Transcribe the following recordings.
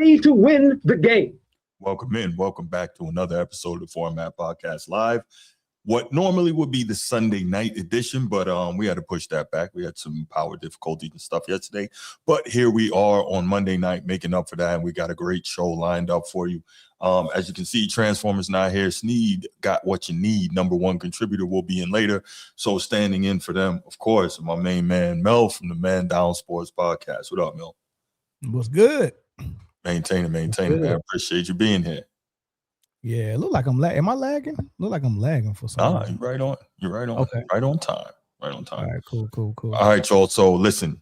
ready to win the game. Welcome in. Welcome back to another episode of the Format Podcast Live. What normally would be the Sunday night edition, but we had to push that back. We had some power difficulties and stuff yesterday. But here we are on Monday night making up for that, and we got a great show lined up for you. As you can see, Transformers not here. Sneed got what you need. Number one contributor will be in later. So standing in for them, of course, my main man, Mel from the Man Down Sports Podcast. What up, Mel? What's good? Maintain it, man. Appreciate you being here. Yeah, look like I'm lagging. Am I lagging? Look like I'm lagging for some reason. You're right on. Okay. Right on time. All right, cool. All right, y'all. So listen,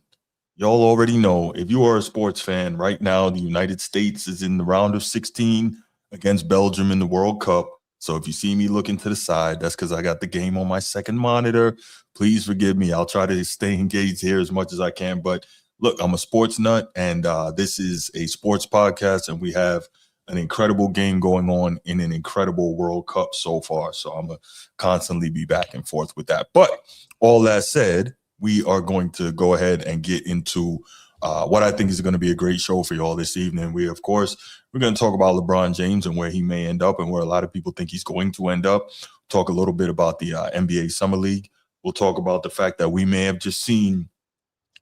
y'all already know if you are a sports fan right now, the United States is in the round of 16 against Belgium in the World Cup. So if you see me looking to the side, that's because I got the game on my second monitor. Please forgive me. I'll try to stay engaged here as much as I can. But look, I'm a sports nut, and this is a sports podcast, and we have an incredible game going on in an incredible World Cup so far. So I'm going to constantly be back and forth with that. But all that said, we are going to go ahead and get into what I think is going to be a great show for you all this evening. We're going to talk about LeBron James and where he may end up and where a lot of people think he's going to end up. Talk a little bit about the NBA Summer League. We'll talk about the fact that we may have just seen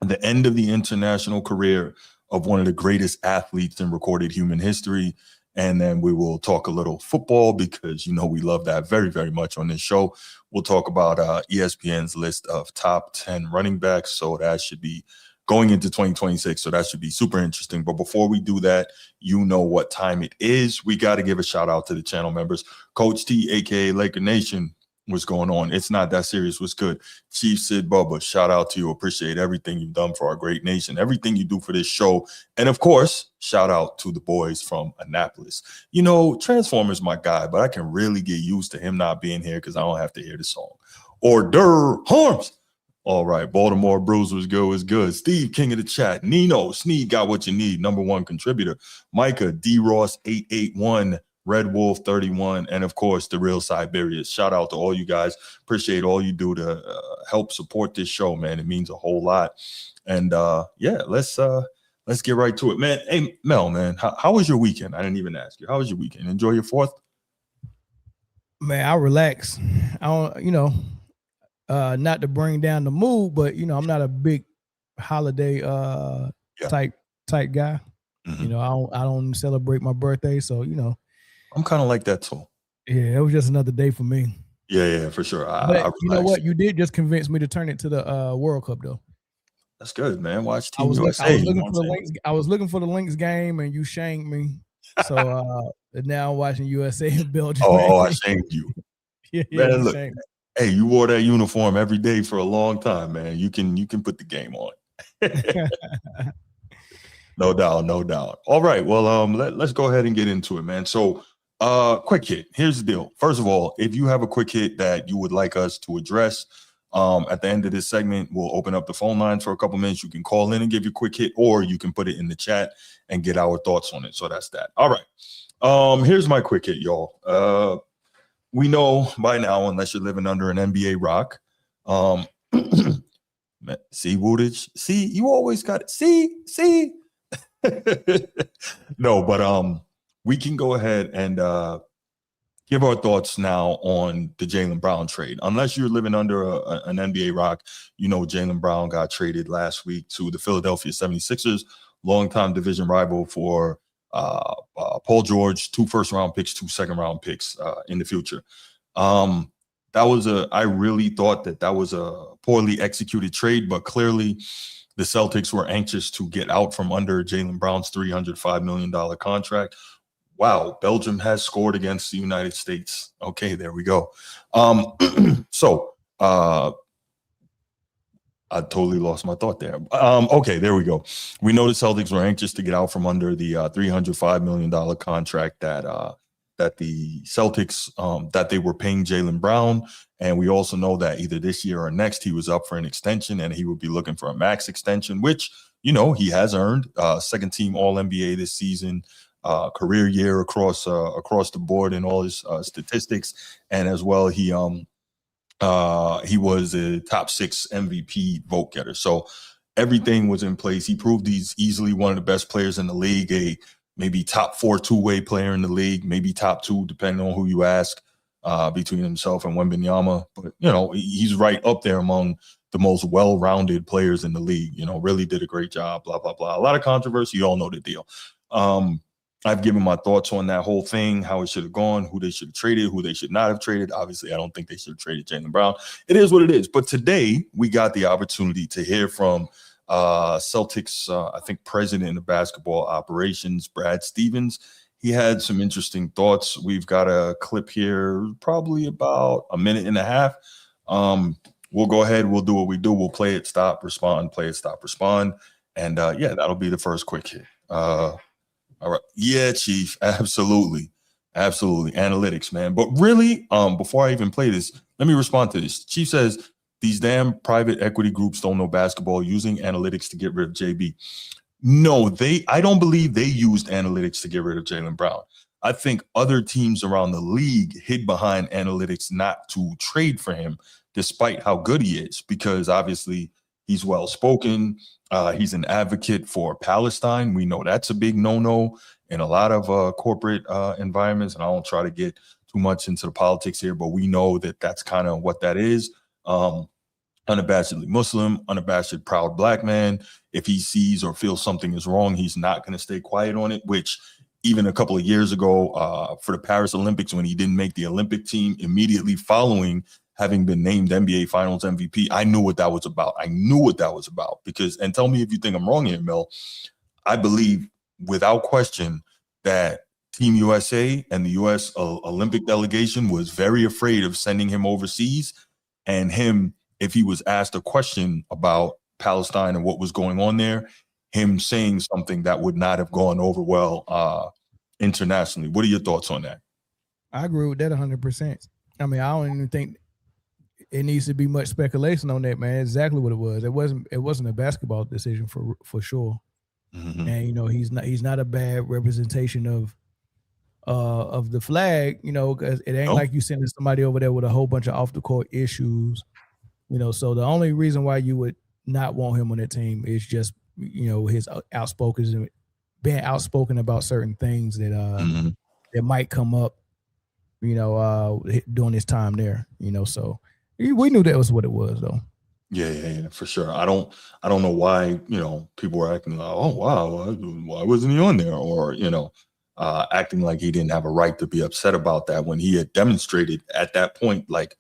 the end of the international career of one of the greatest athletes in recorded human history. And then we will talk a little football because, we love that very, very much on this show. We'll talk about ESPN's list of top 10 running backs. So that should be going into 2026. So that should be super interesting. But before we do that, you know what time it is. We got to give a shout out to the channel members. Coach T, a.k.a. Laker Nation. What's going on? It's not that serious. What's good? Chief Sid Bubba, shout out to you. Appreciate everything you've done for our great nation, everything you do for this show. And of course, shout out to the boys from Annapolis. Transformers my guy, but I can really get used to him not being here because I don't have to hear the song. Order Harms. All right, Baltimore Brews was good. Steve, king of the chat. Nino, Sneed got what you need. Number one contributor. Micah, D. Ross 881. Red Wolf 31, and of course the real Siberians. Shout out to all you guys. Appreciate all you do to help support this show, man. It means a whole lot. And let's get right to it, man. Hey, Mel, man, how was your weekend? I didn't even ask you. How was your weekend? Enjoy your 4th? Man, I relax. I don't, not to bring down the mood, but I'm not a big holiday type guy. Mm-hmm. I don't celebrate my birthday, so I'm kind of like that too. Yeah, it was just another day for me. Yeah, for sure. But you know what? You did just convince me to turn it to the World Cup, though. That's good, man. Watch Team USA. I was looking for the Lynx game, and you shanked me. So now I'm watching USA and Belgium. Oh, I shanked you. Yeah, man, look. Hey, you wore that uniform every day for a long time, man. You can put the game on. No doubt. All right. Well, let's go ahead and get into it, man. So, quick hit. Here's the deal. First of all, if you have a quick hit that you would like us to address, at the end of this segment, we'll open up the phone lines for a couple minutes. You can call in and give your quick hit, or you can put it in the chat and get our thoughts on it. So that's that. All right. Here's my quick hit, y'all. We know by now, unless you're living under an NBA rock, see, Woodage. See, you always got it. See. No, but we can go ahead and give our thoughts now on the Jaylen Brown trade. Unless you're living under an NBA rock, Jaylen Brown got traded last week to the Philadelphia 76ers, longtime division rival for Paul George, 2 first-round picks, 2 second-round picks in the future. I really thought that was a poorly executed trade, but clearly the Celtics were anxious to get out from under Jaylen Brown's $305 million contract. Wow, Belgium has scored against the United States. Okay, there we go. So I totally lost my thought there. Okay, there we go. We know the Celtics were anxious to get out from under the $305 million contract that the Celtics that they were paying Jaylen Brown. And we also know that either this year or next, he was up for an extension and he would be looking for a max extension, which, he has earned. Second team All-NBA this season, career year across the board in all his statistics. And as well, he was a top 6 MVP vote getter. So everything was in place. He proved he's easily one of the best players in the league, a maybe top 4 two-way player in the league, maybe top 2, depending on who you ask, between himself and Wembanyama. But, he's right up there among the most well-rounded players in the league. Really did a great job, blah, blah, blah. A lot of controversy. You all know the deal. I've given my thoughts on that whole thing, how it should have gone, who they should have traded, who they should not have traded. Obviously, I don't think they should have traded Jaylen Brown. It is what it is. But today, we got the opportunity to hear from Celtics, I think, president of basketball operations, Brad Stevens. He had some interesting thoughts. We've got a clip here, probably about a minute and a half. We'll go ahead. We'll do what we do. We'll play it, stop, respond, play it, stop, respond. And that'll be the first quick hit. All right. Yeah, Chief. Absolutely. Analytics, man. But really, before I even play this, let me respond to this. Chief says, these damn private equity groups don't know basketball, using analytics to get rid of JB. No, I don't believe they used analytics to get rid of Jaylen Brown. I think other teams around the league hid behind analytics not to trade for him, despite how good he is, because obviously he's well-spoken. He's an advocate for Palestine. We know that's a big no-no in a lot of corporate environments. And I won't try to get too much into the politics here, but we know that that's kind of what that is. Unabashedly Muslim, unabashed proud black man. If he sees or feels something is wrong, he's not going to stay quiet on it, which even a couple of years ago for the Paris Olympics, when he didn't make the Olympic team, immediately following having been named NBA Finals MVP, I knew what that was about. Because, and tell me if you think I'm wrong here, Mel, I believe without question that Team USA and the U.S. Olympic delegation was very afraid of sending him overseas, and him, if he was asked a question about Palestine and what was going on there, him saying something that would not have gone over well internationally. What are your thoughts on that? I agree with that 100%. I mean, I don't even think it needs to be much speculation on that, man. Exactly what it was. It wasn't a basketball decision for sure. Mm-hmm. And he's not a bad representation of the flag, because it ain't like you sending somebody over there with a whole bunch of off the court issues. So the only reason why you would not want him on that team is just, his being outspoken about certain things that that might come up, during his time there, so we knew that was what it was, though. Yeah, for sure. I don't know why, people were acting like, oh, wow, why wasn't he on there? Or, acting like he didn't have a right to be upset about that when he had demonstrated at that point, like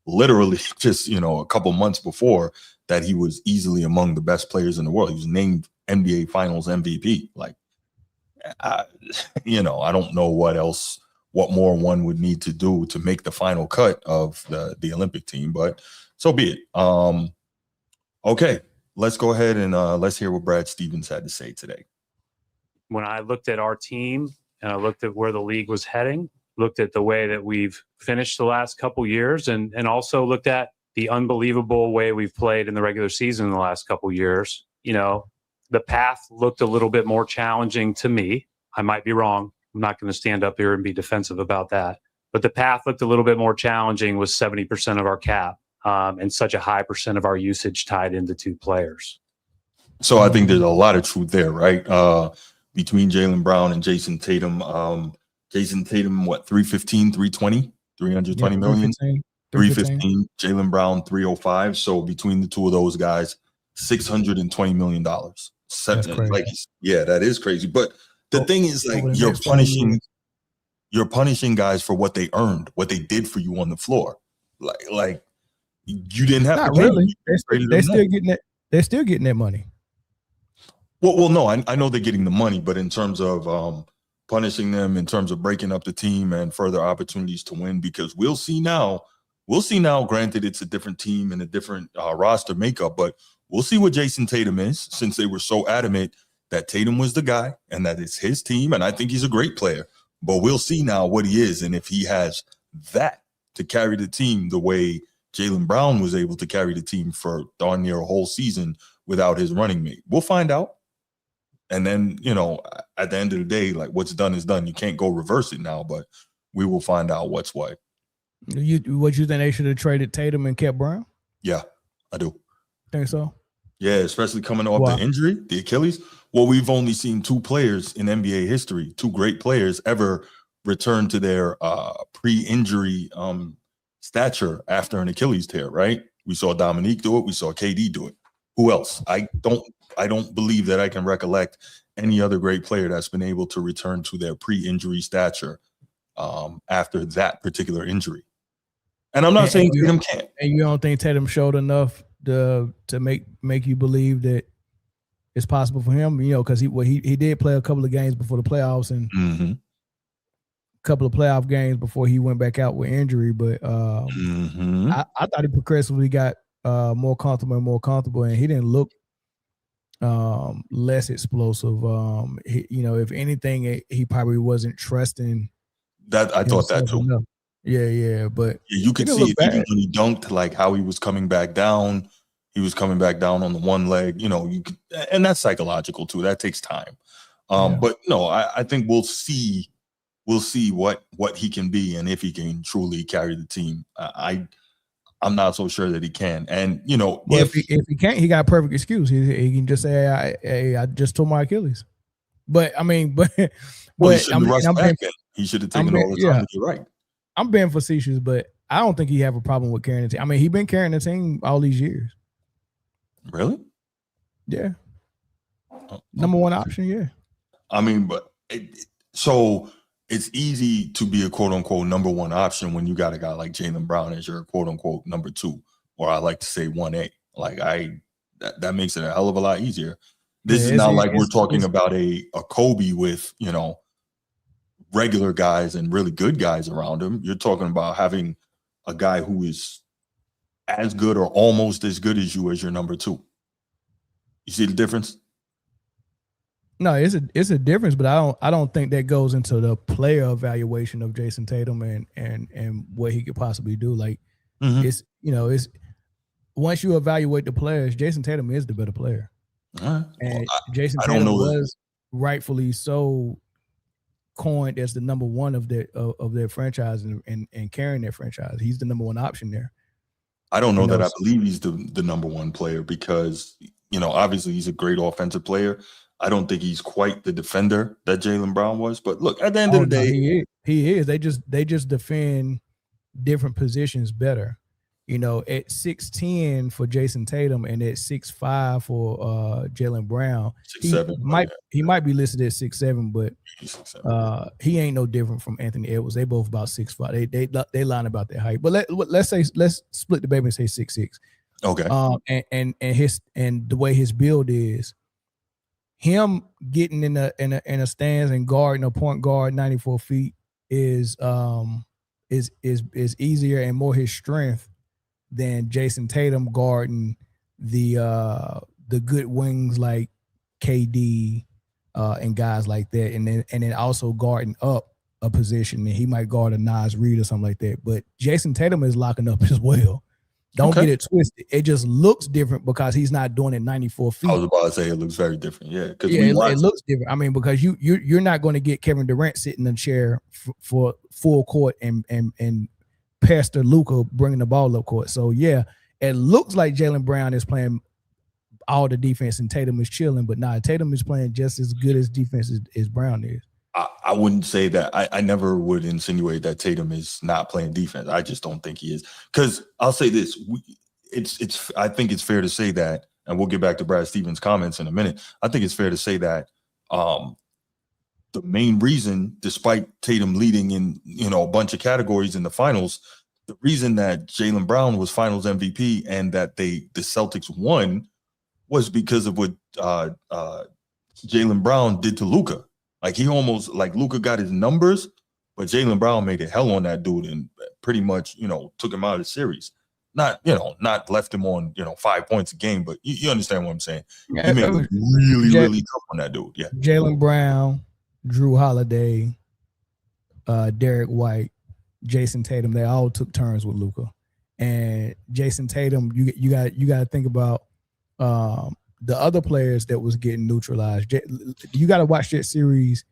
literally just, a couple months before, that he was easily among the best players in the world. He was named NBA Finals MVP. Like, I don't know what more one would need to do to make the final cut of the Olympic team, but so be it. Okay, let's go ahead and let's hear what Brad Stevens had to say today. When I looked at our team and I looked at where the league was heading, looked at the way that we've finished the last couple years, and also looked at the unbelievable way we've played in the regular season in the last couple years, the path looked a little bit more challenging to me. I might be wrong. I'm not going to stand up here and be defensive about that. But the path looked a little bit more challenging with 70% of our cap and such a high percent of our usage tied into 2 players. So I think there's a lot of truth there, right? Between Jaylen Brown and Jason Tatum. Jason Tatum, what, 315, 320, 320 million? 315. Jaylen Brown, 305. So between the two of those guys, $620 million. That's crazy. That is crazy. But the thing is, like, you're punishing guys for what they earned, what they did for you on the floor. Like you didn't have not to pay really. They're still getting that. They're still getting that money. Well, no, I know they're getting the money, but in terms of punishing them, in terms of breaking up the team and further opportunities to win, because we'll see now. Granted, it's a different team and a different roster makeup, but we'll see what Jason Tatum is, since they were so adamant that Tatum was the guy and that it's his team. And I think he's a great player, but we'll see now what he is. And if he has that to carry the team the way Jaylen Brown was able to carry the team for darn near a whole season without his running mate, we'll find out. And then, at the end of the day, like, what's done is done. You can't go reverse it now, but we will find out what's what. What you think they should have traded Tatum and kept Brown? Yeah, I do. Think so? Yeah, especially coming off the injury, the Achilles. Well, we've only seen two players in NBA history, two great players ever return to their pre-injury stature after an Achilles tear, right? We saw Dominique do it. We saw KD do it. Who else? I don't believe that I can recollect any other great player that's been able to return to their pre-injury stature after that particular injury. And I'm not saying Tatum can't. And you don't think Tatum showed enough to make you believe that it's possible for him, you know, because he did play a couple of games before the playoffs and a couple of playoff games before he went back out with injury. But I thought he progressively got more comfortable, and he didn't look less explosive. You know, if anything, he probably wasn't trusting that. I thought that too. Enough. Yeah, but you could see it even when he dunked, like how he was coming back down. He was coming back down on the one leg, you know, and that's psychological too. That takes time. But no, I think we'll see what he can be and if he can truly carry the team. I'm not so sure that he can. And you know, if he can't, he got a perfect excuse. He can just say, I just tore my Achilles. But I mean, he shouldn't rush back then. He should have taken all the time to get right. I'm being facetious, but I don't think he have a problem with carrying the team. I mean, he's been carrying the team all these years. Really? Yeah. Number one option, yeah. I mean, but so it's easy to be a quote unquote number one option when you got a guy like Jaylen Brown as your quote unquote number two, or I like to say 1A. Like that makes it a hell of a lot easier. This is not like we're talking about a Kobe with, you know, regular guys and really good guys around him. You're talking about having a guy who is as good or almost as good as you as your number two. You see the difference? No, it's a difference, but I don't think that goes into the player evaluation of Jason Tatum and what he could possibly do. Like it's, you know, it's once you evaluate the players, Jason Tatum is the better player. And Jason Tatum was rightfully so coined as the number one of their franchise and carrying their franchise. He's the number one option there. I don't know that I believe he's the number one player because, you know, obviously he's a great offensive player. I don't think he's quite the defender that Jaylen Brown was. But look, at the end of the day, he is. They just defend different positions better. You know, at 6'10" for Jason Tatum and at 6'5" for Jaylen Brown, 6'7", he might be listed at 6'7", but he ain't no different from Anthony Edwards. They both about 6'5". They line about their height. But let's split the baby and say 6'6". Okay. And the way his build is, him getting in a stance and guarding a point guard 94 feet is easier and more his strength than Jason Tatum guarding the good wings like KD and guys like that, and then also guarding up a position, and he might guard a Nas Reed or something like that. But Jason Tatum is locking up as well. Don't get it twisted. It just looks different because he's not doing it 94 feet. I was about to say it looks very different. Yeah, because it looks different. I mean, because you're not going to get Kevin Durant sitting in a chair for full court and Pastor Luka bringing the ball up court. So yeah, it looks like Jaylen Brown is playing all the defense and Tatum is chilling, but Tatum is playing just as good as defense as Brown is. I wouldn't say that. I never would insinuate that Tatum is not playing defense. I just don't think he is. Because I'll say this: I think it's fair to say that, and we'll get back to Brad Stevens' comments in a minute. I think it's fair to say that the main reason, despite Tatum leading in a bunch of categories in the finals, the reason that Jaylen Brown was Finals MVP and that the Celtics won was because of what Jaylen Brown did to Luka. Like Luka got his numbers, but Jaylen Brown made it hell on that dude and pretty much, took him out of the series. Not left him on, 5 points a game, but you understand what I'm saying. Yeah, he made it really tough on that dude. Yeah. Jaylen Brown, Drew Holiday, Derek White, Jason Tatum, they all took turns with Luka. And Jason Tatum, you got to think about the other players that was getting neutralized. You got to watch that series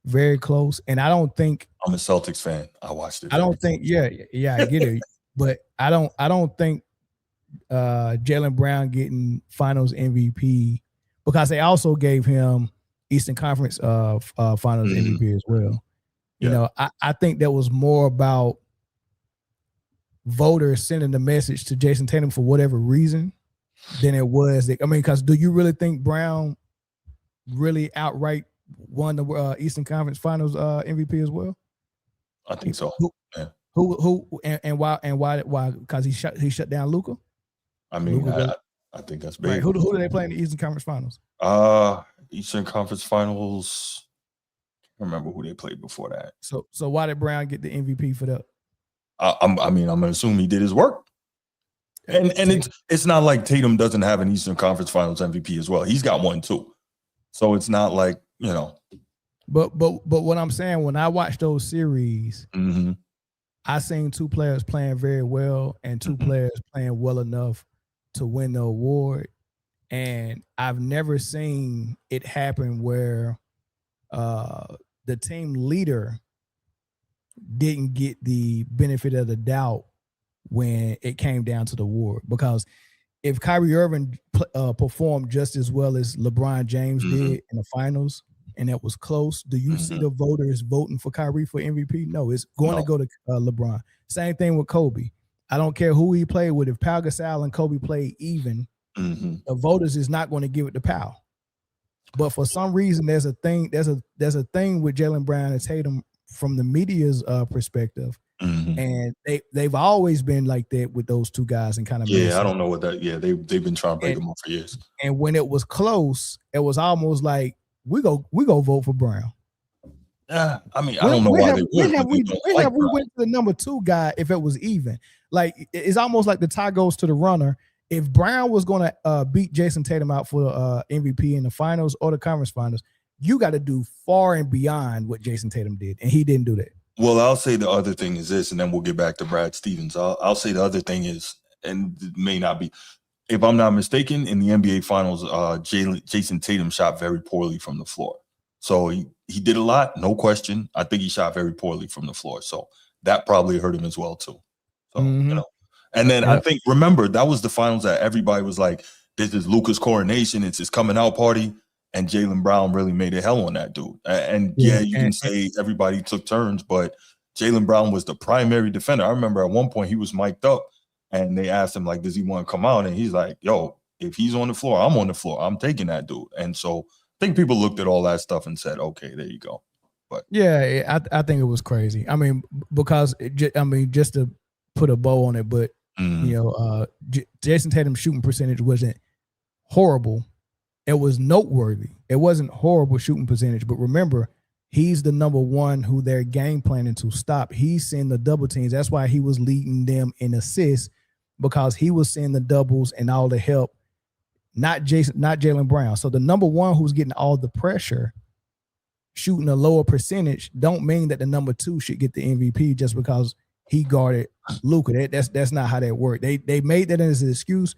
very close. And I don't think I'm a Celtics fan. I watched it. I don't think, I get it. But I don't think Jaylen Brown getting Finals MVP because they also gave him Eastern Conference Finals MVP as well. You know, I think that was more about voters sending the message to Jason Tatum for whatever reason than it was. I mean, because do you really think Brown really outright won the Eastern Conference Finals MVP as well? I think so. Who and why? Because he shut down Luka. I mean, I think that's big. Right. Who do they play in the Eastern Conference Finals? Eastern Conference Finals. I don't remember who they played before that. So why did Brown get the MVP for that? I'm gonna assume he did his work. And it's not like Tatum doesn't have an Eastern Conference Finals MVP as well. He's got one too. So it's not like, you know. But what I'm saying, when I watched those series, I seen two players playing very well and two players playing well enough to win the award. And I've never seen it happen where the team leader didn't get the benefit of the doubt when it came down to the award. Because if Kyrie Irving performed just as well as LeBron James did in the finals, and it was close, do you see the voters voting for Kyrie for MVP? No, it's going to go to LeBron. Same thing with Kobe. I don't care who he played with. If Pau Gasol and Kobe played even, the voters is not going to give it to Pau. But for some reason, there's a thing with Jaylen Brown and Tatum from the media's perspective. And they've always been like that with those two guys and kind of I don't know what that. Yeah, they've been trying to break them up for years. And when it was close, it was almost like we go vote for Brown. I mean, I don't know why they would. When have we went to the number two guy if it was even? Like it's almost like the tie goes to the runner. If Brown was going to beat Jason Tatum out for MVP in the finals or the conference finals, you got to do far and beyond what Jason Tatum did, and he didn't do that. Well, I'll say the other thing is this, and then we'll get back to Brad Stevens. I'll say the other thing is, and it may not be, if I'm not mistaken, in the NBA Finals, Jason Tatum shot very poorly from the floor. So he did a lot, no question. I think he shot very poorly from the floor. So that probably hurt him as well, too. So, you know. And then I think, remember, that was the finals that everybody was like, this is Luka's coronation. It's his coming out party. And Jaylen Brown really made it hell on that dude. And you can say everybody took turns, but Jaylen Brown was the primary defender. I remember at one point he was mic'd up and they asked him, like, does he want to come out? And he's like, yo, if he's on the floor, I'm on the floor. I'm taking that dude. And so I think people looked at all that stuff and said, okay, there you go. But yeah, I think it was crazy. I mean, because just to put a bow on it, but you know, Jason Tatum's shooting percentage wasn't horrible. It was noteworthy. It wasn't horrible shooting percentage, but remember, he's the number one who they're game planning to stop. He's seeing the double teams. That's why he was leading them in assists, because he was seeing the doubles and all the help. Not Jaylen Brown. So the number one who's getting all the pressure, shooting a lower percentage, don't mean that the number two should get the MVP just because he guarded Luka. That's not how that worked. They made that as an excuse,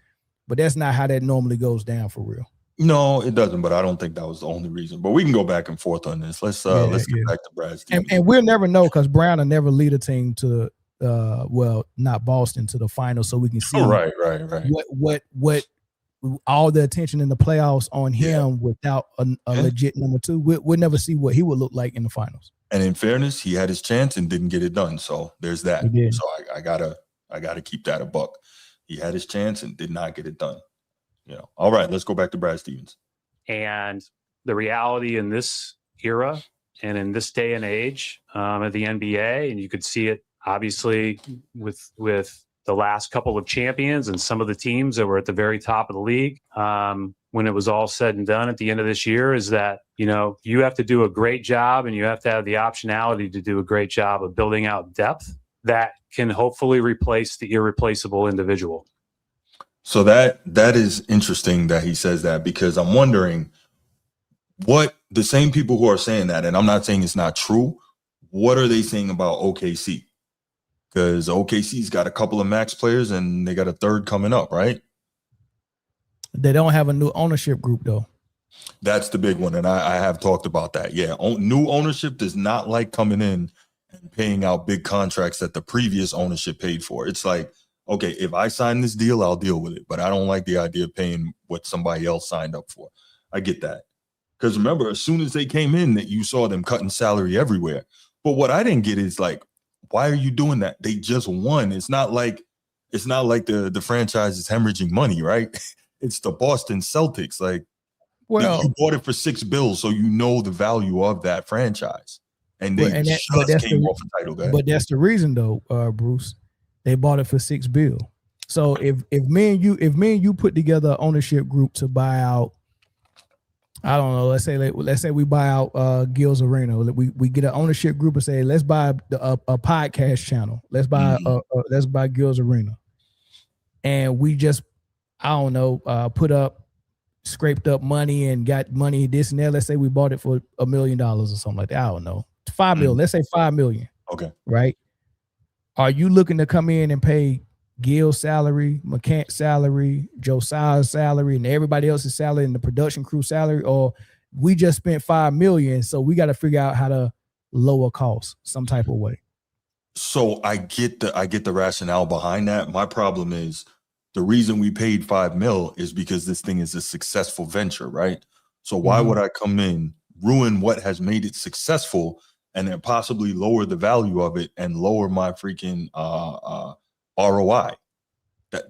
but that's not how that normally goes down for real. No, it doesn't, but I don't think that was the only reason. But we can go back and forth on this. Let's get back to Brad Stevens. And we'll never know, because Brown will never lead a team to not Boston, to the finals, so we can see right. what all the attention in the playoffs on him without a legit number two. We'll never see what he would look like in the finals. And in fairness, he had his chance and didn't get it done. So there's that. So I gotta keep that a buck. He had his chance and did not get it done. You know. All right, let's go back to Brad Stevens. And the reality in this era and in this day and age of the NBA, and you could see it obviously with the last couple of champions and some of the teams that were at the very top of the league, when it was all said and done at the end of this year, is that, you know, you have to do a great job and you have to have the optionality to do a great job of building out depth that can hopefully replace the irreplaceable individual. So that is interesting that he says that, because I'm wondering what the same people who are saying that, and I'm not saying it's not true, what are they saying about OKC? Because OKC's got a couple of max players and they got a third coming up, right? They don't have a new ownership group, though. That's the big one, and I have talked about that. Yeah, new ownership does not like coming in and paying out big contracts that the previous ownership paid for. It's like, okay, if I sign this deal, I'll deal with it, but I don't like the idea of paying what somebody else signed up for. I get that. Because remember, as soon as they came in, that you saw them cutting salary everywhere. But what I didn't get is like, why are you doing that? They just won. It's not like the franchise is hemorrhaging money, right? It's the Boston Celtics. Like, Well, you bought it for $6 billion, so you know the value of that franchise. And they came off a title. But that's the reason, though, Bruce. They bought it for $6 billion. So if me and you put together an ownership group to buy out, I don't know, let's say we buy out Gil's Arena. We get an ownership group and say, let's buy a podcast channel. Let's buy Gil's Arena. And we just, I don't know, scraped up money and got money this and that. Let's say we bought it for $1 million or something like that. I don't know. 5 million. Let's say 5 million. Okay. Right. Are you looking to come in and pay Gil's salary, McCant's salary, Josiah's salary, and everybody else's salary and the production crew salary? Or we just spent 5 million, so we got to figure out how to lower costs some type of way? So I get the rationale behind that. My problem is the reason we paid 5 mil is because this thing is a successful venture, right? So why would I come in, ruin what has made it successful, and then possibly lower the value of it and lower my freaking ROI?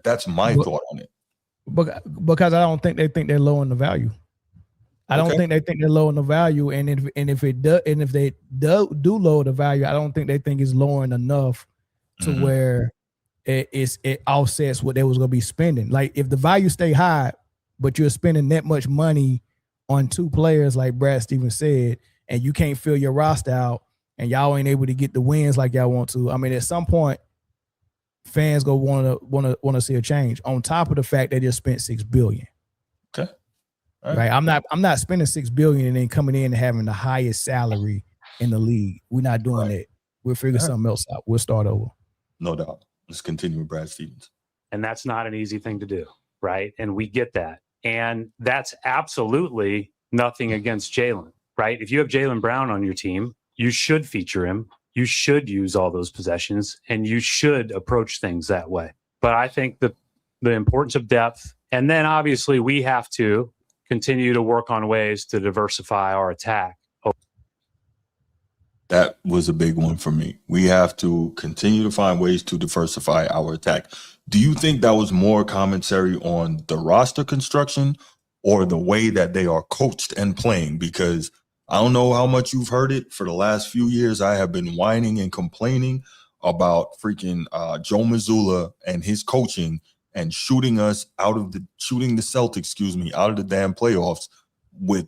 That's my thought on it. Because I don't think they think they're lowering the value. I don't think they think they're lowering the value, and if they do lower the value, I don't think they think it's lowering enough to where it offsets what they was gonna be spending. Like if the value stay high, but you're spending that much money on 2 players, like Brad Stevens said, and you can't fill your roster out, and y'all ain't able to get the wins like y'all want to. I mean, at some point, fans go want to see a change. On top of the fact they just spent $6 billion. Okay. Right. I'm not spending $6 billion and then coming in and having the highest salary in the league. We're not doing that. We'll figure something else out. We'll start over. No doubt. Let's continue with Brad Stevens. And that's not an easy thing to do, right? And we get that. And that's absolutely nothing against Jaylen, right? If you have Jaylen Brown on your team, you should feature him. You should use all those possessions, and you should approach things that way. But I think the importance of depth, and then obviously we have to continue to work on ways to diversify our attack. That was a big one for me. We have to continue to find ways to diversify our attack. Do you think that was more commentary on the roster construction or the way that they are coached and playing? Because I don't know how much you've heard it. For the last few years, I have been whining and complaining about freaking Joe Mazzulla and his coaching and shooting the Celtics, out of the damn playoffs with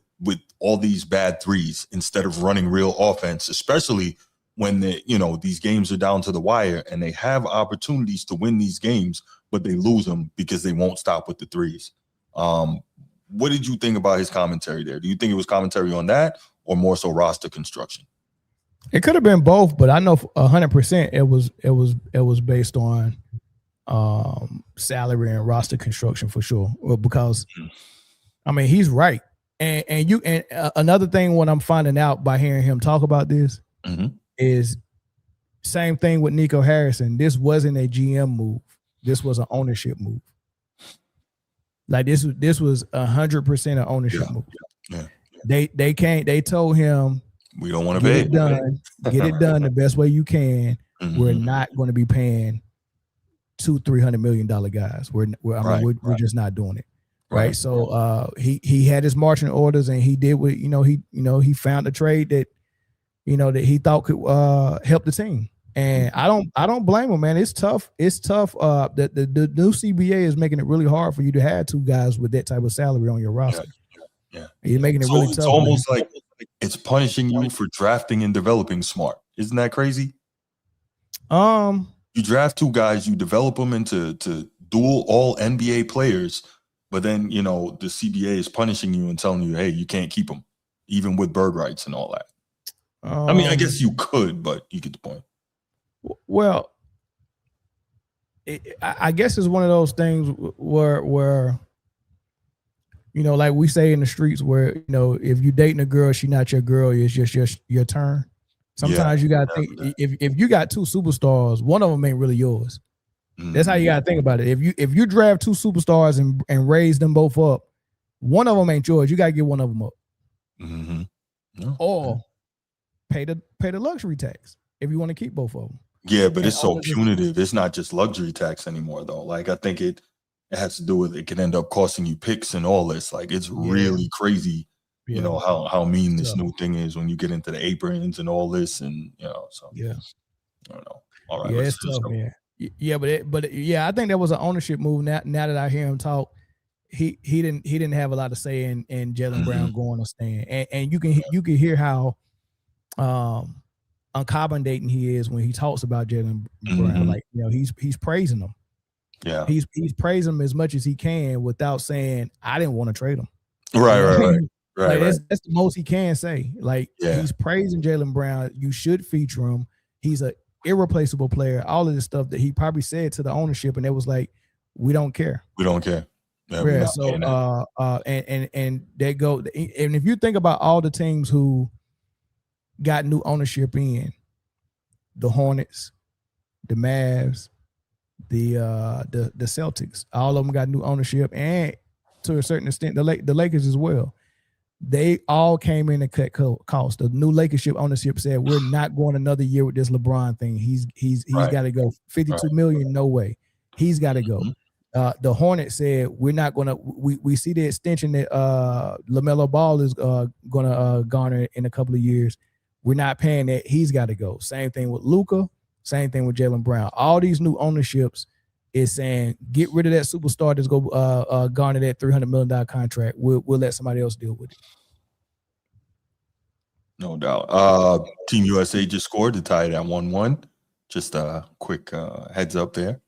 all these bad threes instead of running real offense, especially when these games are down to the wire and they have opportunities to win these games, but they lose them because they won't stop with the threes. What did you think about his commentary there? Do you think it was commentary on that or more so roster construction? It could have been both, but I know 100% it was based on salary and roster construction for sure. Because I mean, he's right. And another thing, what I'm finding out by hearing him talk about this is same thing with Nico Harrison. This wasn't a GM move. This was an ownership move. Like this was 100% an ownership move. Yeah. They told him, we don't want to pay. Get it done the best way you can. We're not going to be paying $200-300 million guys. We're just not doing it. Right. So he had his marching orders and he did what he found a trade that that he thought could help the team. And I don't blame him, man. It's tough. The new CBA is making it really hard for you to have 2 guys with that type of salary on your roster. Yeah. You're making it really tough. It's almost like it's punishing you for drafting and developing smart. Isn't that crazy? You draft 2 guys, you develop them into dual all NBA players, but then the CBA is punishing you and telling you, hey, you can't keep them, even with bird rights and all that. I mean, I guess you could, but you get the point. Well, I guess it's one of those things where like we say in the streets, where if you're dating a girl, she's not your girl, it's just your turn. Sometimes you gotta think, if you got 2 superstars, one of them ain't really yours. That's how you gotta think about it. If you draft 2 superstars and raise them both up, one of them ain't yours. You got to get one of them up. Mm-hmm. No. Or pay the luxury tax if you want to keep both of them. Yeah, but And it's so owners are- punitive. It's not just luxury tax anymore, though. Like, I think it has to do with it can end up costing you picks and all this. Like, it's really crazy, you know, how mean this new thing is when you get into the aprons and all this, and so yeah, I don't know. All right, yeah, it's tough, man. Yeah, but I think that was an ownership move. Now that I hear him talk, he didn't have a lot to say in Jaylen Brown going or staying, and you can hear how uncompensating he is when he talks about Jaylen Brown. Like, he's praising him. Yeah, he's praising him as much as he can without saying I didn't want to trade him. Right. Like that's the most he can say. Like, he's praising Jaylen Brown. You should feature him. He's a irreplaceable player. All of this stuff that he probably said to the ownership, and it was like, we don't care. We don't care. Yeah. So and they go. And if you think about all the teams who got new ownership in, the Hornets, the Mavs, the Celtics, all of them got new ownership, and to a certain extent, the Lakers as well. They all came in and cut costs. The new Lakership ownership said, we're not going another year with this LeBron thing. He's got to go. 52 million, no way. He's got to go. The Hornets said, we're not going to. We see the extension that LaMelo Ball is going to garner in a couple of years. We're not paying that. He's got to go. Same thing with Luka. Same thing with Jaylen Brown. All these new ownerships is saying, get rid of that superstar that's go garner that $300 million contract. We'll let somebody else deal with it. No doubt. Team USA just scored to tie it at 1-1. Just a quick heads up there.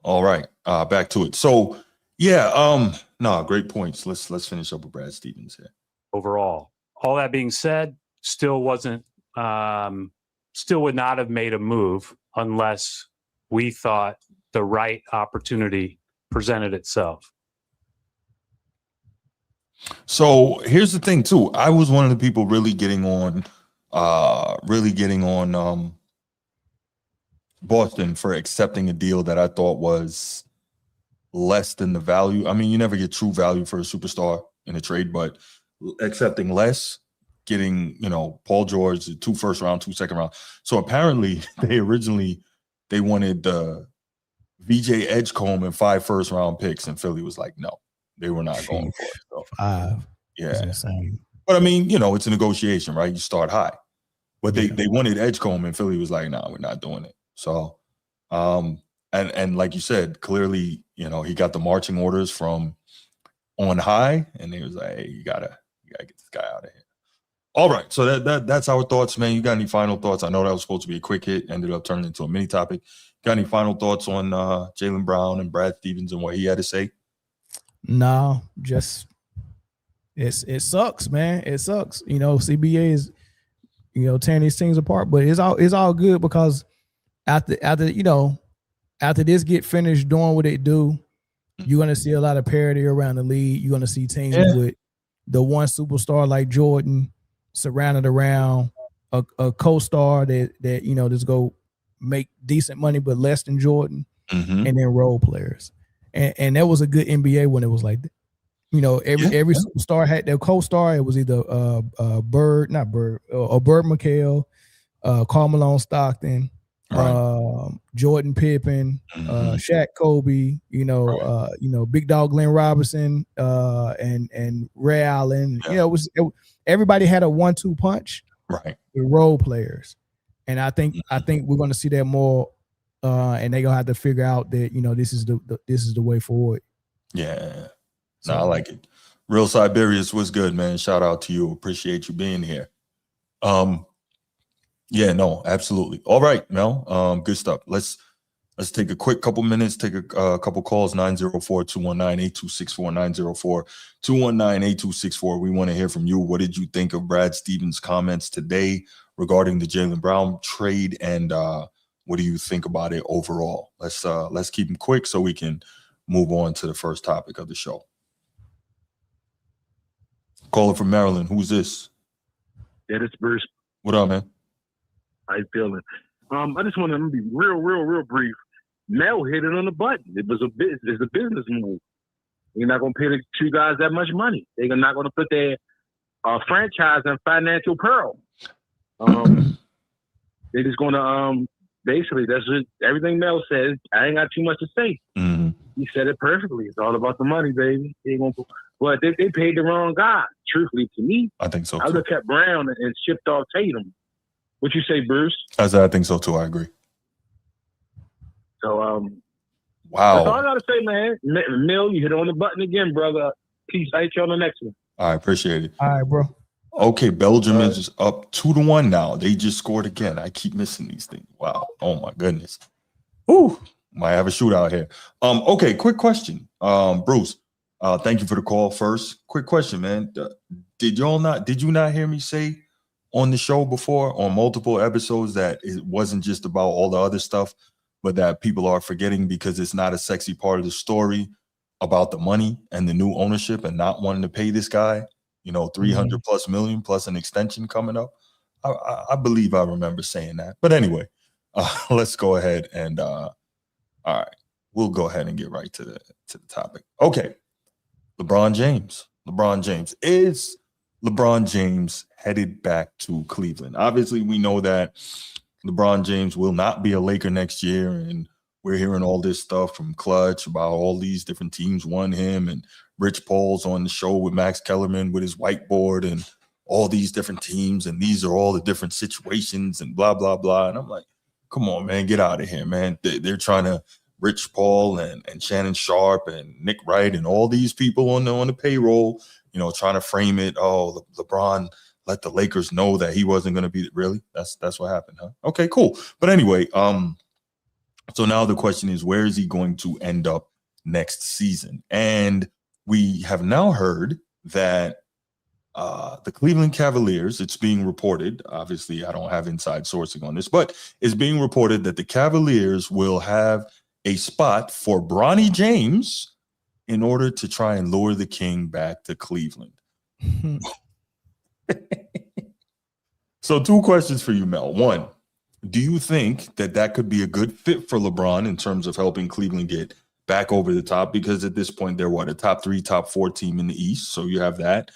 All right, back to it. So, great points. Let's finish up with Brad Stevens here. Overall, all that being said, still would not have made a move unless we thought the right opportunity presented itself. So here's the thing too. I was one of the people really getting on Boston for accepting a deal that I thought was less than the value. I mean, you never get true value for a superstar in a trade, but accepting less, getting, Paul George, 2 first round, 2 second round. So apparently they wanted VJ Edgecombe and 5 first round picks, and Philly was like, no, they were not going for it. So, 5. Yeah. That's insane. But I mean, it's a negotiation, right? You start high. But they wanted Edgecombe, and Philly was like, no, we're not doing it. So, and like you said, clearly, he got the marching orders from on high, and he was like, hey, you gotta get this guy out of here. All right, so that's our thoughts, man. You got any final thoughts? I know that was supposed to be a quick hit, ended up turning into a mini topic. Got any final thoughts on Jaylen Brown and Brad Stevens and what he had to say? No, just it sucks, man. It sucks. CBA is tearing these things apart, but it's all good because after this get finished doing what it do, you're gonna see a lot of parity around the league. You're gonna see teams with the one superstar like Jordan surrounded around a co-star that just go make decent money but less than Jordan, and then role players. And that was a good NBA when it was like that. Every superstar had their co-star. It was either Bird McHale, Karl Malone Stockton, Jordan Pippen, Shaq Kobe, Big Dog Glenn Robinson, and Ray Allen. Everybody had a 1-2 punch, right? With role players, and I think we're going to see that more. And they're gonna have to figure out that this is the way forward. Yeah, no, I like it. Real Siberius was good, man. Shout out to you. Appreciate you being here. Yeah, no, absolutely. All right, Mel. Good stuff. Let's take a quick couple minutes. Take a couple calls. 904-219-8264. 904-219-8264. We want to hear from you. What did you think of Brad Stevens' comments today regarding the Jaylen Brown trade, and what do you think about it overall? Let's keep them quick so we can move on to the first topic of the show. Caller from Maryland. Who's this? Yeah, this is Bruce. What up, man? How you feeling? I just want to be real brief. Mel hit it on the button. It's a business move. You're not going to pay the two guys that much money. They're not going to put their franchise in financial peril. They're just going to basically, that's just everything Mel says. I ain't got too much to say. Mm-hmm. He said it perfectly. It's all about the money, baby. But they paid the wrong guy. Truthfully, to me, I think so. I would have kept Brown and shipped off Tatum. What you say, Bruce? I think so too. I agree. So, wow. That's all I gotta say, man. Mill, you hit on the button again, brother. Peace. I'll hit you on the next one. I appreciate it. All right, bro. Okay, Belgium is up 2-1 now. They just scored again. I keep missing these things. Wow. Oh my goodness. Ooh, might have a shootout here. Okay, quick question. Bruce, thank you for the call first. Quick question, man. Did you not hear me say on the show before on multiple episodes that it wasn't just about all the other stuff, but that people are forgetting because it's not a sexy part of the story about the money and the new ownership and not wanting to pay this guy, 300 plus million plus an extension coming up. I believe I remember saying that. But anyway, let's go ahead and all right, we'll go ahead and get right to the topic. Okay, LeBron James. Is LeBron James headed back to Cleveland? Obviously, we know that LeBron James will not be a Laker next year, and we're hearing all this stuff from Clutch about all these different teams want him, and Rich Paul's on the show with Max Kellerman with his whiteboard and all these different teams, and these are all the different situations and blah, blah, blah. And I'm like, come on, man, get out of here, man. They're trying to Rich Paul and Shannon Sharp and Nick Wright and all these people on the payroll, trying to frame it. Oh, LeBron let the Lakers know that he wasn't going to be really. That's what happened, huh? Okay, cool. But anyway, so now the question is, where is he going to end up next season? And we have now heard that the Cleveland Cavaliers, it's being reported, obviously I don't have inside sourcing on this, but it's being reported that the Cavaliers will have a spot for Bronny James in order to try and lure the King back to Cleveland. So 2 questions for you, Mel. 1, do you think that could be a good fit for LeBron in terms of helping Cleveland get back over the top? Because at this point, they're a top 3, top 4 team in the East. So you have that.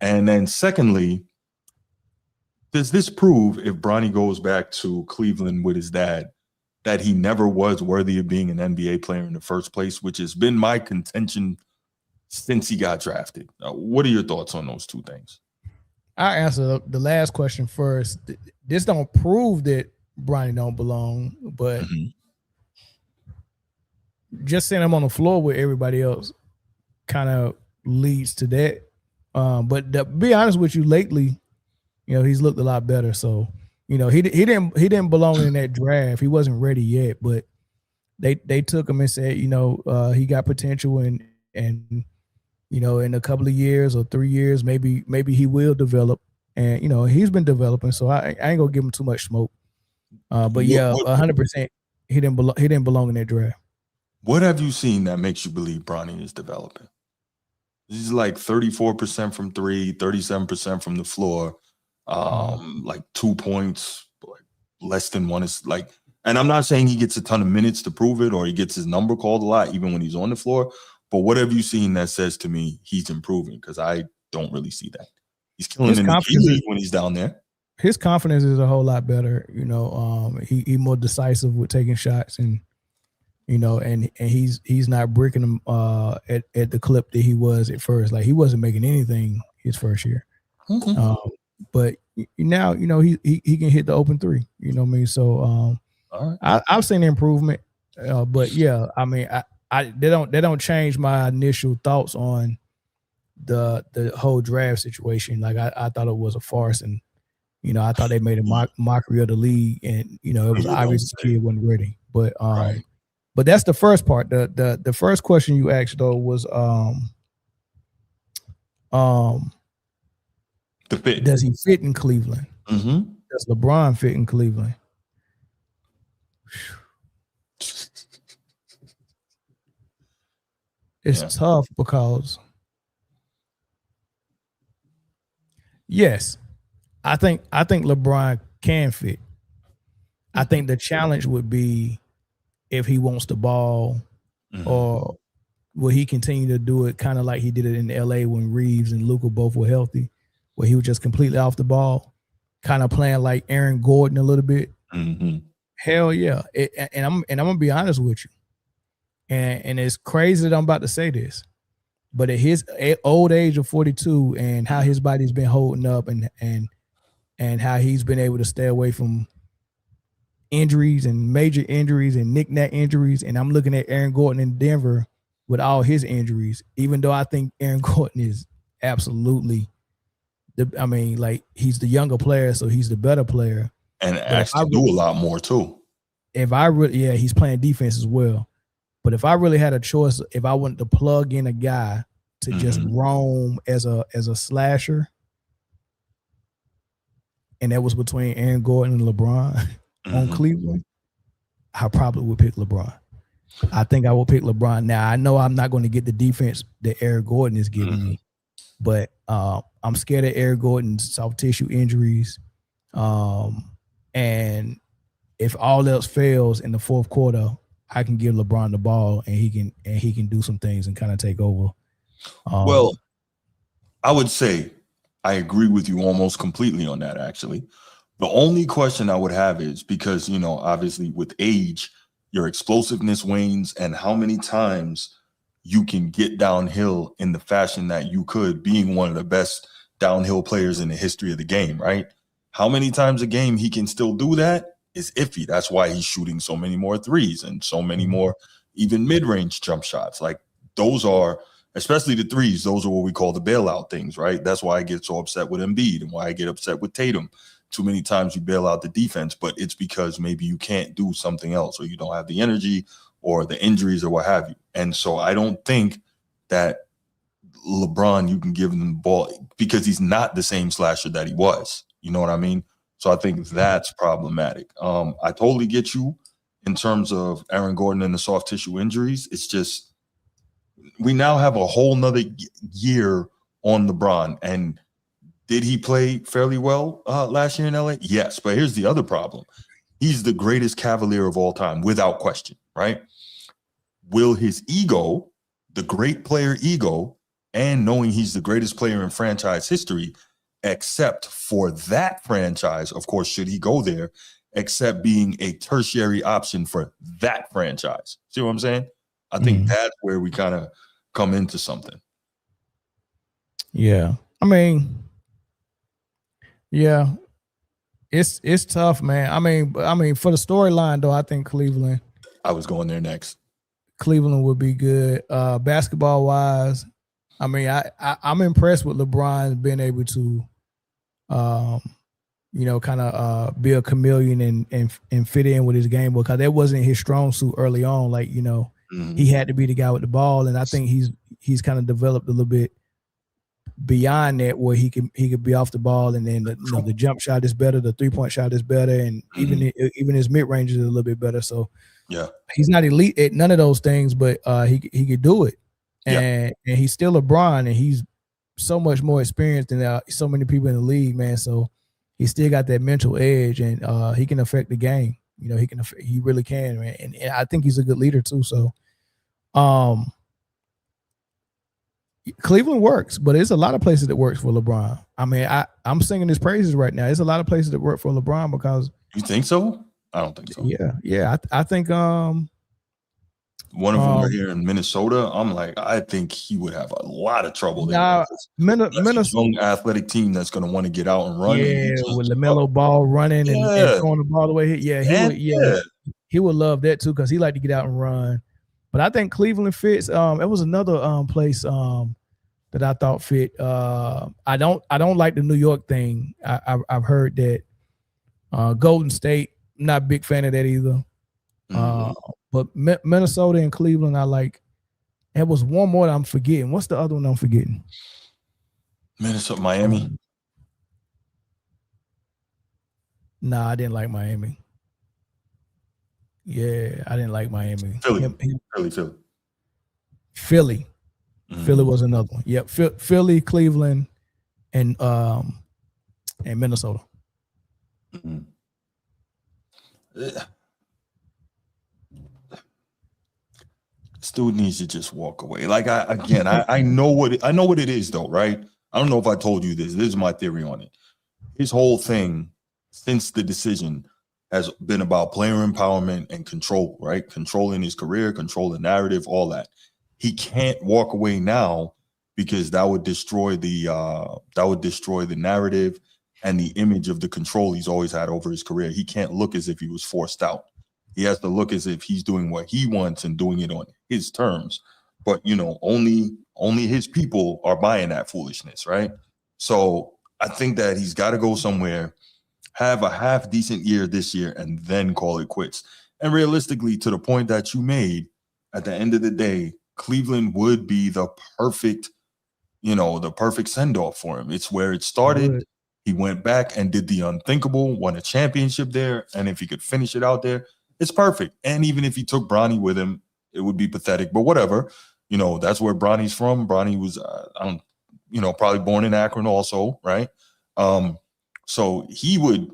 And then secondly, does this prove, if Bronny goes back to Cleveland with his dad, that he never was worthy of being an NBA player in the first place, which has been my contention since he got drafted? What are your thoughts on those 2 things? I'll answer the last question first. This don't prove that Bronny don't belong, but just seeing him on the floor with everybody else kind of leads to that. But to be honest with you, lately, he's looked a lot better. So, he didn't belong in that draft. He wasn't ready yet, but they took him and said, he got potential and in a couple of years or 3 years, maybe he will develop. And he's been developing, so I ain't gonna give him too much smoke. But yeah, 100%, he didn't belong in that draft. What have you seen that makes you believe Bronny is developing? He's like 34% from 3, 37% from the floor, like 2 points, like less than 1 is like. And I'm not saying he gets a ton of minutes to prove it or he gets his number called a lot, even when he's on the floor. But what have you seen that says to me he's improving? Because I don't really see that. He's killing in the G-League when he's down there. His confidence is a whole lot better. He more decisive with taking shots, and and he's not breaking them at the clip that he was at first. Like, he wasn't making anything his first year. But now he can hit the open 3. You know what I mean? So all right. I've seen improvement. But yeah, I mean, they don't change my initial thoughts on the whole draft situation. Like, I thought it was a farce, and I thought they made a mockery of the league, and it was obvious the kid wasn't ready. But right. But that's the first part. The first question you asked though was the fit. Does he fit in Cleveland? Does LeBron fit in Cleveland? It's tough because yes, I think LeBron can fit. I think the challenge would be if he wants the ball or will he continue to do it kind of like he did it in LA when Reeves and Luka both were healthy, where he was just completely off the ball, kind of playing like Aaron Gordon a little bit? Mm-hmm. Hell yeah. And I'm gonna be honest with you. And it's crazy that I'm about to say this, but at his old age of 42 and how his body's been holding up and how he's been able to stay away from injuries and major injuries and knick-knack injuries. And I'm looking at Aaron Gordon in Denver with all his injuries, even though I think Aaron Gordon is absolutely he's the younger player, so he's the better player. And actually do a lot more too. He's playing defense as well. But if I really had a choice, if I wanted to plug in a guy to just roam as a slasher, and that was between Aaron Gordon and LeBron on Cleveland, I probably would pick LeBron. I think I will pick LeBron. Now, I know I'm not going to get the defense that Aaron Gordon is giving me, but I'm scared of Aaron Gordon's soft tissue injuries. And if all else fails in the fourth quarter, I can give LeBron the ball and he can do some things and kind of take over. Well, I would say I agree with you almost completely on that, actually. The only question I would have is because, obviously with age, your explosiveness wanes, and how many times you can get downhill in the fashion that you could, being one of the best downhill players in the history of the game, right? How many times a game he can still do that is iffy. That's why he's shooting so many more threes and so many more even mid-range jump shots. Like those are, especially the threes, those are what we call the bailout things, right? That's why I get so upset with Embiid and why I get upset with Tatum. Too many times you bail out the defense, but it's because maybe you can't do something else or you don't have the energy or the injuries or what have you. And so I don't think that LeBron, you can give him the ball because he's not the same slasher that he was. You know what I mean? So I think that's problematic. I totally get you in terms of Aaron Gordon and the soft tissue injuries. It's just we now have a whole nother year on LeBron. And did he play fairly well last year in LA? Yes, but here's the other problem. He's the greatest Cavalier of all time, without question, right? Will his ego, the great player ego, and knowing he's the greatest player in franchise history, except for that franchise, of course, should he go there, except being a tertiary option for that franchise? See what I'm saying? I think that's where we kind of come into something. Yeah. I mean, yeah, it's tough, man. I mean, for the storyline though, I think Cleveland. I was going there next. Cleveland would be good. Basketball wise, I mean, I'm impressed with LeBron being able to, kind of be a chameleon and fit in with his game, because that wasn't his strong suit early on. Like, he had to be the guy with the ball, and I think he's kind of developed a little bit beyond that, where he could be off the ball, and then the jump shot is better, the 3-point shot is better, and even his mid range is a little bit better. So yeah, he's not elite at none of those things, but he could do it, and he's still LeBron, and he's so much more experienced than so many people in the league, man. So he still got that mental edge, and he can affect the game. He really can, man, and I think he's a good leader too. So, Cleveland works, but there's a lot of places that works for LeBron. I mean, I'm singing his praises right now. There's a lot of places that work for LeBron because. You think so? I don't think so. Yeah. I think one of them are here in Minnesota. I'm like, I think he would have a lot of trouble there. Minnesota, young athletic team that's going to want to get out and run. Yeah, with LaMelo Ball running and throwing the ball away. He would love that too, because he like to get out and run. But I think Cleveland fits. It was another place that I thought fit. I don't like the New York thing. I've heard that Golden State. Not a big fan of that either. But Minnesota and Cleveland, I like. There was one more that I'm forgetting. What's the other one I'm forgetting? Minnesota, Miami. Nah, I didn't like Miami. Yeah, I didn't like Miami. Philly. Philly was another one. Yep, Philly, Cleveland, and Minnesota. dude needs to just walk away. Like I know what it is though, right? I don't know if I told you this. This is my theory on it. His whole thing since the decision has been about player empowerment and control, right? Controlling his career, controlling narrative, all that. He can't walk away now because that would destroy the narrative and the image of the control he's always had over his career. He can't look as if he was forced out. He has to look as if he's doing what he wants and doing it on his terms. But only his people are buying that foolishness, right? So I think that he's got to go somewhere, have a half decent year this year, and then call it quits. And realistically, to the point that you made, at the end of the day, Cleveland would be the perfect send-off for him. It's where it started. He went back and did the unthinkable, won a championship there. And if he could finish it out there, it's perfect. And even if he took Bronny with him, it would be pathetic, but whatever. That's where Bronny's from. Bronny was, probably born in Akron also, right? So he would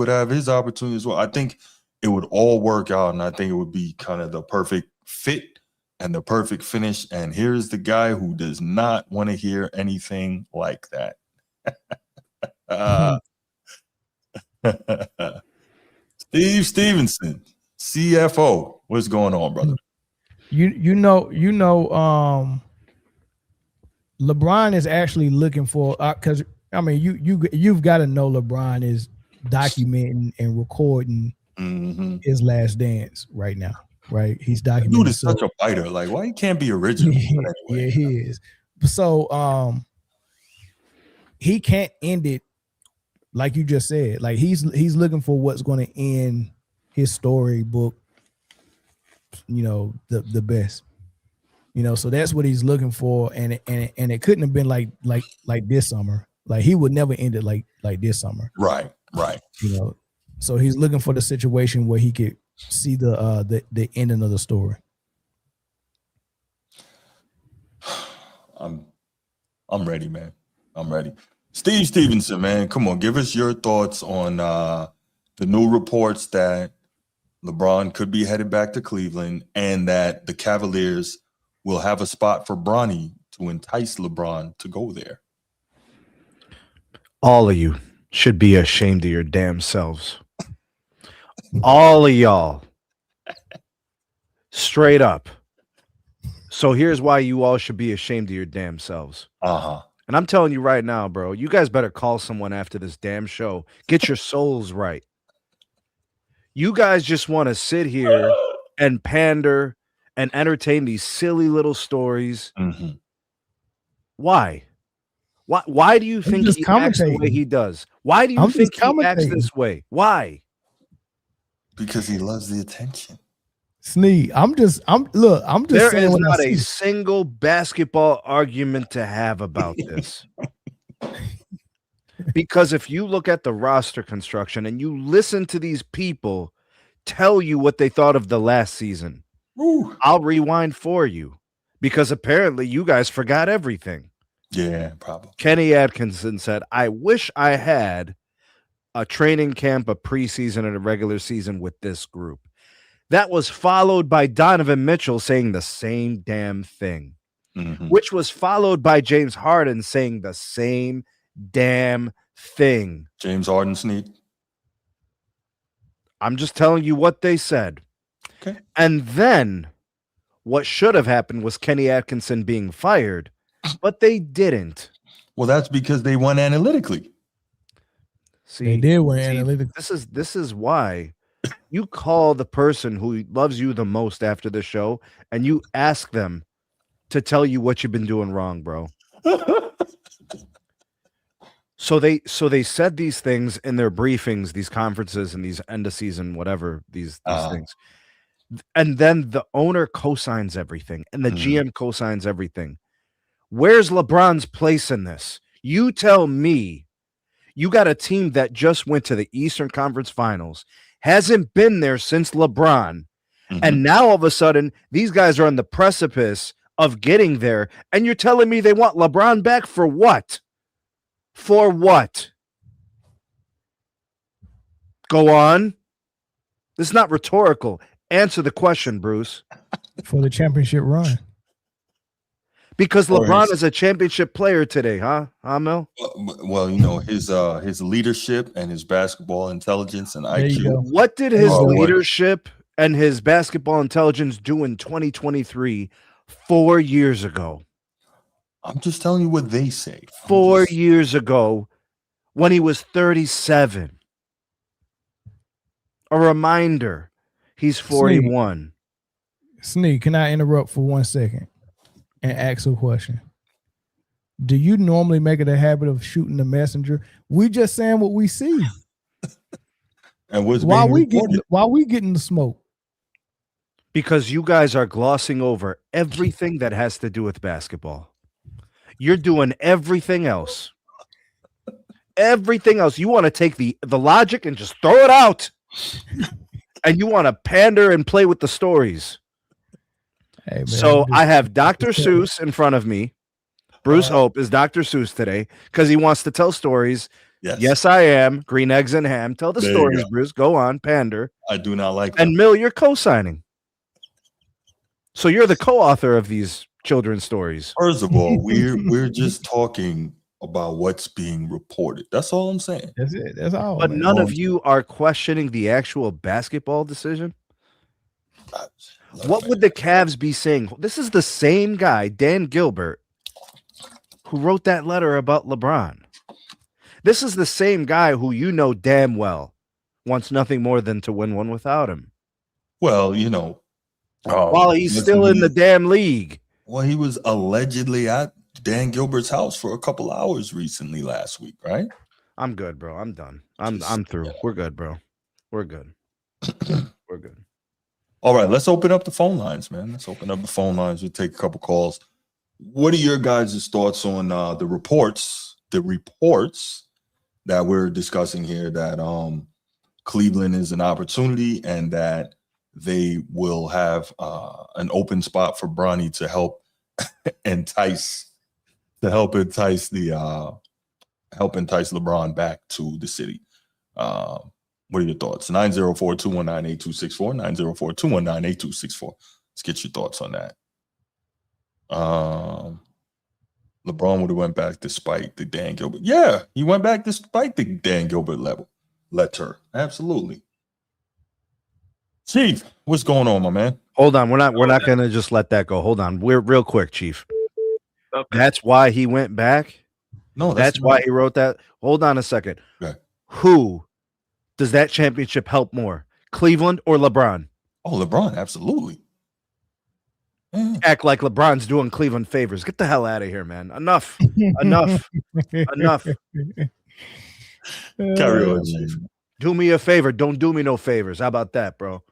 have his opportunity as well. I think it would all work out, and I think it would be kind of the perfect fit and the perfect finish. And here's the guy who does not want to hear anything like that. Steve Stevenson, CFO. What's going on, brother? LeBron is actually looking for, because you've got to know LeBron is documenting and recording his last dance right now, right? He's documenting. Dude is such a biter. Like, why he can't be original? Anyway, yeah, he is. So he can't end it like you just said. Like he's looking for what's going to end his storybook, the best. So that's what he's looking for, and it couldn't have been like this summer. Like he would never end it like this summer. Right. So he's looking for the situation where he could see the ending of the story. I'm ready, man. I'm ready. Steve Stevenson, man, come on, give us your thoughts on the new reports that LeBron could be headed back to Cleveland and that the Cavaliers will have a spot for Bronny to entice LeBron to go there. All of you should be ashamed of your damn selves. All of y'all. Straight up. So here's why you all should be ashamed of your damn selves. And I'm telling you right now, bro, you guys better call someone after this damn show. Get your souls right. You guys just want to sit here and pander and entertain these silly little stories. Why? Why do you think he acts the way he does? Why do you think he acts this way? Why? Because he loves the attention. Sneed, I'm just there saying is not a single basketball argument to have about this. Because if you look at the roster construction and you listen to these people tell you what they thought of the last season, I'll rewind for you because apparently you guys forgot everything. Yeah, probably. Kenny Atkinson said, I wish I had a training camp, a preseason, and a regular season with this group. That was followed by Donovan Mitchell saying the same damn thing, which was followed by James Harden saying the same damn thing. James Harden, Sneed. I'm just telling you what they said. Okay. And then what should have happened was Kenny Atkinson being fired, but they didn't. Well, that's because they won analytically. See, they did win analytically. This is why you call the person who loves you the most after the show and you ask them to tell you what you've been doing wrong, bro. So they said these things in their briefings, these conferences and these end of season, whatever, these things. And then the owner co-signs everything and the GM co-signs everything. Where's LeBron's place in this? You tell me. You got a team that just went to the Eastern Conference Finals, hasn't been there since LeBron, and now all of a sudden these guys are on the precipice of getting there, and you're telling me they want LeBron back for what? For what? Go on. This is not rhetorical. Answer the question, Bruce. For the championship run. Because Or LeBron his- is a championship player today, huh? Mel? Well, you know, his leadership and his basketball intelligence and There you IQ. go. What did his Oh, what? leadership and his basketball intelligence do in 2023 4 years ago? I'm just telling you what they say. 4 years ago when he was 37. A reminder, he's 41. Sneak, can I interrupt for 1 second and ask a question? Do you normally make it a habit of shooting the messenger? We just saying what we see. And what's Why being we reported. getting the smoke? Because you guys are glossing over everything that has to do with basketball. You're doing everything else. Everything else. You want to take the logic and just throw it out. And you want to pander and play with the stories. Hey, man, So I have Dr. Seuss in front of me. Bruce Hope is Dr. Seuss today because he wants to tell stories. Yes, I am. Green eggs and ham. Tell the There you stories, go. Bruce. Go on, pander. I do not like that. And Mill, you're co-signing. So you're the co-author of these children's stories. First of all, we're just talking about what's being reported. That's all I'm saying. That's it. That's all. But man. none of you are questioning the actual basketball decision. Look, What man, would the Cavs be saying? This is the same guy, Dan Gilbert, who wrote that letter about LeBron. This is the same guy who you know damn well wants nothing more than to win one without him. Well, you know, While he's still in the damn league. Well, he was allegedly at Dan Gilbert's house for a couple hours recently last week, right? I'm good, bro. I'm done. I'm through. Yeah. We're good, bro. We're good. We're good. All right, let's open up the phone lines, man. Let's open up the phone lines. We'll take a couple calls. What are your guys' thoughts on the reports that we're discussing here that Cleveland is an opportunity and that they will have an open spot for Bronny to help entice LeBron back to the city. What are your thoughts? 904-219-8264, 904-219-8264. Let's get your thoughts on that. LeBron would have went back despite the Dan Gilbert. Yeah, he went back despite the Dan Gilbert letter. Absolutely. Chief, what's going on, my man? Hold on. We're not gonna just let that go. Hold on. We're real quick, Chief. Okay. That's why he went back. No, That's why he wrote that. Hold on a second. Okay. Who does that championship help more, Cleveland or LeBron? Oh, LeBron, absolutely. Yeah. Act like LeBron's doing Cleveland favors. Get the hell out of here, man. Enough. Enough. Carry on, Chief. Do me a favor. Don't do me no favors. How about that, bro?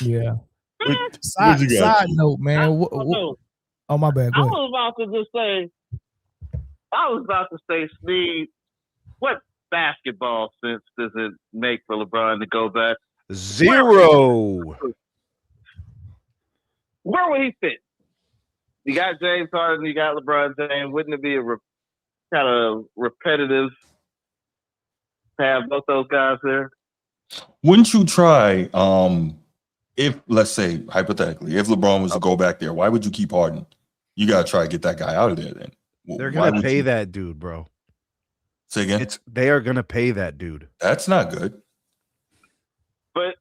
Yeah. What Side you got, Chief? note, man. Oh, my bad. I Go ahead. was about to say, Steve, what basketball sense does it make for LeBron to go back? Zero. Where would he fit? You got James Harden, you got LeBron James. Wouldn't it be a kind of repetitive to have both those guys there? Wouldn't you try, if, let's say, hypothetically, if LeBron was to go back there, why would you keep Harden? You got to try to get that guy out of there then. They're Why gonna would pay you- that dude, bro. Say again? They are gonna pay that dude. That's not good. But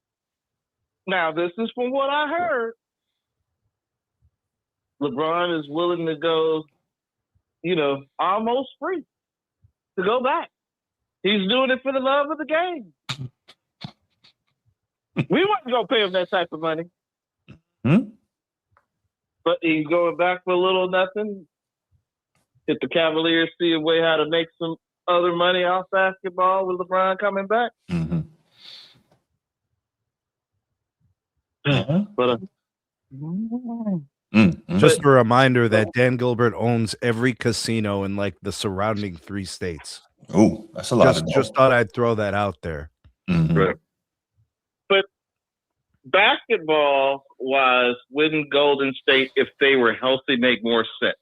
now this is from what I heard. LeBron is willing to go, almost free to go back. He's doing it for the love of the game. We weren't going to pay him that type of money. But he's going back for a little nothing. If the Cavaliers see a way how to make some other money off basketball with LeBron coming back. Mm-hmm. But Just a reminder that Dan Gilbert owns every casino in like the surrounding 3 states. Oh, that's a lot. Just thought I'd throw that out there. Mm-hmm. Right. But basketball-wise, wouldn't Golden State, if they were healthy, make more sense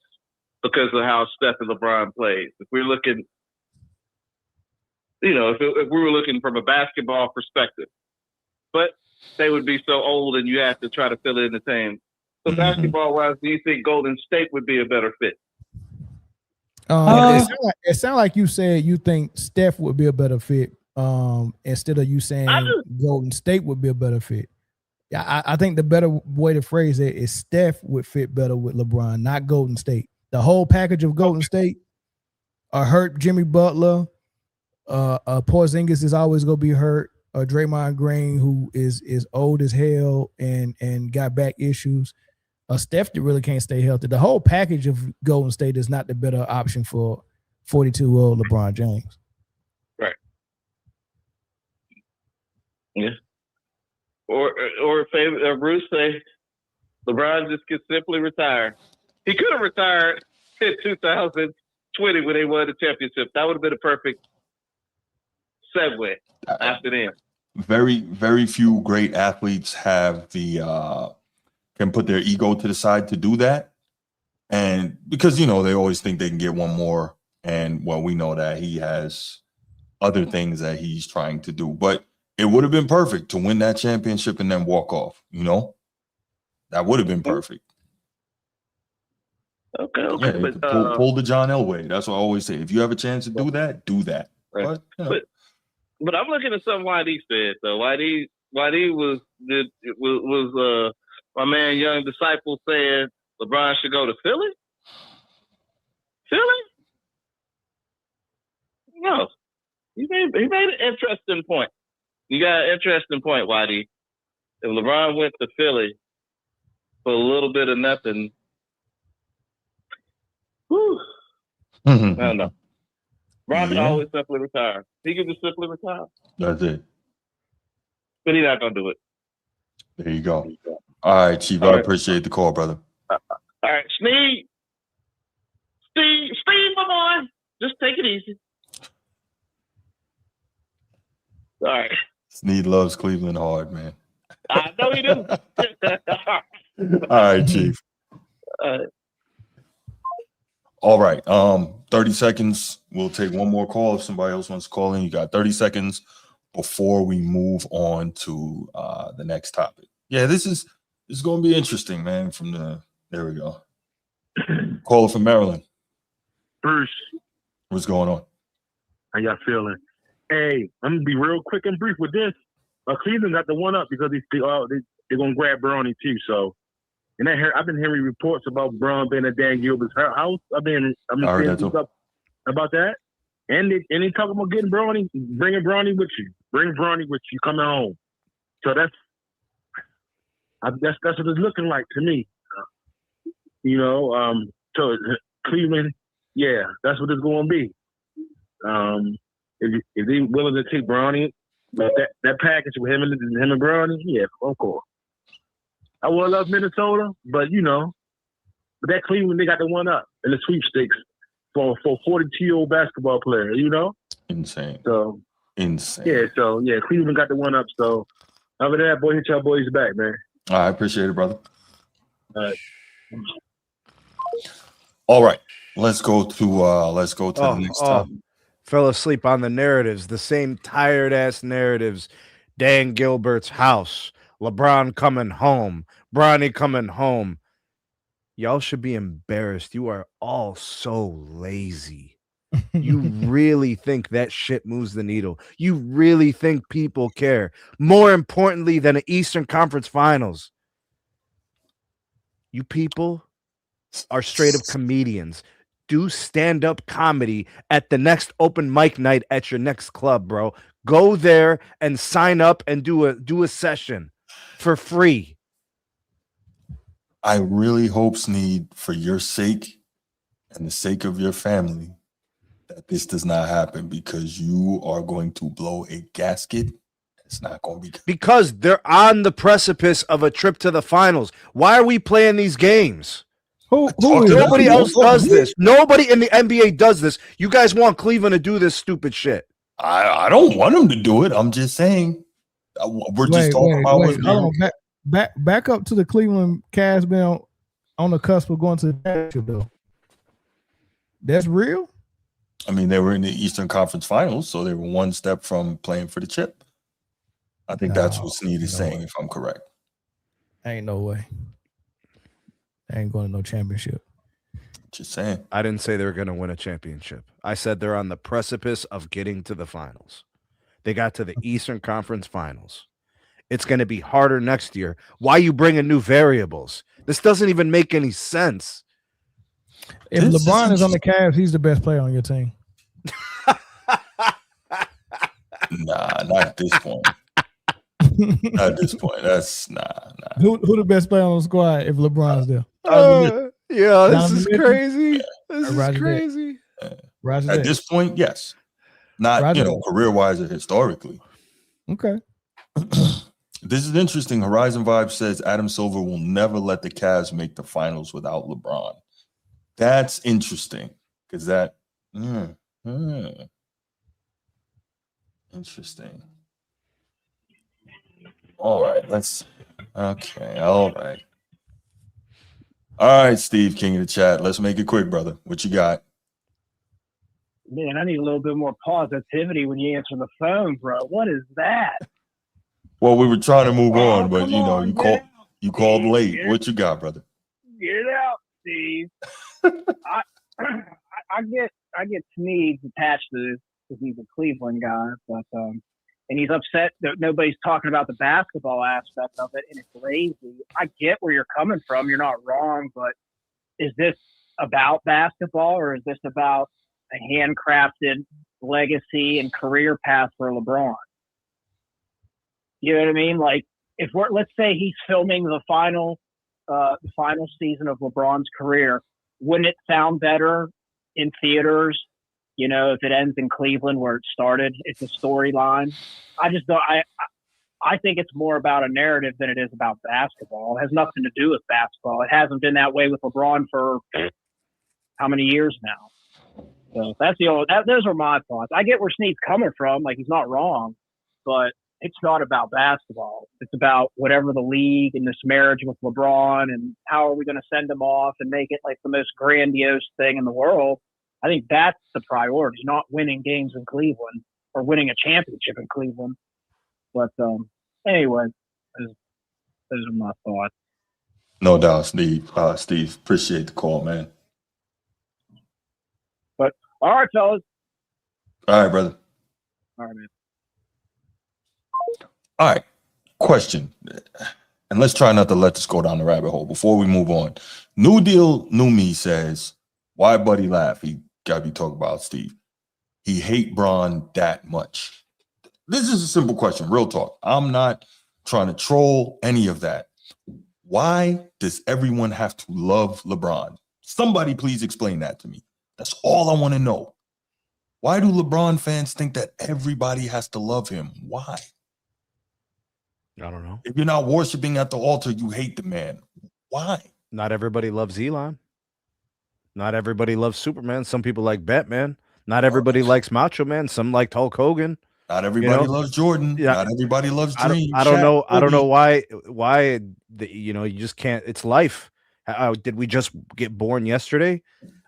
because of how Steph and LeBron plays? If we're looking, if we were looking from a basketball perspective. But they would be so old and you have to try to fill in the same. So basketball-wise, do you think Golden State would be a better fit? It sounds like you said you think Steph would be a better fit instead of you saying Golden State would be a better fit. Yeah, I think the better way to phrase it is Steph would fit better with LeBron, not Golden State. The whole package of Golden State, a hurt Jimmy Butler, Porzingis is always gonna be hurt. Draymond Green, who is old as hell and got back issues. Steph really can't stay healthy. The whole package of Golden State is not the better option for 42-year-old LeBron James. Right. Yeah. Or Bruce say LeBron just could simply retire. He could have retired in 2020 when they won the championship. That would have been a perfect segue after them. Very, very few great athletes have the can put their ego to the side to do that. And because, they always think they can get one more. And well, we know that he has other things that he's trying to do. But it would have been perfect to win that championship and then walk off, That would have been perfect. Okay. Yeah, but, pull the John Elway. That's what I always say. If you have a chance to do that, do that. Right. But I'm looking at something YD said, though. YD was my man Young Disciple saying LeBron should go to Philly? Philly? No. He made an interesting point. You got an interesting point, YD. If LeBron went to Philly for a little bit of nothing, I don't know. LeBron can always simply retire. He can just simply retire. That's it. But he's not going to do it. There you go. All right, Chief. I appreciate the call, brother. All right, Steve, my boy. Just take it easy. All right. Sneed loves Cleveland hard, man. I know he do. All right, Chief. All right. 30 seconds. We'll take one more call if somebody else wants to call in. You got 30 seconds before we move on to the next topic. Yeah, this is going to be interesting, man. There we go. Caller from Maryland. Bruce. What's going on? How y'all feeling? Hey, I'm gonna be real quick and brief with this. Cleveland got the one up because they're gonna grab Bronny too. So, and I've been hearing reports about Braun being at Dan Gilbert's house. I've been seeing stuff about that, and they talking about getting Bronny, bringing Bronny with you, coming home. So that's what it's looking like to me. So Cleveland, yeah, that's what it's going to be. If they willing to take Bronny, that package with him and Bronny, yeah, of course. I would love Minnesota, but that Cleveland, they got the one up in the sweepstakes for a 42-year-old basketball player, Insane. So insane. Yeah, Cleveland got the one up. So other than that, boy, hit y'all boys back, man. I appreciate it, brother. All right. All right. Let's go to the next topic. Fell asleep on the narratives, the same tired ass narratives. Dan Gilbert's house, LeBron coming home, Bronny coming home. Y'all should be embarrassed. You are all so lazy. You really think that shit moves the needle? You really think people care? More importantly than the Eastern Conference Finals. You people are straight up comedians. Do stand-up comedy at the next open mic night at your next club, bro. Go there and sign up and do a session for free. I really hope, Sneed, for your sake and the sake of your family, that this does not happen, because you are going to blow a gasket. It's not going to be good. Because they're on the precipice of a trip to the finals. Why are we playing these games? Nobody else does this. Nobody in the NBA does this. You guys want Cleveland to do this stupid shit. I don't want them to do it. I'm just saying. We're just talking about what's going on. Back up to the Cleveland Cavs been on the cusp of going to the championship, though. That's real? I mean, they were in the Eastern Conference Finals, so they were one step from playing for the chip. I think that's what Snead is saying, if I'm correct. Ain't no way. I ain't going to no championship. Just saying. I didn't say they were going to win a championship. I said they're on the precipice of getting to the finals. They got to the Eastern Conference Finals. It's going to be harder next year. Why you bringing new variables? This doesn't even make any sense. If LeBron is on the Cavs, he's the best player on your team. Nah, not at this point. Not at this point. That's nah. Who the best player on the squad if LeBron's there? Yeah, this is crazy. This is crazy. At this point, yes. Not, career-wise or historically. Okay. This is interesting. Horizon Vibe says Adam Silver will never let the Cavs make the finals without LeBron. That's interesting because that interesting. All right, all right, Steve, king of the chat. Let's make it quick, brother. What you got? Man, I need a little bit more positivity when you answer the phone, bro. What is that? Well, we were trying to move on, but you called late. What you got, brother? Get it out, Steve. I get Snead attached to this because he's a Cleveland guy, but and he's upset that nobody's talking about the basketball aspect of it, and it's lazy. I get where you're coming from. You're not wrong, but is this about basketball or is this about a handcrafted legacy and career path for LeBron? You know what I mean? Like, let's say he's filming the final season of LeBron's career, wouldn't it sound better in theaters? You know, if it ends in Cleveland where it started, it's a storyline. I just don't. I think it's more about a narrative than it is about basketball. It has nothing to do with basketball. It hasn't been that way with LeBron for how many years now? So those are my thoughts. I get where Snead's coming from. Like, he's not wrong, but it's not about basketball. It's about whatever the league and this marriage with LeBron and how are we going to send him off and make it like the most grandiose thing in the world. I think that's the priority, not winning games in Cleveland or winning a championship in Cleveland. But anyway, those are my thoughts. No doubt, Steve. Steve, appreciate the call, man. But all right, fellas. All right, brother. All right, man. All right. Question. And let's try not to let this go down the rabbit hole before we move on. New Deal, New Me says, why Buddy laugh? He got to be talking about Steve. He hate Bron that much. This is a simple question. Real talk. I'm not trying to troll any of that. Why does everyone have to love LeBron? Somebody please explain that to me. That's all I want to know. Why do LeBron fans think that everybody has to love him? Why? I don't know. If you're not worshiping at the altar, you hate the man. Why? Not everybody loves Elon. Not everybody loves Superman. Some people like Batman. Not everybody likes Macho Man. Some like Hulk Hogan. Not everybody loves Jordan. Yeah. Not everybody loves Dream. I don't know. I don't know why you just can't. It's life. Did we just get born yesterday?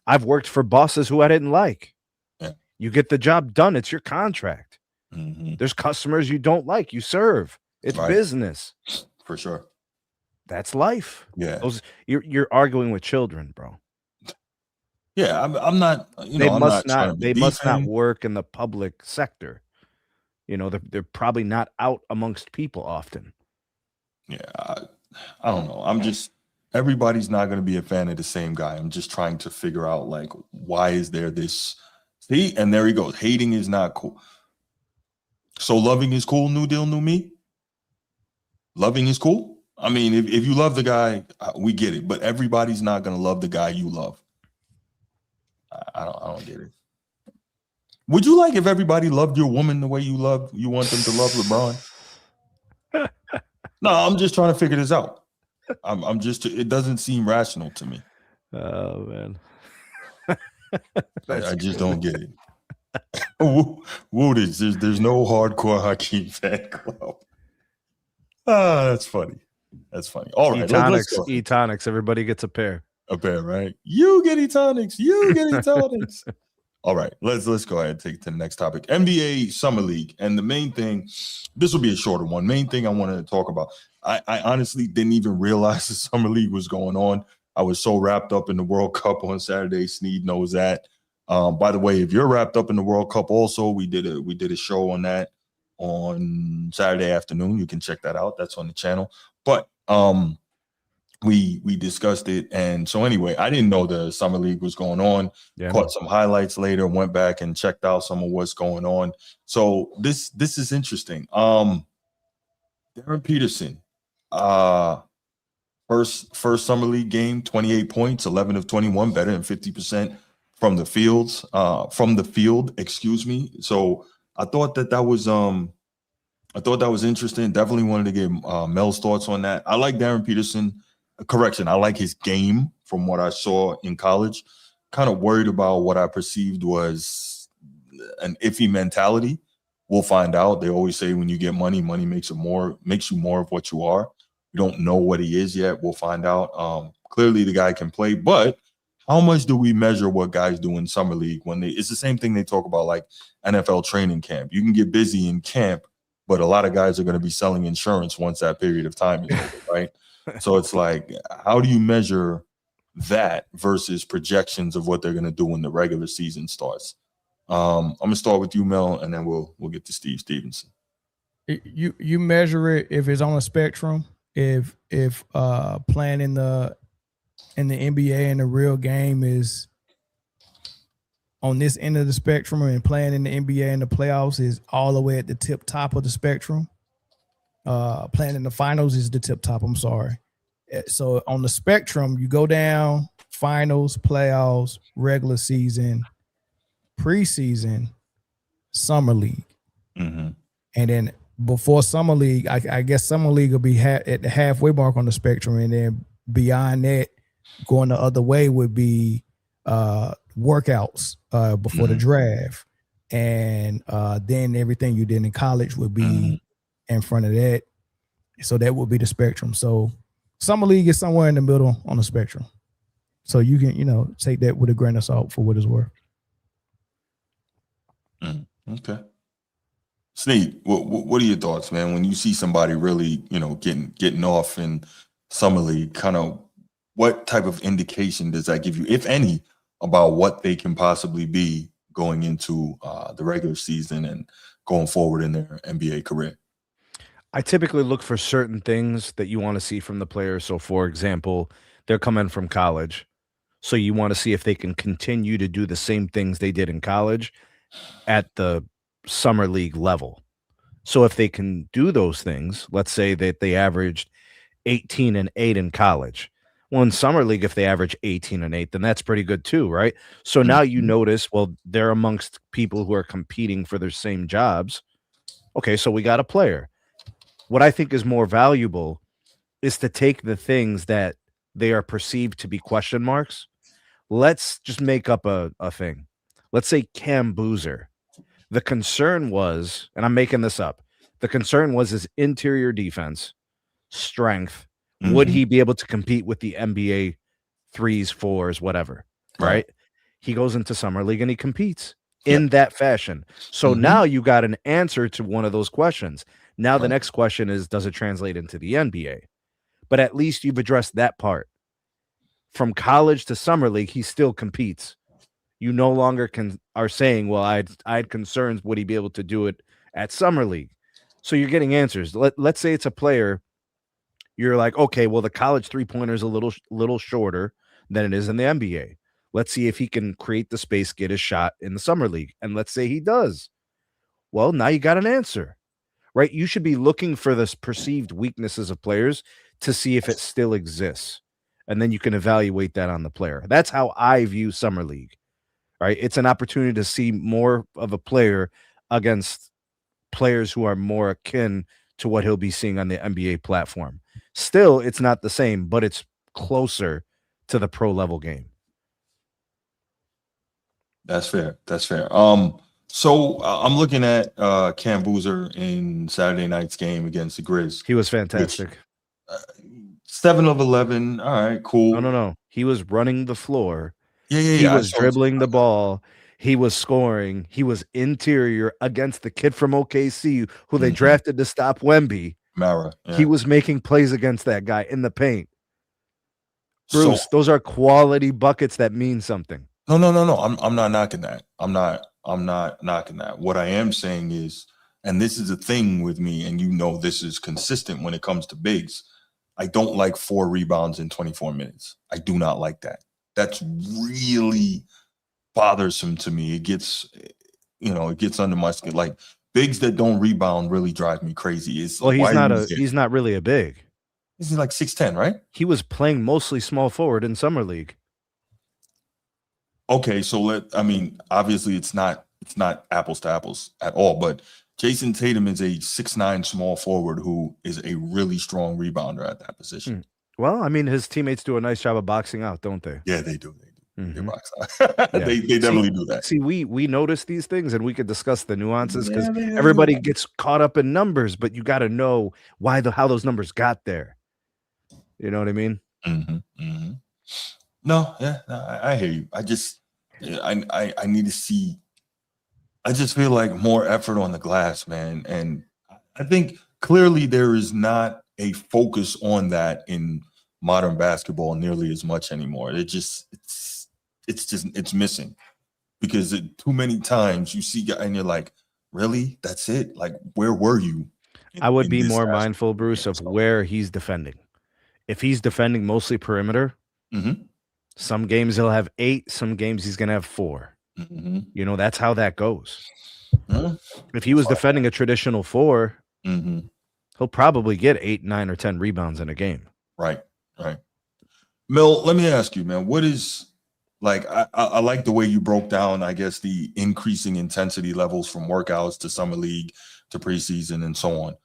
I've worked for bosses who I didn't like. Yeah. You get the job done. It's your contract. Mm-hmm. There's customers you don't like. You serve. It's business. For sure. That's life. Yeah. You're arguing with children, bro. Yeah, I'm not. They must not work in the public sector. You know, they're probably not out amongst people often. Yeah, I don't know. Everybody's not going to be a fan of the same guy. I'm just trying to figure out, like, why is there this? See, and there he goes. Hating is not cool. So loving is cool. New Deal, New Me. Loving is cool. I mean, if you love the guy, we get it. But everybody's not going to love the guy you love. I don't get it. Would you like if everybody loved your woman the way you want them to love LeBron? No, I'm just trying to figure this out. It doesn't seem rational to me. Oh man. I just don't get it. Wootage, there's no hardcore Hakeem fan club. That's funny. That's funny. All right. Etonics. Everybody gets a pair. A pair, right? You get Etonics. You get Etonics. All right, let's go ahead and take it to the next topic. NBA Summer League. And the main thing, this will be a shorter one. Main thing I wanted to talk about. I honestly didn't even realize the Summer League was going on. I was so wrapped up in the World Cup on Saturday. Sneed knows that. By the way, if you're wrapped up in the World Cup also, we did a show on that on Saturday afternoon. You can check that out. That's on the channel. But we discussed it. And so anyway, I didn't know the Summer League was going on. Yeah. Caught some highlights later, went back and checked out some of what's going on. So this is interesting. Darren Peterson, first Summer League game, 28 points, 11 of 21, better than 50% from the field, excuse me. So I thought that was interesting. Definitely wanted to get Mel's thoughts on that. I like Darren Peterson. Correction, I like his game from what I saw in college. Kind of worried about what I perceived was an iffy mentality. We'll find out. They always say when you get money makes you more of what you are. We don't know what he is yet. We'll find out. Clearly the guy can play, but how much do we measure what guys do in Summer League it's the same thing they talk about like NFL training camp. You can get busy in camp, but a lot of guys are going to be selling insurance once that period of time is over, right? So it's like, how do you measure that versus projections of what they're going to do when the regular season starts? I'm going to start with you, Mel, and then we'll get to Steve Stevenson. You measure it if it's on a spectrum. If playing in the NBA and the real game is on this end of the spectrum, and playing in the NBA and the playoffs is all the way at the top of the spectrum. Playing in the finals is the top. I'm sorry. So on the spectrum, you go down finals, playoffs, regular season, preseason, Summer League. Mm-hmm. And then before Summer League, I guess Summer League will be at the halfway mark on the spectrum. And then beyond that, going the other way would be workouts before the draft. And then everything you did in college would be in front of that. So that would be the spectrum. So Summer League is somewhere in the middle on the spectrum. So you can, take that with a grain of salt for what it's worth. Okay. Sneed, what are your thoughts, man? When you see somebody really, getting off in Summer League, kind of what type of indication does that give you, if any, about what they can possibly be going into the regular season and going forward in their NBA career? I typically look for certain things that you want to see from the players. So, for example, they're coming from college. So you want to see if they can continue to do the same things they did in college at the Summer League level. So if they can do those things, let's say that they averaged 18 and 8 in college. Well, in Summer League, if they average 18 and 8, then that's pretty good too, right? So now you notice, well, they're amongst people who are competing for their same jobs. Okay, so we got a player. What I think is more valuable is to take the things that they are perceived to be question marks. Let's just make up a thing. Let's say Cam Boozer. The concern was, and I'm making this up, the concern was his interior defense, strength. Would he be able to compete with the NBA 3s, 4s, whatever, right? He goes into Summer League and he competes in that fashion. So now you got an answer to one of those questions. Now the next question is, does it translate into the NBA? But at least you've addressed that part. From college to Summer League, he still competes. You no longer are saying, well, I had concerns, would he be able to do it at Summer League? So you're getting answers. Let's say it's a player. You're like, okay, well, the college three-pointer is a little shorter than it is in the NBA. Let's see if he can create the space, get his shot in the Summer League. And let's say he does. Well, now you got an answer, right? You should be looking for the perceived weaknesses of players to see if it still exists. And then you can evaluate that on the player. That's how I view Summer League, right? It's an opportunity to see more of a player against players who are more akin to what he'll be seeing on the NBA platform. Still, it's not the same, but it's closer to the pro level game. That's fair. So I'm looking at Cam Boozer in Saturday night's game against the Grizz. He was fantastic. 7 of 11. All right, cool. No. He was running the floor. Yeah. He was dribbling the ball. he was scoring. He was interior against the kid from OKC who they drafted to stop Wemby. Mara. Yeah. He was making plays against that guy in the paint. Bruce, those are quality buckets that mean something. No. I'm not knocking that. I'm not knocking that. What I am saying is, and this is a thing with me, and this is consistent when it comes to bigs, I don't like 4 rebounds in 24 minutes. I do not like that. That's really bothersome to me. It gets, it gets under my skin. Like bigs that don't rebound really drive me crazy. He's not really a big. Is he like 6'10", right? He was playing mostly small forward in summer league. Okay, so obviously it's not apples to apples at all, but Jason Tatum is a 6'9" small forward who is a really strong rebounder at that position. Well, his teammates do a nice job of boxing out, don't they? Yeah, they do. They box out. Yeah. They definitely do that. See, we notice these things and we could discuss the nuances because everybody gets caught up in numbers, but you got to know how those numbers got there. You know what I mean? No, I hear you. I just, I need to see. I just feel like more effort on the glass, man. And I think clearly there is not a focus on that in modern basketball nearly as much anymore. It's missing because too many times you see guys and you're like, really? That's it? Like, where were you? I would be more mindful, Bruce, of where he's defending. If he's defending mostly perimeter, some games he'll have 8, some games he's going to have 4. That's how that goes. If he was defending a traditional 4, he'll probably get 8, 9, or 10 rebounds in a game. Right. Mel, let me ask you, man, what is like, I like the way you broke down, I guess, the increasing intensity levels from workouts to summer league to preseason and so on.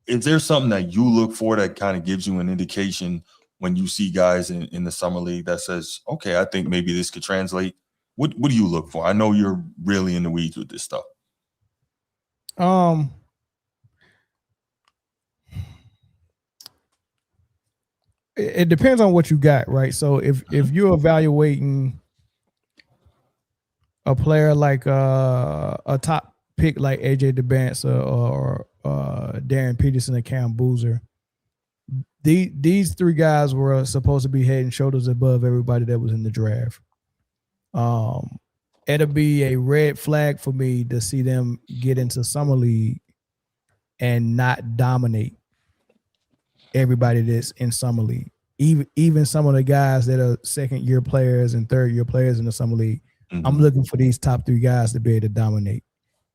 Is there something that you look for that kind of gives you an indication when you see guys in the summer league that says, okay, I think maybe this could translate? What do you look for? I know you're really in the weeds with this stuff. It depends on what you got, right? So if you're evaluating a player like a top pick like AJ DeBance or Darren Peterson and Cam Boozer, these 3 guys were supposed to be head and shoulders above everybody that was in the draft. It'll be a red flag for me to see them get into summer league and not dominate everybody that's in summer league. Even some of the guys that are 2nd-year players and 3rd-year players in the summer league, I'm looking for these top 3 guys to be able to dominate.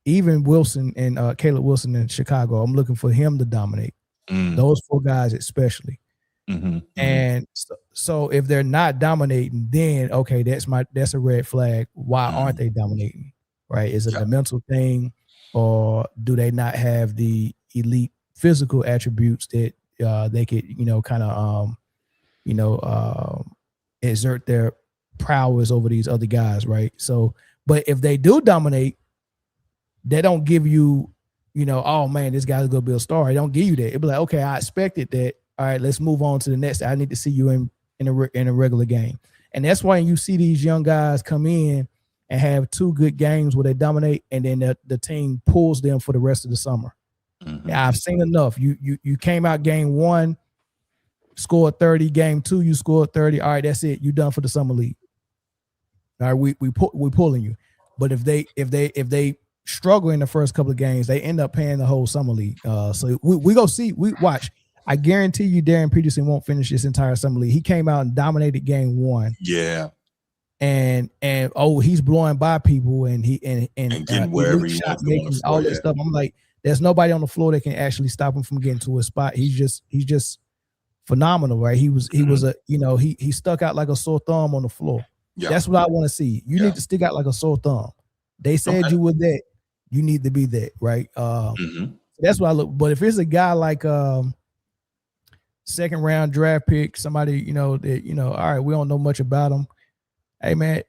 Even Wilson and Caleb Wilson in Chicago, I'm looking for him to dominate. Those 4 guys especially. And so if they're not dominating, then okay, that's a red flag. Why aren't they dominating? Right? Is it a mental thing, or do they not have the elite physical attributes that they could, exert their prowess over these other guys, right? So, but if they do dominate, they don't give you, oh man, this guy's gonna be a star. They don't give you that. It'll be like, okay, I expected that. All right, let's move on to the next. I need to see you in a regular game. And that's why you see these young guys come in and have 2 good games where they dominate, and then the team pulls them for the rest of the summer. Yeah, I've seen enough. You came out game 1, scored 30. Game 2, you scored 30. All right, that's it. You done for the summer league. All right, we pulling you. But if they struggle in the first couple of games, they end up paying the whole summer league. So we go see. We watch. I guarantee you, Darren Peterson won't finish this entire summer league. He came out and dominated game 1. Yeah. And he's blowing by people and getting wherever he wants to making all this stuff. I'm like, there's nobody on the floor that can actually stop him from getting to a spot. He's just phenomenal, right? He was he stuck out like a sore thumb on the floor. Yeah. That's what I want to see. You need to stick out like a sore thumb. They said you were that. You need to be that, right? That's what I look. But if it's a guy like 2nd round draft pick, somebody all right, we don't know much about him. Hey man,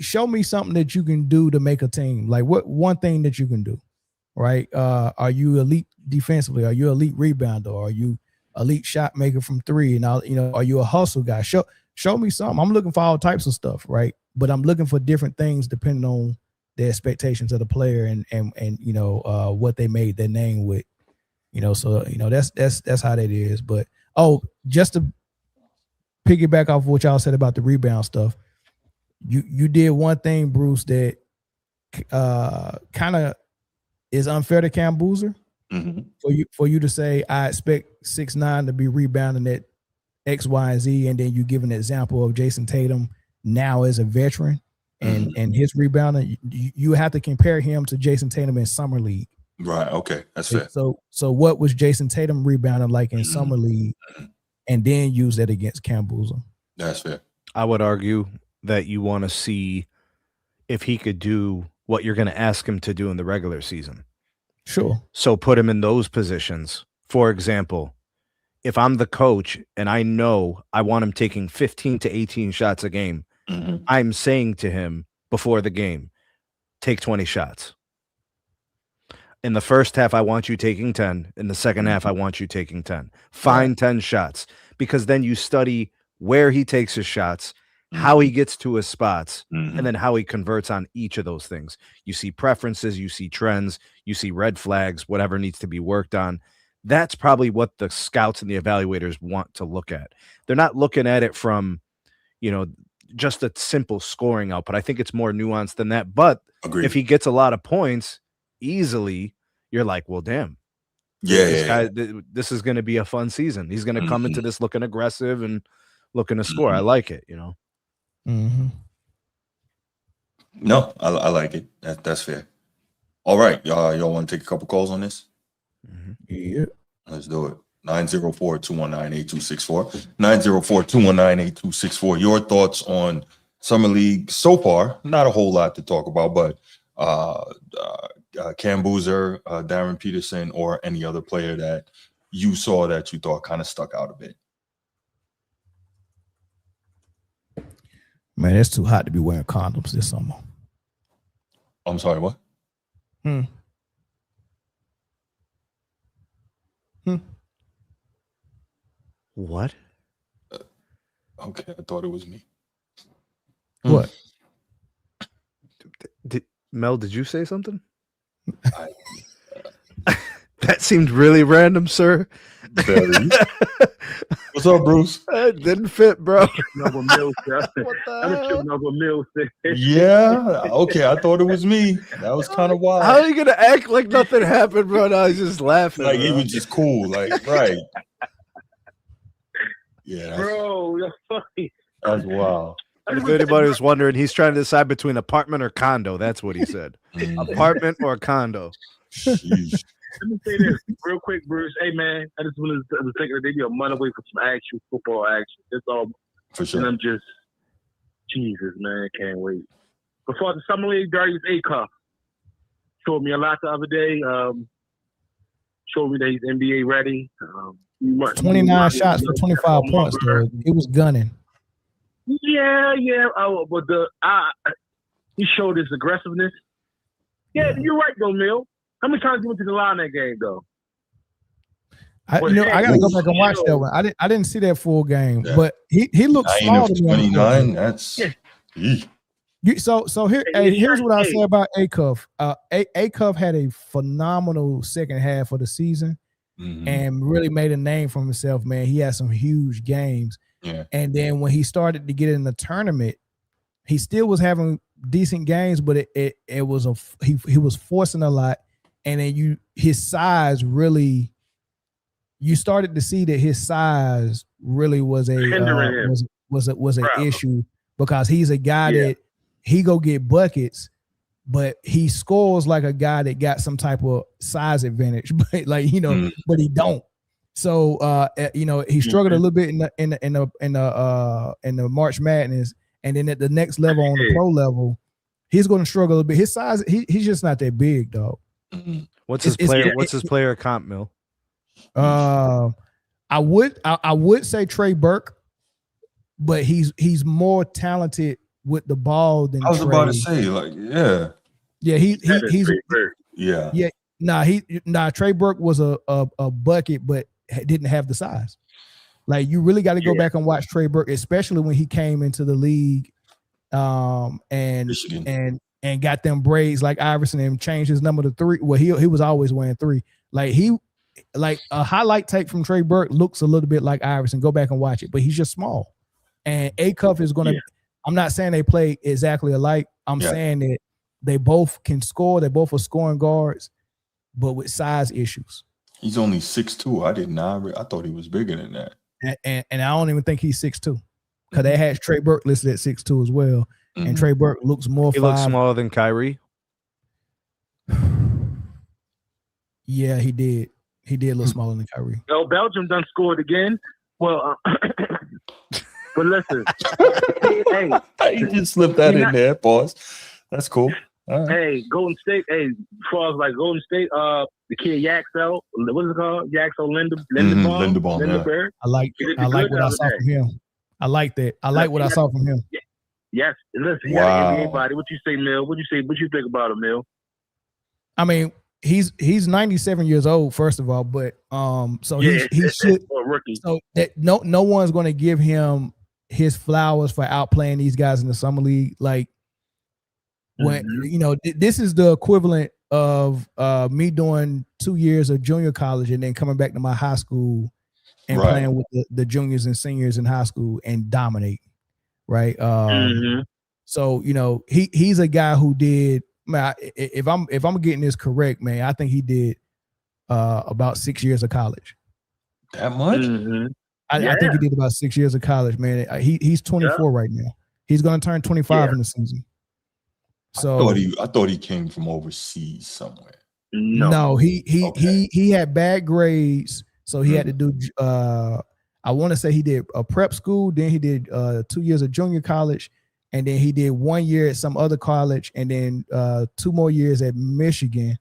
show me something that you can do to make a team. Like what one thing that you can do, right? Are you elite defensively? Are you elite rebounder? Are you elite shot maker from 3? And are you a hustle guy? Show me something. I'm looking for all types of stuff, right? but I'm looking for different things depending on the expectations of the player and what they made their name with. So that's how that is. But just to piggyback off what y'all said about the rebound stuff, you did one thing, Bruce, that kind of is unfair to Cam Boozer. For you to say I expect 6'9" to be rebounding at X, Y, and Z, and then you give an example of Jason Tatum now as a veteran and his rebounding, you have to compare him to Jason Tatum in summer league. Right. Okay, that's fair. So what was Jason Tatum rebounding like in summer league, and then use that against Cam Boozer? That's fair. I would argue that you want to see if he could do what you're going to ask him to do in the regular season. Sure. So put him in those positions. For example, if I'm the coach and I know I want him taking 15 to 18 shots a game, I'm saying to him before the game, take 20 shots. In the first half, I want you taking 10. In the second half, I want you taking 10. Find 10 shots, because then you study where he takes his shots, how he gets to his spots, and then how he converts on each of those things. You see preferences, you see trends, you see red flags, whatever needs to be worked on. That's probably what the scouts and the evaluators want to look at. They're not looking at it from, just a simple scoring output. I think it's more nuanced than that. But Agreed. If he gets a lot of points easily, you're like, well, damn. This is going to be a fun season. He's going to come into this looking aggressive and looking to score. I like it, No, I like it. That's fair. All right, y'all want to take a couple calls on this? Yeah. Let's do it. 904-219-8264. 904-219-8264. Your thoughts on Summer League so far? Not a whole lot to talk about, but Cam Boozer, Darren Peterson, or any other player that you saw that you thought kind of stuck out a bit. Man, it's too hot to be wearing condoms this summer. I'm sorry, what? What? Okay, I thought it was me. What? Mel, did you say something? That seemed really random, sir. Very. What's up, Bruce? It didn't fit, bro. Yeah. Okay, I thought it was me. That was kind of wild. How are you gonna act like nothing happened, bro? I was just laughing. Like he was just cool. Like, right. Yeah. Bro, you're funny. That's wild. If anybody was wondering, he's trying to decide between apartment or condo. That's what he said. Apartment or condo. Sheesh. Let me say this real quick, Bruce. Hey, man, I just want to think that they be a month away from some actual football action. That's all. For sure. And I'm just, Jesus, man, can't wait. Before the Summer League, Darius Acuff showed me a lot the other day. Showed me that he's NBA ready. 29 shots for 25 points, though. He was gunning. Yeah. But he showed his aggressiveness. Yeah, you're right, though, Mill. How many times you went to the line that game, though? I gotta go back and watch that one. I didn't see that full game, but he looked small to me. 29. That's so here's what I say about Acuff. Acuff had a phenomenal second half of the season and really made a name for himself. Man, he had some huge games. Yeah. And then when he started to get in the tournament, he still was having decent games, but it was he was forcing a lot. And then his size really, you started to see that his size really was an issue, because he's a guy that he go get buckets, but he scores like a guy that got some type of size advantage, but but he don't. So he struggled a little bit in the March Madness, and then at the next level on the pro level, he's going to struggle a little bit. His size, he's just not that big, dog. What's his player comp, Mill? I would say Trey Burke, but he's more talented with the ball than I was Trey. about to say, Trey Burke was a bucket, but didn't have the size. Like, you really got to go back and watch Trey Burke, especially when he came into the league and Michigan. and got them braids like Iverson and changed his number to 3. Well, he was always wearing 3. Like a highlight tape from Trey Burke looks a little bit like Iverson. Go back and watch it, but he's just small. And A-Cuff is going to, I'm not saying they play exactly alike. I'm saying that they both can score. They both are scoring guards, but with size issues. He's only 6'2". I thought he was bigger than that. And I don't even think he's 6'2", because they had Trey Burke listed at 6'2" as well. Mm-hmm. And Trey Burke looks more. He looks smaller than Kyrie. Yeah, he did. He did look smaller than Kyrie. Yo, Belgium done scored again. Well, but listen, hey, you just slipped that in there, pause. That's cool. Right. Hey, Golden State. Hey, as far as like Golden State, the kid Yaxel, what is it called? Yaxel Linderbaum. I like what I saw from him. I like that. I like what I saw from him. Yes. Listen, he got an NBA body. What you say, Mill? What you think about him, Mill? I mean, he's 97 years old, first of all, but so he should a rookie. So that no one's going to give him his flowers for outplaying these guys in the summer league. Like when this is the equivalent of me doing 2 years of junior college and then coming back to my high school and playing with the juniors and seniors in high school and dominate. Right. So, he's a guy who did, man, if I'm getting this correct, man, I think he did about 6 years of college. That much? I think he did about 6 years of college, man. He's 24 right now. He's going to turn 25 in the season. So I thought he came from overseas somewhere. No, he had bad grades, so he had to do I want to say he did a prep school, then he did 2 years of junior college, and then he did 1 year at some other college, and then 2 more years at Michigan.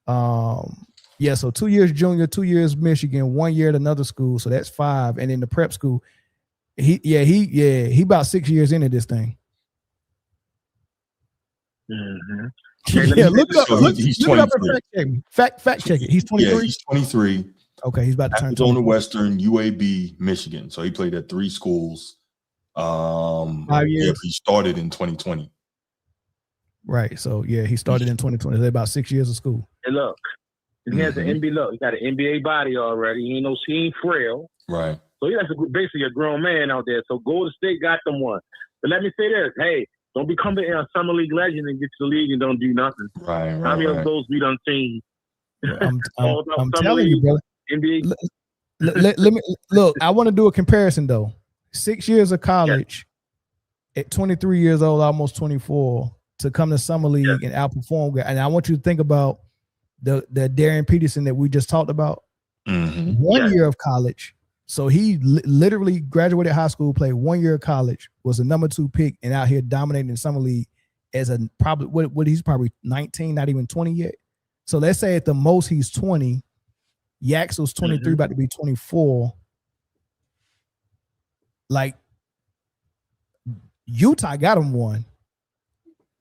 So 2 years junior, 2 years Michigan, 1 year at another school, so that's 5, and then the prep school. He about 6 years into this thing. Look up. He's 23. Fact check it. He's 23. Yeah, he's 23. Okay, he's about to turn Arizona Western, UAB, Michigan. So he played at 3 schools. 5 years. Yeah, he started in 2020. Right. So he started in 2020. That's about 6 years of school. And look, he has an NBA look. He got an NBA body already. He ain't frail. Right. So he's basically a grown man out there. So Golden State got them one. But let me say this: hey, don't become a summer league legend and get to the league and don't do nothing. Right. How many of those we done seen? I'm telling you, brother. NBA. Let me look. I want to do a comparison though. 6 years of college, at 23 years old, almost 24, to come to summer league and outperform. And I want you to think about the Darian Peterson that we just talked about. 1 year of college, so he literally graduated high school, played 1 year of college, was the number 2 pick, and out here dominating the summer league as a probably he's probably 19, not even 20 yet. So let's say at the most he's 20. Yaxel's 23, about to be 24. Like Utah got him one.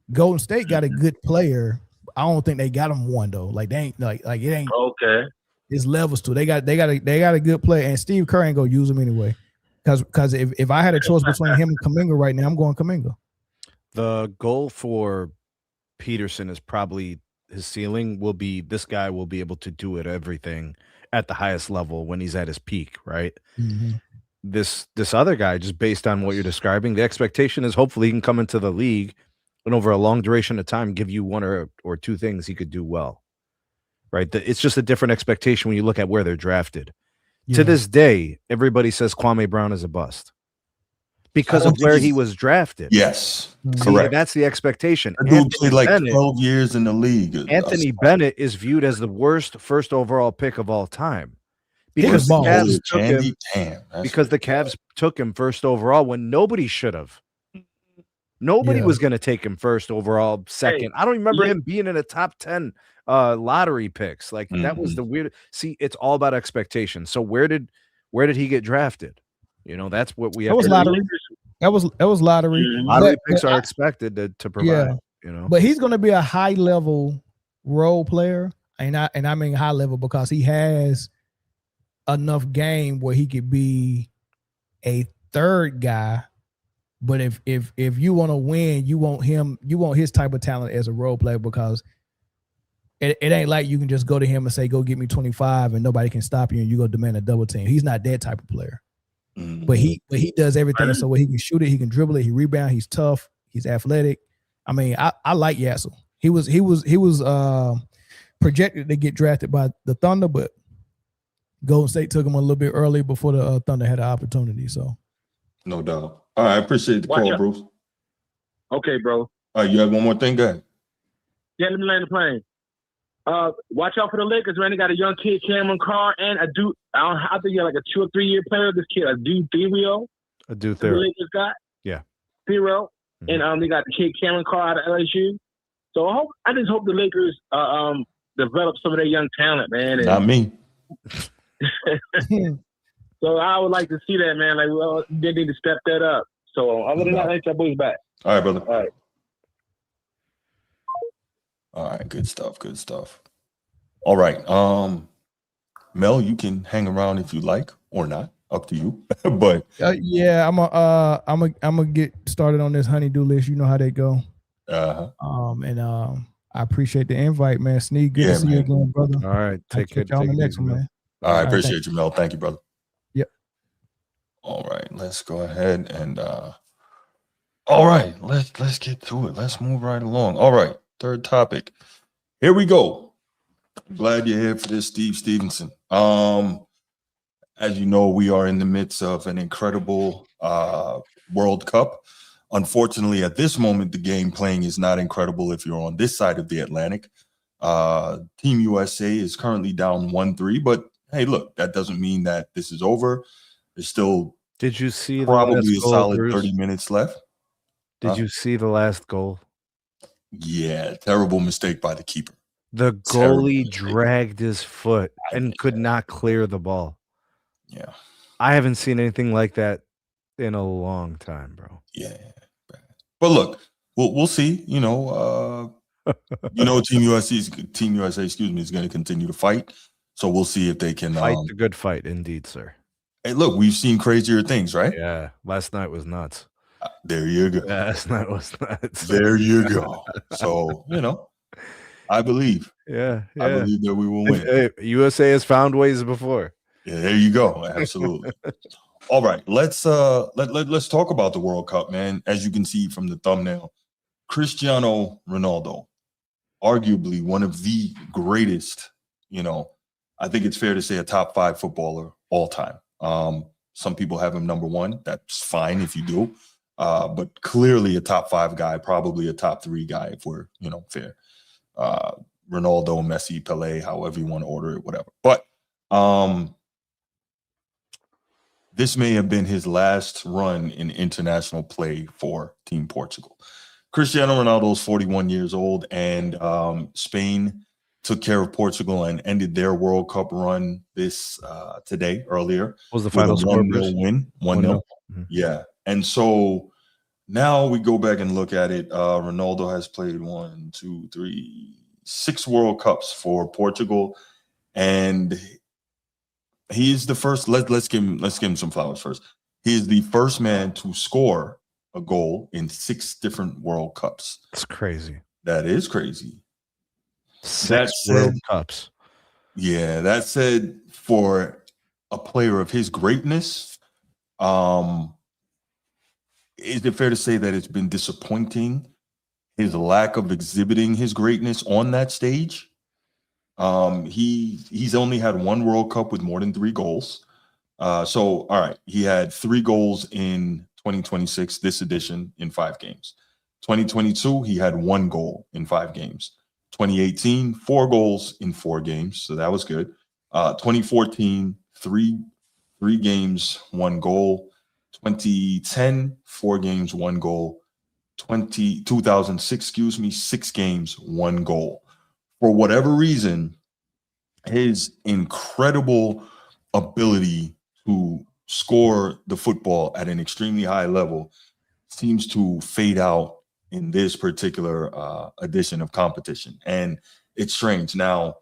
Golden State got a good player. I don't think they got him one though. Like they ain't like it ain't okay. It's levels to. They got a good player, and Steve Kerr ain't gonna use him anyway. Because if I had a choice between him and Kuminga right now, I'm going Kuminga. The goal for Peterson is probably his ceiling will be this guy will be able to do everything at the highest level when he's at his peak, right? This other guy, just based on what you're describing, the expectation is hopefully he can come into the league and over a long duration of time give you one or two things he could do well, right? It's just a different expectation when you look at where they're drafted. To this day, everybody says Kwame Brown is a bust because of where he was drafted. Yes, correct. That's the expectation. The dude played like 12 years in the league. Anthony Bennett is viewed as the worst first overall pick of all time because the Cavs took him first overall when nobody should have. Nobody was going to take him first overall, second. I don't remember him being in a top 10 lottery picks. Like that was the weird. See, it's all about expectations. So where did he get drafted? That's what we have. That was lottery. That was lottery. Lottery picks are expected to provide. But he's going to be a high level role player, and I mean high level because he has enough game where he could be a third guy But if you want to win, you want his type of talent as a role player, because it ain't like you can just go to him and say, go get me 25 and nobody can stop you and you go demand a double team. He's not that type of player. But he does everything. So where he can shoot it, he can dribble it, he rebound, he's tough, he's athletic. I mean, I like Yassel. He was projected to get drafted by the Thunder, but Golden State took him a little bit early before the Thunder had an opportunity. So no doubt. All right, I appreciate the call, Bruce. Okay, bro. All right, you have one more thing, go ahead. Yeah, let me land the plane. Watch out for the Lakers, man. They got a young kid, Cameron Carr, and a dude. I think like a 2 or 3 year player. This kid, a dude Therio. The Lakers got. Yeah. Therio. And they got the kid Cameron Carr out of LSU. So I just hope the Lakers develop some of their young talent, man. And, not me. So I would like to see that, man. Like, well, they need to step that up. So other than that, let your boys back. All right, brother. All right. All right, good stuff. Good stuff. All right. Mel, you can hang around if you like or not. Up to you. But yeah, I'm gonna get started on this honey-do list. You know how they go. I appreciate the invite, man. Sneak, good to see you again, brother. All right, take care. On the next one, man. All right, appreciate you, Mel. Thank you, brother. Yep. All right, let's go ahead and all right, let's get to it. Let's move right along. All right, third topic. Here we go. I'm glad you're here for this, Steve Stevenson. As you know, we are in the midst of an incredible World Cup. Unfortunately, at this moment, the game playing is not incredible if you're on this side of the Atlantic. Team USA is currently down 1-3, but hey, look, that doesn't mean that this is over. There's still Did you see probably a solid Bruce? 30 minutes left. Did you see the last goal? Yeah, terrible mistake by the keeper. The goalie dragged his foot and could not clear the ball. Yeah. I haven't seen anything like that in a long time, bro. Yeah. But look, we'll see. You know, Team USA, is going to continue to fight. So we'll see if they can fight the good fight, indeed, sir. Hey, look, we've seen crazier things, right? Yeah, last night was nuts. There you go. Last night was nuts. There you go. So, I believe. Yeah. I believe that we will win. Hey, USA has found ways before. Yeah, there you go. Absolutely. All right, let's talk about the World Cup, man. As you can see from the thumbnail, Cristiano Ronaldo, arguably one of the greatest, I think it's fair to say a top 5 footballer all time. Some people have him number 1. That's fine if you do. But clearly a top 5 guy, probably a top 3 guy if we're, fair. Ronaldo, Messi, Pelé, however you want to order it, whatever. But this may have been his last run in international play for Team Portugal. Cristiano Ronaldo is 41 years old, and Spain took care of Portugal and ended their World Cup run earlier. What was the final score? 1-0 win. 1-0. Mm-hmm. Yeah. And so now we go back and look at it. Ronaldo has played 6 World Cups for Portugal, and he is the first. Let's give him some flowers first. He is the first man to score a goal in 6 different World Cups. That's crazy. That is crazy. 6 World Cups. Yeah, that said, for a player of his greatness, is it fair to say that it's been disappointing, his lack of exhibiting his greatness on that stage? He's only had 1 World Cup with more than 3 goals. So, all right, he had 3 goals in 2026, this edition, in 5 games. 2022, he had 1 goal in 5 games. 2018, 4 goals in 4 games, so that was good. 2014, 3 games, 1 goal. 2010, 4 games, 1 goal. 2006, 6 games, 1 goal. For whatever reason, his incredible ability to score the football at an extremely high level seems to fade out in this particular edition of competition. And it's strange. Now,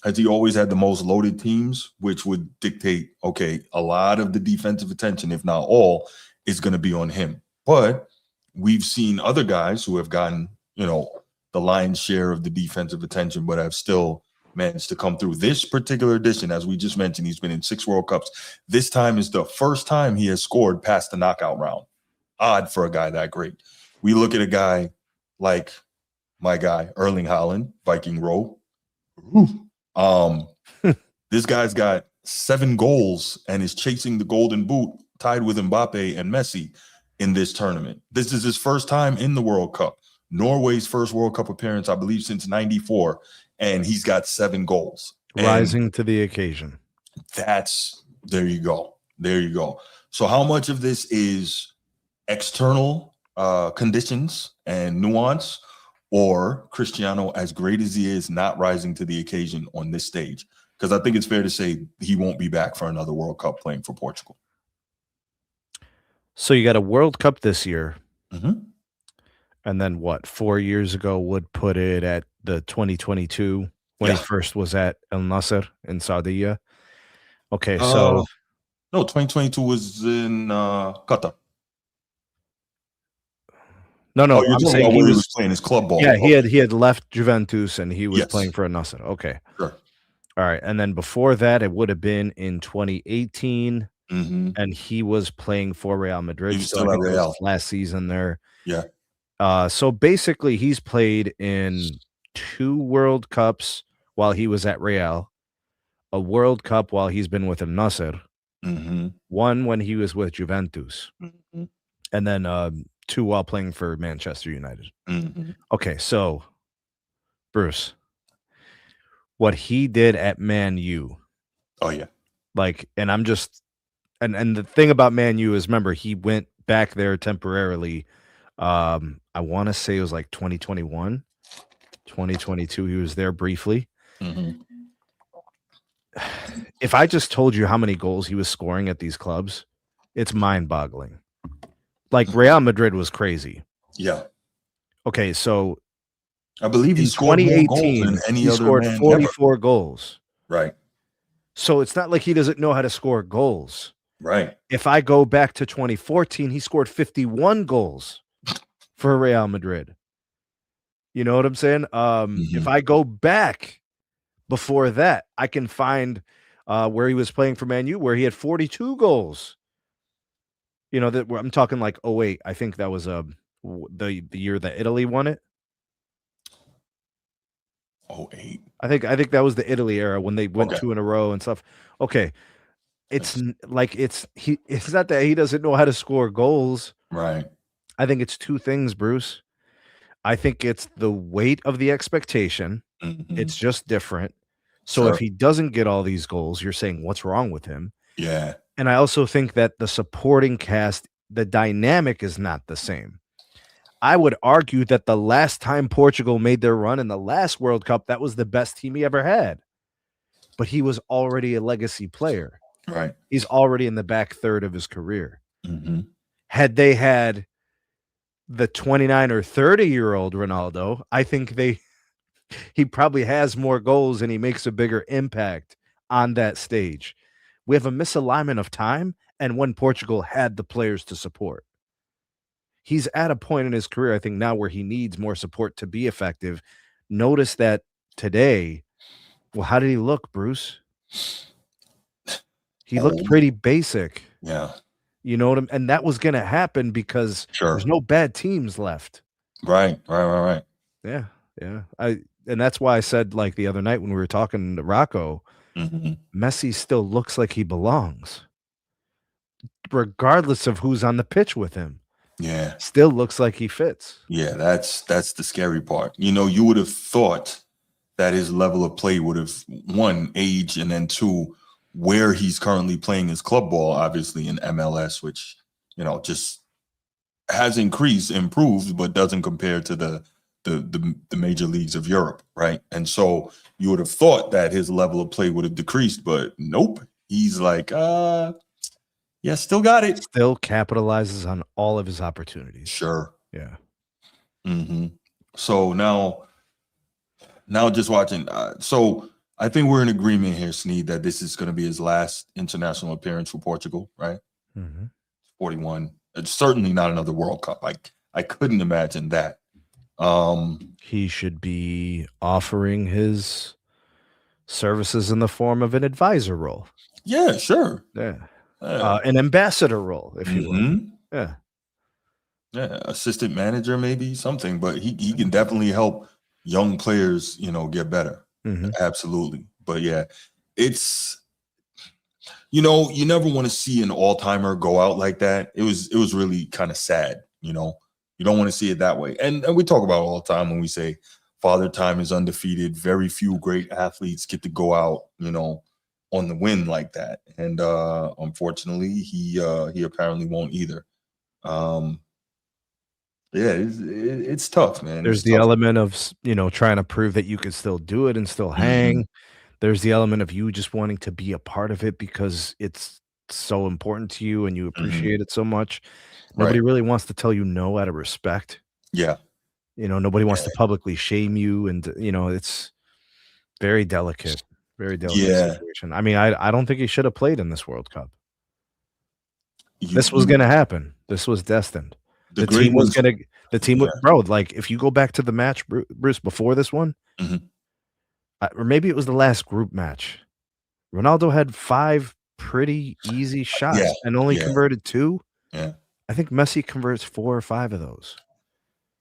has he always had the most loaded teams, which would dictate, okay, a lot of the defensive attention, if not all, is going to be on him. But we've seen other guys who have gotten, the lion's share of the defensive attention, but have still managed to come through. This particular edition, as we just mentioned, he's been in 6 World Cups. This time is the first time he has scored past the knockout round. Odd for a guy that great. We look at a guy like my guy, Erling Haaland, Viking Row. This guy's got 7 goals and is chasing the Golden Boot, tied with Mbappe and Messi in this tournament. This is his first time in the World Cup. Norway's first World Cup appearance, I believe, since '94, and he's got 7 goals. Rising to the occasion. There you go. There you go. So how much of this is external conditions and nuance, or Cristiano, as great as he is, not rising to the occasion on this stage? Because I think it's fair to say he won't be back for another World Cup playing for Portugal. So you got a World Cup this year. Mm-hmm. And then what, 4 years ago would put it at the 2022 when he first was at El Nasser in Saudi. Okay, so no, 2022 was in Qatar. No, you're I'm saying he was playing his club ball. Yeah, he had left Juventus and he was playing for El Nasser. Okay. Sure. All right, and then before that, it would have been in 2018, and he was playing for Real Madrid. He was still at Real last season there. Yeah. So basically, he's played in 2 World Cups while he was at Real, a World Cup while he's been with El Nasser, one when he was with Juventus, and then 2 while playing for Manchester United. Okay, so Bruce, what he did at Man U. Oh yeah. And I'm just and the thing about Man U is, remember, he went back there temporarily. I want to say it was like 2021, 2022. He was there briefly. If I just told you how many goals he was scoring at these clubs, it's mind-boggling. Like Real Madrid was crazy. Yeah. Okay, so I believe he scored more goals than any other scored man 44 ever. goals. Right. So it's not like he doesn't know how to score goals. Right. If I go back to 2014, he scored 51 goals for Real Madrid. You know what I'm saying? If I go back before that, I can find where he was playing for Man U, where he had 42 goals. You know, that I'm talking like 08. I think that was the year that Italy won it. 08. I think that was the Italy era when they went 2 in a row and stuff. Okay. It's not that he doesn't know how to score goals. Right. I think it's 2 things, Bruce. I think it's the weight of the expectation. It's just different. So if he doesn't get all these goals, you're saying, what's wrong with him? Yeah. And I also think that the supporting cast, the dynamic is not the same. I would argue that the last time Portugal made their run in the last World Cup, that was the best team he ever had. But he was already a legacy player. Right. He's already in the back third of his career. Had they had the 29 or 30-year-old Ronaldo, I think he probably has more goals and he makes a bigger impact on that stage. We have a misalignment of time and when Portugal had the players to support. He's at a point in his career, I think, now where he needs more support to be effective. Notice that today, well, how did he look, Bruce? He looked pretty basic. Yeah. You know what I mean? And that was going to happen because there's no bad teams left. Right. Yeah. And that's why I said, like the other night when we were talking to Rocco, Messi still looks like he belongs, regardless of who's on the pitch with him. Yeah. Still looks like he fits. Yeah, that's the scary part. You would have thought that his level of play would have, 1, age, and then 2, where he's currently playing his club ball, obviously in MLS, which, just has improved, but doesn't compare to the major leagues of Europe, right? And so you would have thought that his level of play would have decreased, but nope. He's like, still got it. Still capitalizes on all of his opportunities. Sure. Yeah. So now just watching. So I think we're in agreement here, Sneed, that this is going to be his last international appearance for Portugal, right? 41. It's certainly not another World Cup. I couldn't imagine that. He should be offering his services in the form of an advisor role. Yeah, sure. Yeah. An ambassador role, if you will. Yeah. Yeah, assistant manager, maybe something, but he can definitely help young players, get better. Absolutely. But yeah, it's, you never want to see an all-timer go out like that. It was really kind of sad, you don't want to see it that way. And we talk about it all the time when we say Father Time is undefeated. Very few great athletes get to go out, on the win like that. And unfortunately, he apparently won't either. Yeah, it's tough, man. There's It's the tough. element of, trying to prove that you could still do it and still hang. There's the element of you just wanting to be a part of it because it's so important to you and you appreciate it so much. Nobody really wants to tell you no out of respect. Yeah. Nobody wants to publicly shame you. And, it's very delicate situation. I mean, I don't think he should have played in this World Cup. This was going to happen. This was destined. The team was going to, bro, like if you go back to the match, Bruce, before this one, or maybe it was the last group match, Ronaldo had 5 pretty easy shots and only converted 2. Yeah. I think Messi converts 4 or 5 of those.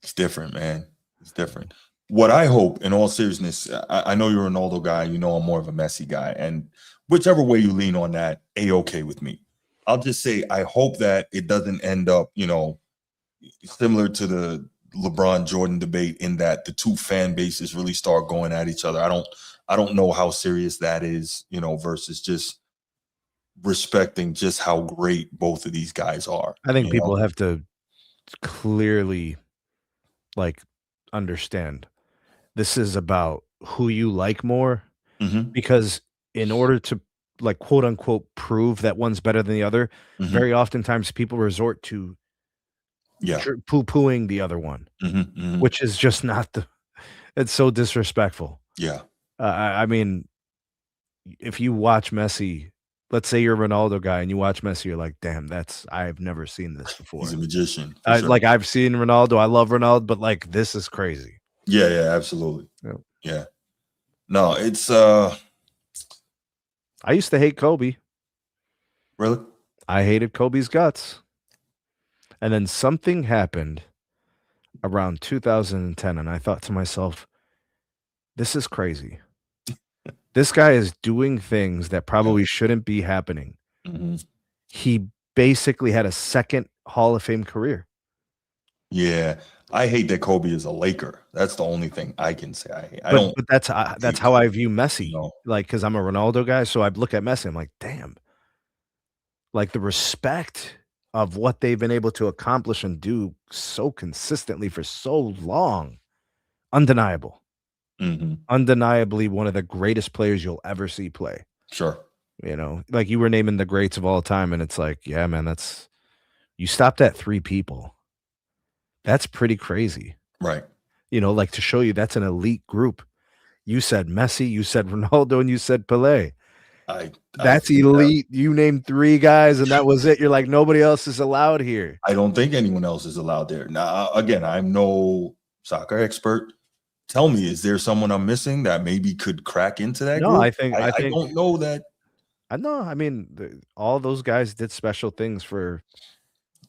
It's different, man. It's different. What I hope, in all seriousness, I know you're a Ronaldo guy. I'm more of a Messi guy. And whichever way you lean on that, A-okay with me. I'll just say I hope that it doesn't end up, similar to the LeBron Jordan debate in that the two fan bases really start going at each other. I don't know how serious that is, versus just respecting just how great both of these guys are. I think people have to clearly understand this is about who you like more, because in order to quote unquote prove that one's better than the other, very oftentimes people resort to poo-pooing the other one, which is just not it's so disrespectful. Yeah. I mean, if you watch Messi, let's say you're a Ronaldo guy and you watch Messi, you're like, damn, I've never seen this before. He's a magician. Sure. I've seen Ronaldo. I love Ronaldo, but this is crazy. Yeah, absolutely. Yeah. No, it's I used to hate Kobe. Really? I hated Kobe's guts. And then something happened around 2010, and I thought to myself, this is crazy. This guy is doing things that probably shouldn't be happening. He basically had a second Hall of Fame career. Yeah. I hate that Kobe is a Laker. That's the only thing I can say. But that's how I view Messi. Because I'm a Ronaldo guy, so I look at Messi. I'm like, damn. The respect of what they've been able to accomplish and do so consistently for so long, undeniable. Undeniably one of the greatest players you'll ever see play. Sure. You were naming the greats of all time, and it's like, yeah, man, you stopped at 3 people. That's pretty crazy. Right. To show you that's an elite group. You said Messi, you said Ronaldo, and you said Pelé. That's elite. You named 3 guys, and that was it. You're like, nobody else is allowed here. I don't think anyone else is allowed there. Now, again, I'm no soccer expert. Tell me, is there someone I'm missing that maybe could crack into that group? I think I don't know that. I know. I mean, all those guys did special things for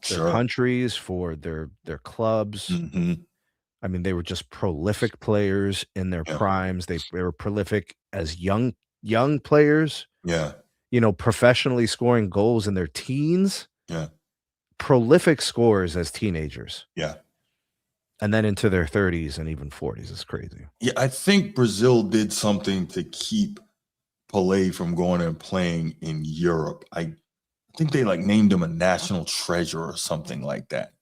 their countries, for their clubs. I mean, they were just prolific players in their primes. They were prolific as young players. Yeah. Professionally scoring goals in their teens. Yeah. Prolific scorers as teenagers. Yeah. And then into their 30s and even 40s. It's crazy. Yeah, I think Brazil did something to keep Pelé from going and playing in Europe. I think they named him a national treasure or something like that.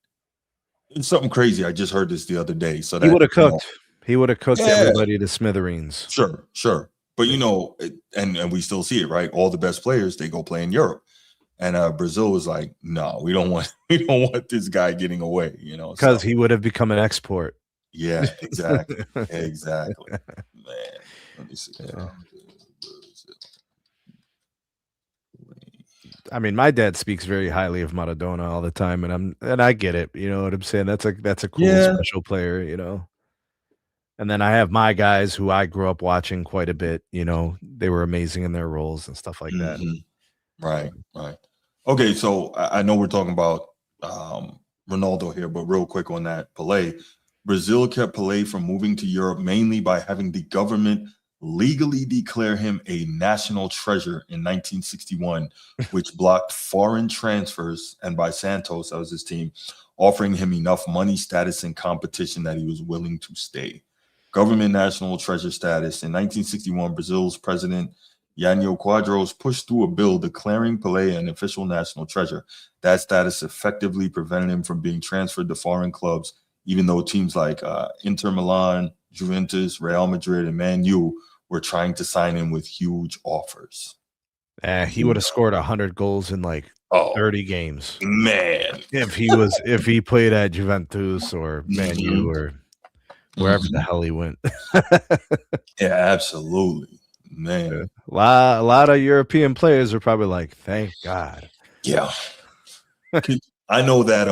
It's something crazy. I just heard this the other day. So he would have cooked. He would have cooked everybody to smithereens. Sure. But and we still see it, right? All the best players, they go play in Europe. And Brazil was like, no, we don't want this guy getting away, because he would have become an export. Yeah, exactly. Exactly. Man, let me see. I mean, my dad speaks very highly of Maradona all the time, and I get it. You know what I'm saying? That's a cool, Yeah. special player. You know. And then I have my guys who I grew up watching quite a bit. You know, they were amazing in their roles and stuff like that. Mhm. Right. Okay, so I know we're talking about Ronaldo here, but real quick on that, Pelé. Brazil kept Pelé from moving to Europe mainly by having the government legally declare him a national treasure in 1961, which blocked foreign transfers, and by Santos, that was his team, offering him enough money, status, and competition that he was willing to stay. Government national treasure status. In 1961, Brazil's president Jânio Quadros pushed through a bill declaring Pelé an official national treasure. That status effectively prevented him from being transferred to foreign clubs, even though teams like Inter Milan, Juventus, Real Madrid, and Man U were trying to sign him with huge offers. He would have scored 100 goals in like 30 games. Man. If he played at Juventus or Man U or wherever the hell he went. Yeah, absolutely. Man. A lot of European players are probably like, thank God. Yeah. I know that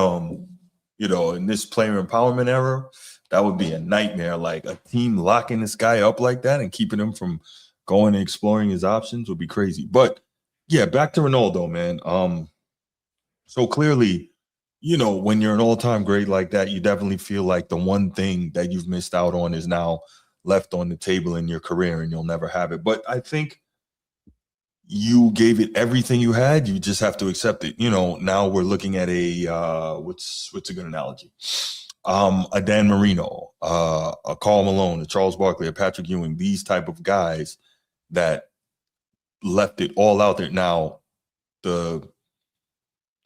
in this player empowerment era, that would be a nightmare. Like a team locking this guy up like that and keeping him from going and exploring his options would be crazy. But yeah, back to Ronaldo, man. So clearly, when you're an all-time great like that, you definitely feel like the one thing that you've missed out on is now left on the table in your career and you'll never have it. But I think you gave it everything you had. You just have to accept it. Now we're looking at a what's a good analogy? A Dan Marino, a Karl Malone, a Charles Barkley, a Patrick Ewing, these type of guys that left it all out there. Now, the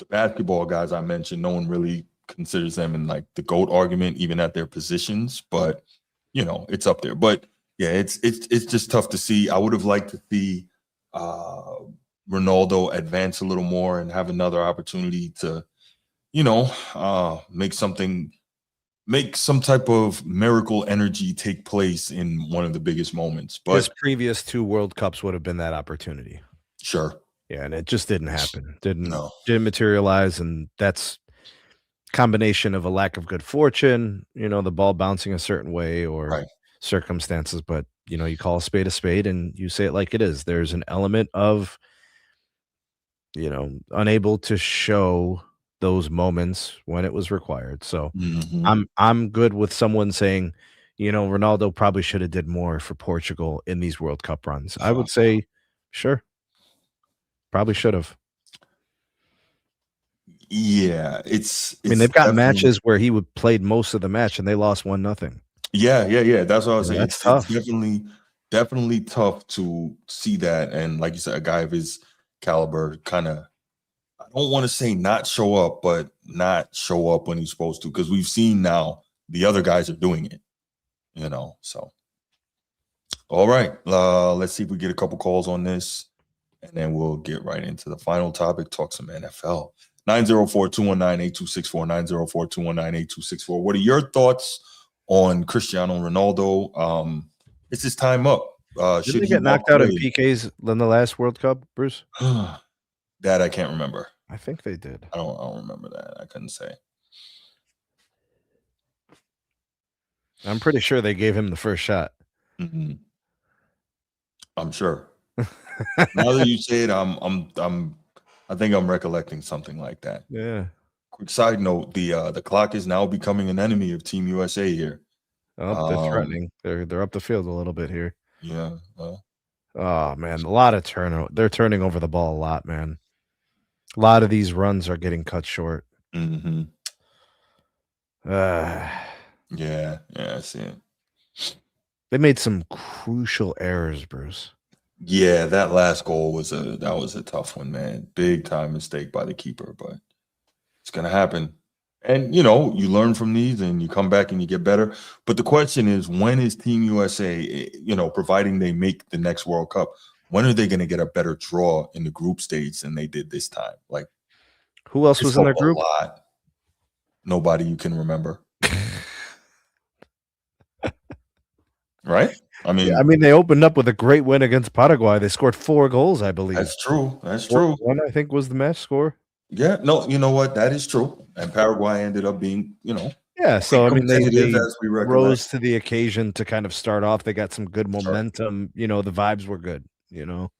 basketball guys I mentioned, no one really considers them in like the GOAT argument, even at their positions, but it's up there. But yeah, it's just tough to see. I would have liked to see Ronaldo advance a little more and have another opportunity to, make some type of miracle energy take place in one of the biggest moments. But his previous 2 World Cups would have been that opportunity. Sure. Yeah, and it just didn't happen. Didn't No. materialize, and that's combination of a lack of good fortune, the ball bouncing a certain way or circumstances, but you call a spade and you say it like it is. There's an element of unable to show those moments when it was required. So I'm good with someone saying, Ronaldo probably should have did more for Portugal in these World Cup runs. I would say, sure. Probably should have. Yeah, I mean, they've got matches where he would played most of the match and they lost 1-0. Yeah. That's what I was saying. That's tough. It's definitely tough to see that. And like you said, a guy of his caliber kind of, I don't want to say not show up, but not show up when he's supposed to, because we've seen now the other guys are doing it, so. All right. Let's see if we get a couple calls on this, and then we'll get right into the final topic, talk some NFL. 904-219-8264, 904-219-8264. What are your thoughts on Cristiano Ronaldo? It's his time up. Did he get knocked out in PKs in the last World Cup, Bruce? That I can't remember. I think they did. I don't remember that. I couldn't say. I'm pretty sure they gave him the first shot. Mm-hmm. I'm sure. Now that you say it, I think I'm recollecting something like that. Yeah. Quick side note: the clock is now becoming an enemy of Team USA here. Oh, they're threatening. They're up the field a little bit here. Yeah. Oh man, a lot of turnover. They're turning over the ball a lot, man. A lot of these runs are getting cut short. Mm-hmm. Yeah, I see it. They made some crucial errors, Bruce. Yeah, that last goal was a tough one, man. Big time mistake by the keeper, but it's gonna happen. And you learn from these and you come back and you get better. But the question is, when is Team USA, providing they make the next World Cup, when are they gonna get a better draw in the group stage than they did this time? Like, who else was in their group? A lot. Nobody you can remember. right? I mean, Yeah, I mean, they opened up with a great win against Paraguay. They scored 4 goals, I believe. that's true. That's true. 1, I think, was the match score. Yeah, no, you know what? That is true. And Paraguay ended up being, Yeah, so I mean, they as we recollect. rose to the occasion to kind of start off. They got some good momentum. The vibes were good.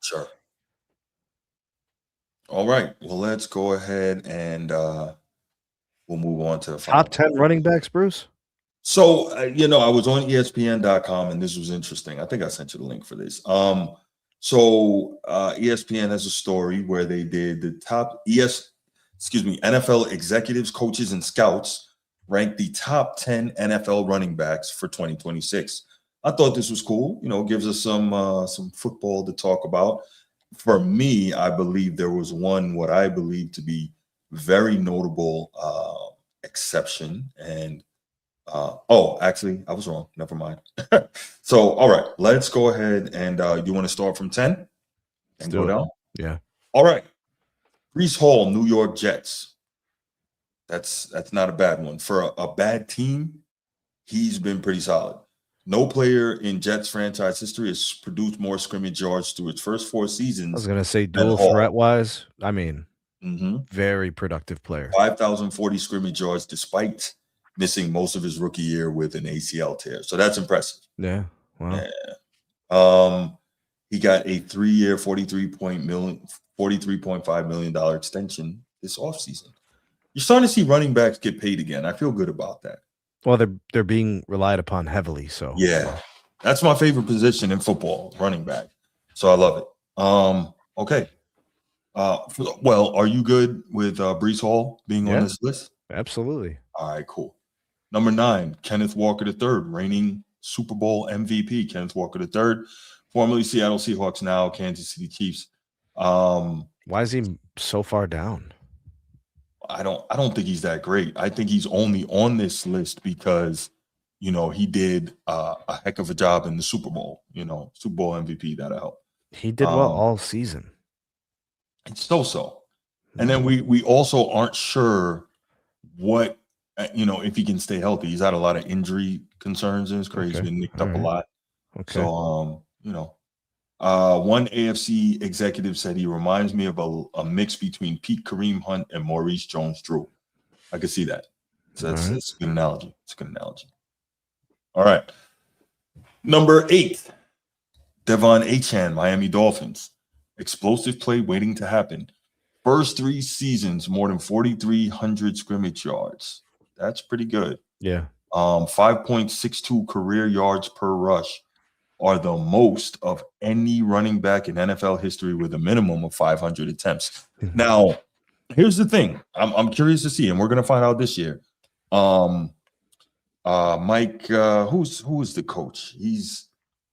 Sure. All right. Well, let's go ahead and we'll move on to the Top 10 running backs, Bruce. So, I was on ESPN.com and this was interesting. I think I sent you the link for this. So ESPN has a story where they did the top NFL executives, coaches, and scouts ranked the top 10 NFL running backs for 2026. I thought this was cool. Gives us some football to talk about. For me, I believe there was what I believe to be very notable exception. And actually, I was wrong. Never mind. So, all right, let's go ahead and you want to start from 10 and go down? Yeah. All right. Breece Hall, New York Jets. That's not a bad one. For a bad team, he's been pretty solid. No player in Jets franchise history has produced more scrimmage yards through its first 4 seasons. I was going to say dual threat wise. I mean, very productive player. 5,040 scrimmage yards despite missing most of his rookie year with an ACL tear. So that's impressive. Yeah. Wow. Yeah. He got a 3-year, $43.5 million extension this offseason. You're starting to see running backs get paid again. I feel good about that. Well, they're being relied upon heavily. So yeah, that's my favorite position in football, running back. So I love it. Okay. Well, are you good with Breece Hall being on this list? Absolutely. All right, cool. Number 9, Kenneth Walker III, reigning Super Bowl MVP. Kenneth Walker III, formerly Seattle Seahawks, now Kansas City Chiefs. Why is he so far down? I don't think he's that great. I think he's only on this list because, he did a heck of a job in the Super Bowl. Super Bowl MVP, that'll help. He did well all season. It's so. And then we also aren't sure what, if he can stay healthy. He's had a lot of injury concerns in his career. He's been nicked up a lot. Okay. So, one AFC executive said he reminds me of a mix between Pete Kareem Hunt and Maurice Jones-Drew. I could see that. So that's a good analogy. It's a good analogy. All right. Number 8, Devon Achane, Miami Dolphins. Explosive play waiting to happen. First 3 seasons, more than 4,300 scrimmage yards. That's pretty good. Yeah. 5.62 career yards per rush are the most of any running back in NFL history with a minimum of 500 attempts. Now, here's the thing. I'm curious to see, and we're going to find out this year. Mike, who is the coach? He's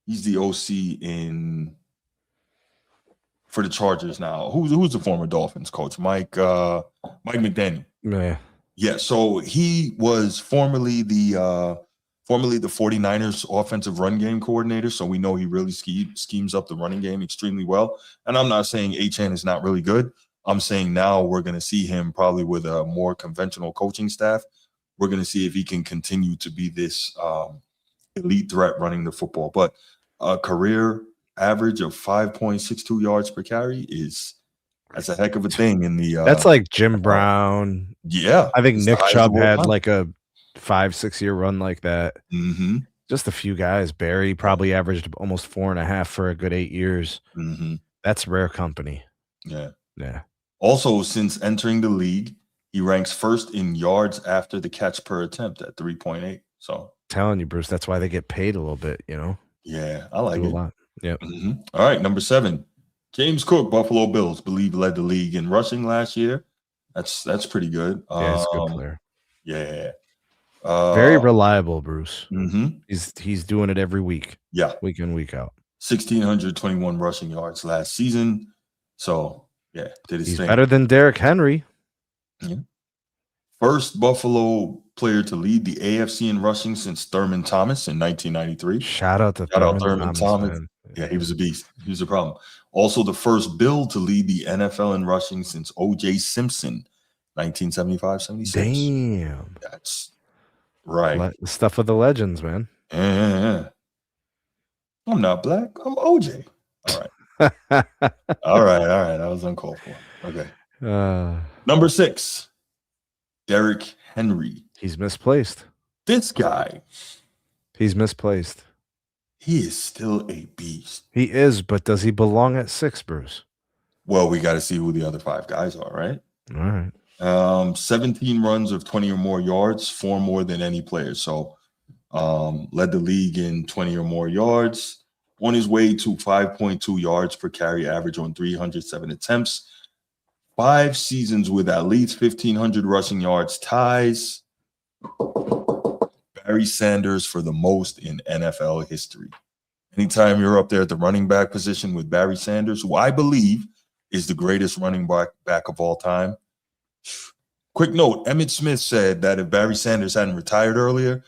the OC for the Chargers now. Who's the former Dolphins coach? Mike McDaniel. Yeah. So he was formerly the 49ers offensive run game coordinator. So we know he really schemes up the running game extremely well. And I'm not saying Achane is not really good. I'm saying now we're going to see him probably with a more conventional coaching staff. We're going to see if he can continue to be this elite threat running the football. But a career average of 5.62 yards per carry that's a heck of a thing in the that's like Jim Brown. Yeah. I think Nick Chubb had like a 5-6 year run like that. Mm-hmm. Just a few guys. Barry probably averaged almost 4.5 for a good 8 years. Mm-hmm. That's rare company. Yeah. Yeah. Also, since entering the league, he ranks first in yards after the catch per attempt at 3.8. So telling you, Bruce, that's why they get paid a little bit, Yeah, I like it. A lot. Yep. Mm-hmm. All right, number 7. James Cook, Buffalo Bills, believe led the league in rushing last year. That's pretty good. Yeah, he's a good player. Yeah. Very reliable, Bruce. Mm-hmm. He's doing it every week. Yeah. Week in, week out. 1,621 rushing yards last season. So, yeah, did his He's thing. better than Derrick Henry. Yeah. First Buffalo player to lead the AFC in rushing since Thurman Thomas in 1993. Shout out Thurman Thomas. Yeah, he was a beast. He was a problem. Also, the first Bill to lead the NFL in rushing since O.J. Simpson, 1975-76. Damn. That's right. The stuff of the legends, man. Yeah. I'm not black. I'm OJ. All right. All right. That was uncalled for. Okay. Number 6, Derrick Henry. He's misplaced. This guy, He's misplaced. he is still a beast. He is, but does he belong at 6, Bruce? Well, we got to see who the other 5 guys are, right? All right. 17 runs of 20 or more yards, 4 more than any player. So led the league in 20 or more yards, on his way to 5.2 yards per carry average on 307 attempts. 5 seasons with at least 1,500 rushing yards ties. Barry Sanders for the most in NFL history. Anytime you're up there at the running back position with Barry Sanders, who I believe is the greatest running back of all time. Quick note, Emmitt Smith said that if Barry Sanders hadn't retired earlier,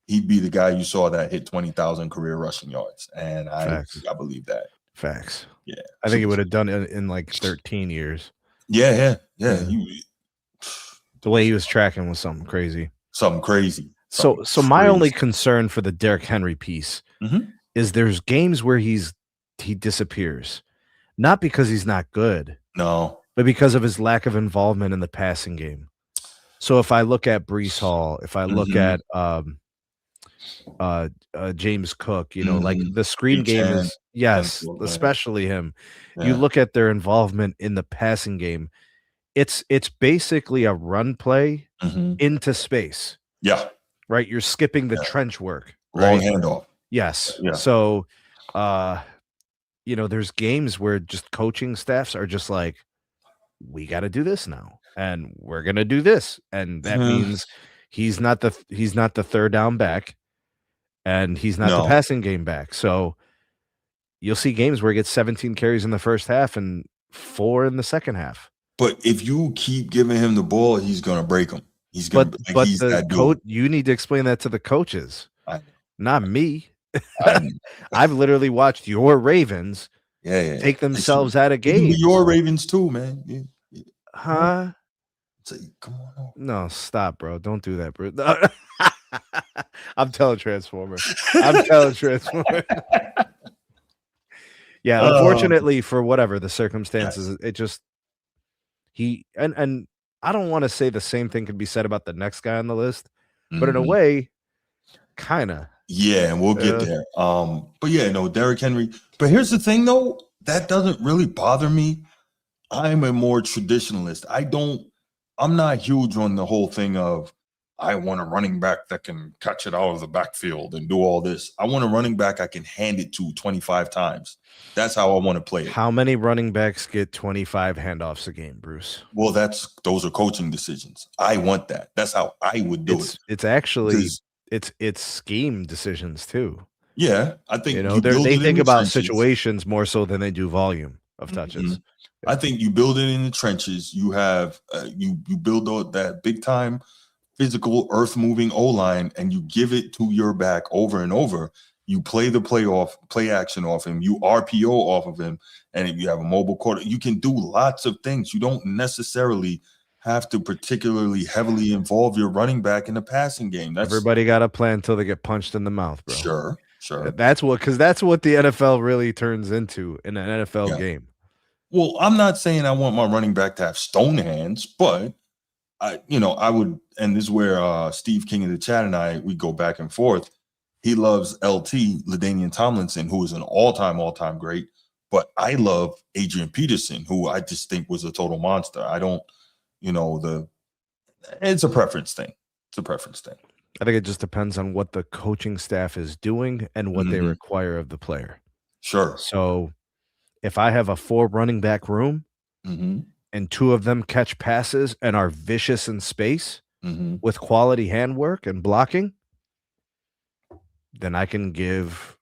he'd be the guy you saw that hit 20,000 career rushing yards. And I believe that. Facts. Yeah. I think he would have done it in like 13 years. Yeah. The way he was tracking was something crazy. So my only concern for the Derrick Henry piece is there's games where he disappears. Not because he's not good. No. But because of his lack of involvement in the passing game. So if I look at Breece Hall, if I look at James Cook, like the screen game is, yes, especially him. Yeah. You look at their involvement in the passing game, it's basically a run play into space. Yeah. Right? You're skipping the trench work. Long handoff. Yes. Yeah. So there's games where just coaching staffs are just like, we got to do this now, and we're gonna do this, and that means he's not the third down back, and he's not the passing game back. So you'll see games where he gets 17 carries in the first half and 4 in the second half. But if you keep giving him the ball, he's gonna break him. He's gonna. But he's the coach, you need to explain that to the coaches, not me. I've literally watched your Ravens take themselves out of games. Your Ravens too, man. Yeah. Huh? Come on. No, stop, bro. Don't do that, bro. No. I'm telling Transformer. Yeah, unfortunately, for whatever the circumstances, it just and I don't want to say the same thing could be said about the next guy on the list, but in a way, kind of. Yeah, and we'll get there. But yeah, Derrick Henry. But here's the thing, though, that doesn't really bother me. I'm a more traditionalist. I'm not huge on the whole thing of I want a running back that can catch it out of the backfield and do all this. I want a running back I can hand it to 25 times. That's how I want to play it. How many running backs get 25 handoffs a game, Bruce? Well, those are coaching decisions. I want that. That's how I would do it. It's actually it's scheme decisions too. Yeah, I think they think about situations more so than they do volume of touches. I think you build it in the trenches. You have you build that big time physical earth moving O-line, and you give it to your back over and over. You play the play action off him. You RPO off of him, and if you have a mobile quarter, you can do lots of things. You don't necessarily have to particularly heavily involve your running back in the passing game. Everybody got a plan until they get punched in the mouth, bro. Sure. That's what the NFL really turns into in an NFL game. Well, I'm not saying I want my running back to have stone hands, but I would, and this is where Steve King in the chat and we go back and forth. He loves LT, LaDainian Tomlinson, who is an all-time great, but I love Adrian Peterson, who I just think was a total monster. I don't, it's a preference thing. I think it just depends on what the coaching staff is doing and what they require of the player. Sure. So if I have a 4 running back room and 2 of them catch passes and are vicious in space with quality handwork and blocking, then I can give,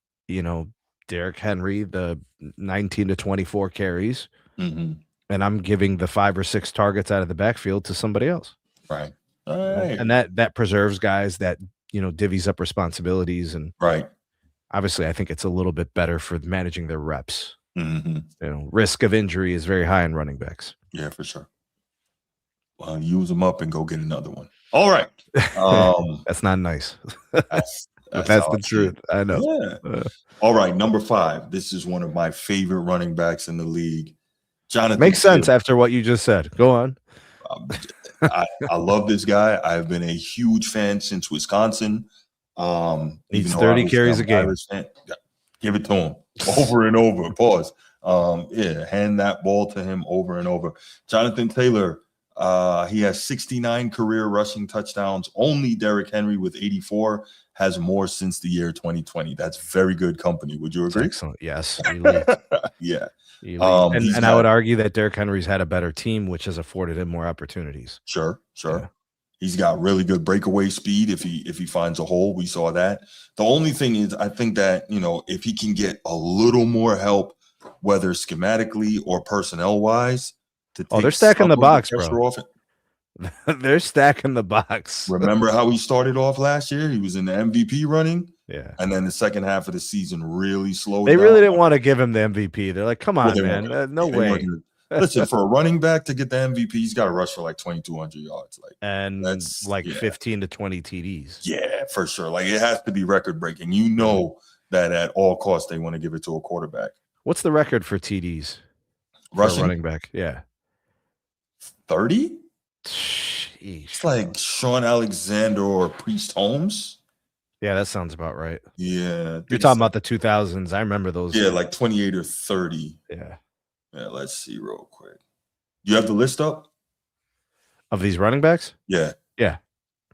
Derrick Henry the 19 to 24 carries, and I'm giving the 5 or 6 targets out of the backfield to somebody else. Right. All right. And that preserves guys that, divvies up responsibilities. And obviously I think it's a little bit better for managing their reps. Risk of injury is very high in running backs. Yeah, for sure. Well, use them up and go get another one. All right. That's not nice. That's how the I see truth. it. I know. Yeah. All right, number 5. This is one of my favorite running backs in the league. Jonathan Makes sense Taylor. after what you just said. Go on. I love this guy. I've been a huge fan since Wisconsin. Even Needs though 30 obviously carries I'm a game. Irish fan. Give it to him over and over. Pause. Hand that ball to him over and over. Jonathan Taylor, he has 69 career rushing touchdowns. Only Derrick Henry with 84 has more since the year 2020. That's very good company. Would you agree? Excellent. Yes. Elite. Yeah. And I would argue that Derrick Henry's had a better team, which has afforded him more opportunities. Sure. Yeah. He's got really good breakaway speed if he finds a hole. We saw that. The only thing is, I think that, if he can get a little more help, whether schematically or personnel wise, they're stacking the box, pressure bro. off it. They're stacking the box. Remember how he started off last year? He was in the MVP running. Yeah. And then the second half of the season really slowed They down. really didn't want to give him the MVP. They're like, come on, man. No way. Listen, for a running back to get the MVP, he's got to rush for like 2,200 yards. And that's 15 to 20 TDs. Yeah, for sure. Like, it has to be record breaking. You know that at all costs they want to give it to a quarterback. What's the record for TDs? Rushing? For a running back. Yeah. 30? Sheesh, it's like Sean Alexander or Priest Holmes. Yeah, that sounds about right. Yeah. You're talking about the 2000s. I remember those. Yeah, like 28 or 30. Yeah. Yeah, let's see real quick. You have the list up? Of these running backs? Yeah. Yeah.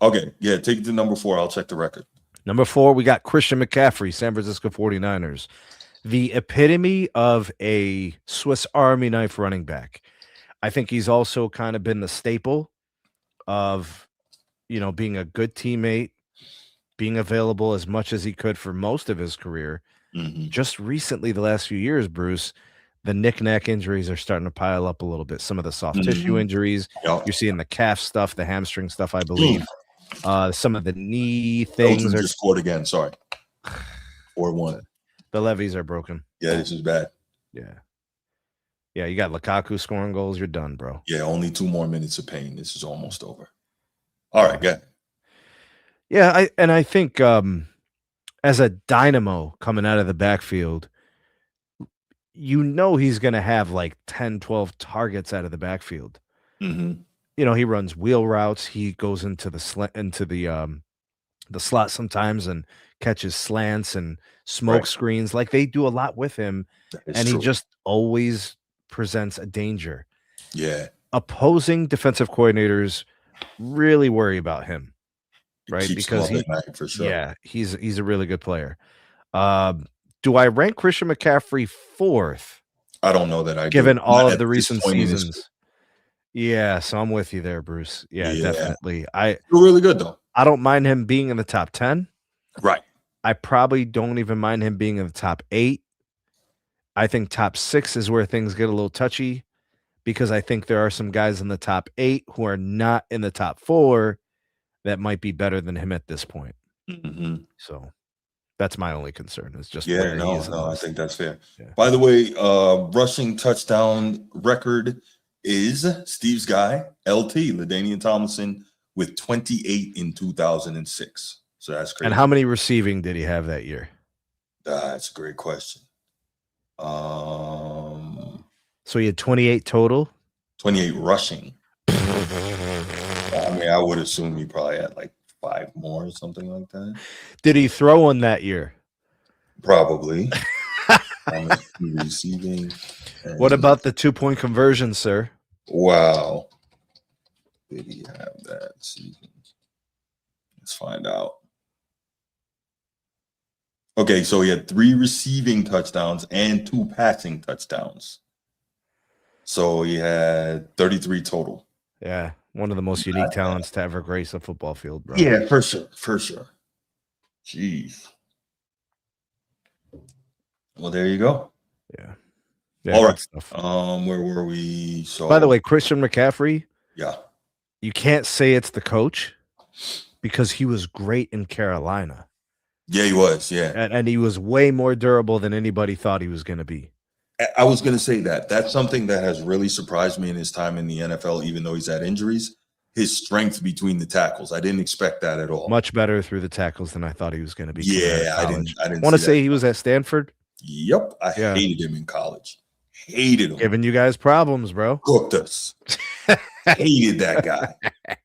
Okay. Yeah, take it to number 4. I'll check the record. Number 4, we got Christian McCaffrey, San Francisco 49ers. The epitome of a Swiss Army knife running back. I think he's also kind of been the staple of, being a good teammate, being available as much as he could for most of his career. Mm-hmm. Just recently, the last few years, Bruce, the knick-knack injuries are starting to pile up a little bit. Some of the soft tissue injuries. Yep. You're seeing the calf stuff, the hamstring stuff, I believe. Some of the knee things are just scored again. Sorry. 4-1. The levees are broken. Yeah, this is bad. Yeah. Yeah, you got Lukaku scoring goals. You're done, bro. Yeah, only 2 more minutes of pain. This is almost over. All right, good. Yeah, I think as a dynamo coming out of the backfield, he's going to have like 10, 12 targets out of the backfield. Mm-hmm. He runs wheel routes. He goes into the slot sometimes and catches slants and smoke screens. Like, they do a lot with him, and he just always presents a danger. Yeah. Opposing defensive coordinators really worry about him, right? Because for sure. Yeah, he's a really good player. Do I rank Christian McCaffrey 4th? I don't know that I given do. all of the recent seasons. Yeah, so I'm with you there, Bruce. Yeah, definitely. You're really good though. I don't mind him being in the top 10. Right. I probably don't even mind him being in the top 8. I think top 6 is where things get a little touchy, because I think there are some guys in the top 8 who are not in the top 4 that might be better than him at this point. Mm-hmm. So that's my only concern. Is just he is. I think that's fair. Yeah. By the way, rushing touchdown record is Steve's guy, LT, LaDainian Tomlinson, with 28 in 2006. So that's crazy. And how many receiving did he have that year? That's a great question. So he had 28 total? 28 rushing. I mean, I would assume he probably had like 5 more or something like that. Did he throw one that year? Probably. Receiving. What about the 2-point conversion, sir? Wow. Did he have that season? Let's find out. Okay, so he had 3 receiving touchdowns and 2 passing touchdowns. So he had 33 total. Yeah, one of the most unique talents to ever grace a football field, bro. Yeah, for sure. Jeez. Well, there you go. Yeah. All right. Stuff. Where were we? So, by the way, Christian McCaffrey. Yeah. You can't say it's the coach, because he was great in Carolina. Yeah, he was. Yeah. And he was way more durable than anybody thought he was going to be. I was going to say that. That's something that has really surprised me in his time in the NFL, even though he's had injuries. his strength between the tackles. I didn't expect that at all. Much better through the tackles than I thought he was going to be. Yeah, I didn't want to see say that. he was at Stanford. Yep, I hated him in college. Hated him. Giving you guys problems, bro. Cooked us. Hated that guy.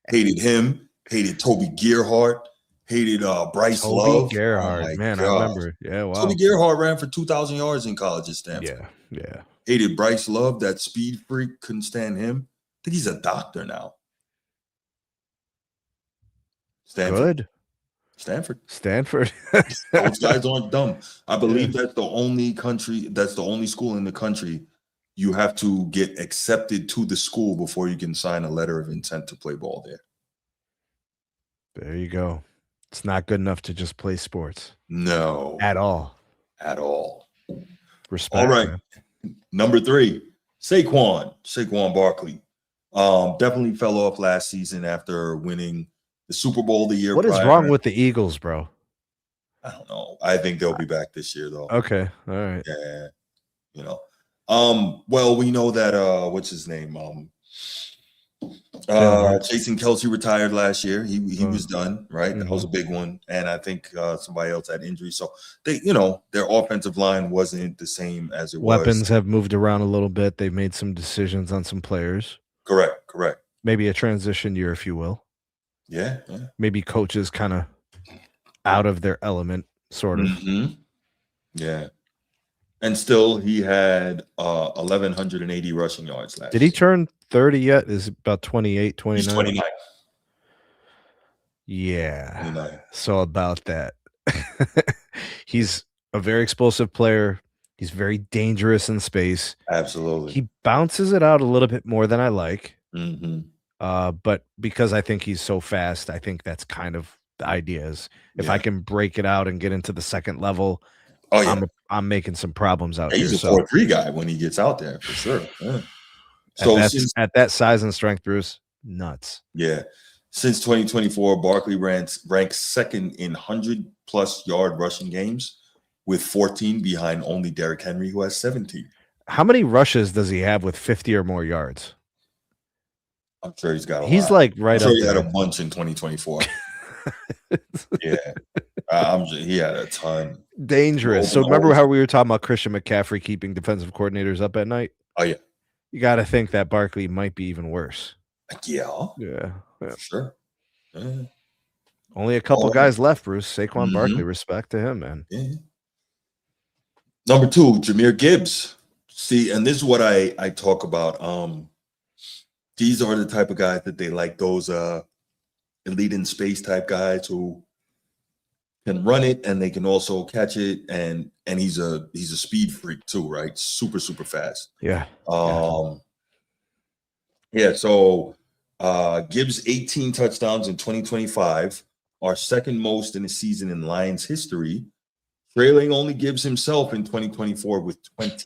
Hated him. Hated Toby Gerhardt. Hated Bryce Love. Gerhardt, oh man, God. I remember. Yeah, wow. Toby Gerhardt ran for 2,000 yards in college at Stanford. Yeah. Hated Bryce Love, that speed freak. Couldn't stand him. I think he's a doctor now. Stanford. Those guys aren't dumb. I believe that's the only school in the country you have to get accepted to the school before you can sign a letter of intent to play ball there. There you go. It's not good enough to just play sports. No. At all. Respect. All right. Man. Number 3, Saquon Barkley. Definitely fell off last season after winning the Super Bowl the year prior. What is wrong with the Eagles, bro? I don't know. I think they'll be back this year, though. Okay. All right. Yeah. You know. Well, we know that what's his name? Jason Kelce retired last year. He was done, right? That was a big one. And I think somebody else had injury. So they, their offensive line wasn't the same as it was. Weapons have moved around a little bit. They've made some decisions on some players. Correct. Maybe a transition year, if you will. Yeah. Maybe coaches kind of out of their element, sort of. Mm-hmm. Yeah. And still, he had 1,180 rushing yards last year. Did he turn 30 yet? Is it about 28, 29? He's 29. Yeah. 29. So about that. He's a very explosive player. He's very dangerous in space. Absolutely. He bounces it out a little bit more than I like. Mm-hmm. But because I think he's so fast, I think that's kind of the idea is if I can break it out and get into the second level, I'm making some problems out here. He's a 4-3 guy when he gets out there, for sure. Yeah. So at that size and strength, Bruce, nuts. Yeah. Since 2024, Barkley ranks second in 100-plus yard rushing games with 14 behind only Derrick Henry, who has 17. How many rushes does he have with 50 or more yards? I'm sure he's got a lot. He's like right I'm sure up he there. had a bunch in 2024. Yeah. He had a ton. Dangerous. So remember how we were talking about Christian McCaffrey keeping defensive coordinators up at night? Oh, yeah. You got to think that Barkley might be even worse. Yeah. For sure. Yeah. Only a couple guys left, Bruce. Saquon Barkley, respect to him, man. Yeah. Number 2, Jahmyr Gibbs. See, and this is what I talk about. These are the type of guys that they like, those elite in space type guys who can run it and they can also catch it, and he's a speed freak too, right? Super fast. Yeah. So Gibbs 18 touchdowns in 2025, our second most in a season in Lions history, trailing only Gibbs himself in 2024 with 20.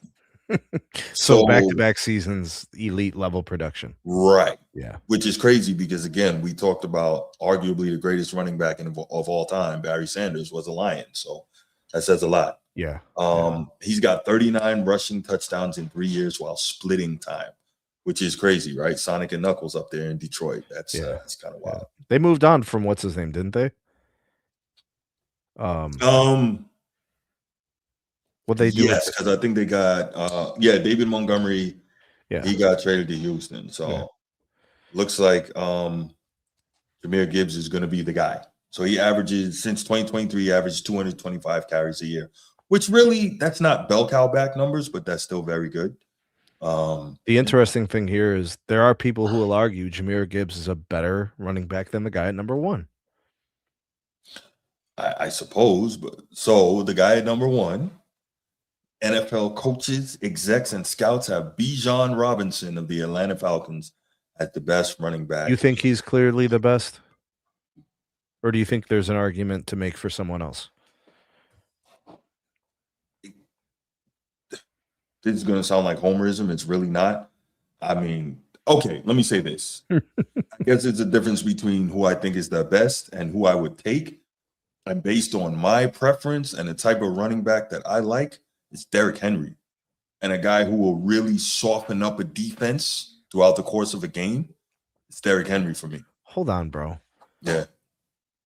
So back-to-back seasons, elite level production. Right. Yeah. Which is crazy because, again, we talked about arguably the greatest running back of all time, Barry Sanders, was a Lion. So that says a lot. Yeah. He's got 39 rushing touchdowns in 3 years while splitting time, which is crazy, right? Sonic and Knuckles up there in Detroit. That's kind of wild. Yeah. They moved on from what's his name, didn't they? What they do? Yes, because I think they got David Montgomery. Yeah, he got traded to Houston. So looks like Jahmyr Gibbs is going to be the guy. So he averages since 2023, he averages 225 carries a year, which really that's not bell cow back numbers, but that's still very good. The interesting thing here is there are people who will argue Jahmyr Gibbs is a better running back than the guy at number 1. I suppose, but so the guy at number 1. NFL coaches, execs, and scouts have Bijan Robinson of the Atlanta Falcons as the best running back. You think he's clearly the best? Or do you think there's an argument to make for someone else? This is going to sound like homerism. It's really not. I mean, okay, let me say this. I guess it's a difference between who I think is the best and who I would take. And based on my preference and the type of running back that I like, it's Derrick Henry, and a guy who will really soften up a defense throughout the course of a game. It's Derrick Henry for me. hold on, bro. Yeah,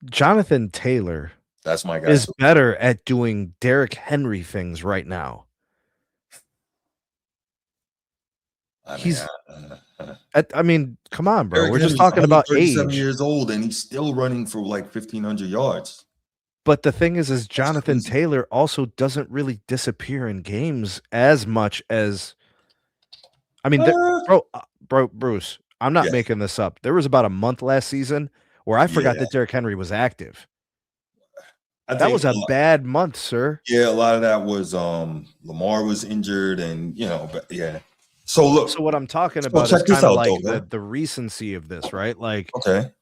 Jonathan Taylor that's my guy. is better at doing Derrick Henry things right now. I mean, come on, bro. Derrick We're just Henry's talking only about 37 age. years old, and he's still running for like 1,500 yards. But the thing is Jonathan crazy. Taylor also doesn't really disappear in games as much as. I mean, Bruce, I'm not making this up. There was about a month last season where I forgot that Derrick Henry was active. That was a bad month, sir. Yeah, a lot of that was Lamar was injured, and yeah. So look, so what I'm talking about is kind of like the recency of this, right? Like,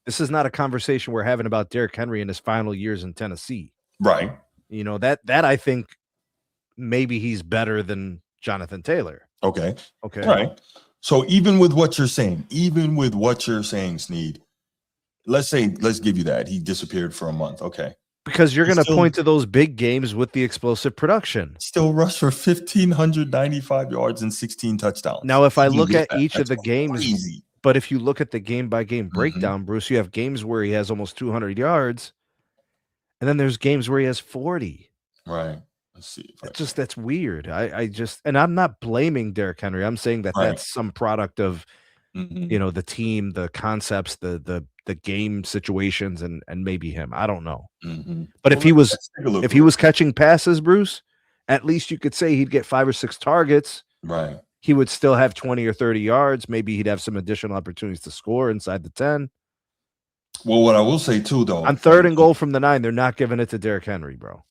this is not a conversation we're having about Derrick Henry in his final years in Tennessee, right? You know, that I think maybe he's better than Jonathan Taylor. Okay. Right. So even with what you're saying, Sneed, let's give you that he disappeared for a month. Okay. Because you're going to point to those big games with the explosive production. Still rushed for 1,595 yards and 16 touchdowns. Now, if I look at each of the games, crazy. But if you look at the game-by-game breakdown, Bruce, you have games where he has almost 200 yards, and then there's games where he has 40. Right. Let's see. That's weird. And I'm not blaming Derrick Henry. I'm saying that that's some product of, the team, the concepts, the game situations, and maybe him. I don't know. But if he was catching passes, Bruce, at least you could say he'd get 5 or 6 targets. Right. He would still have 20 or 30 yards. Maybe he'd have some additional opportunities to score inside the 10. Well, what I will say too, though, on 3rd and goal from the 9, they're not giving it to Derrick Henry, bro.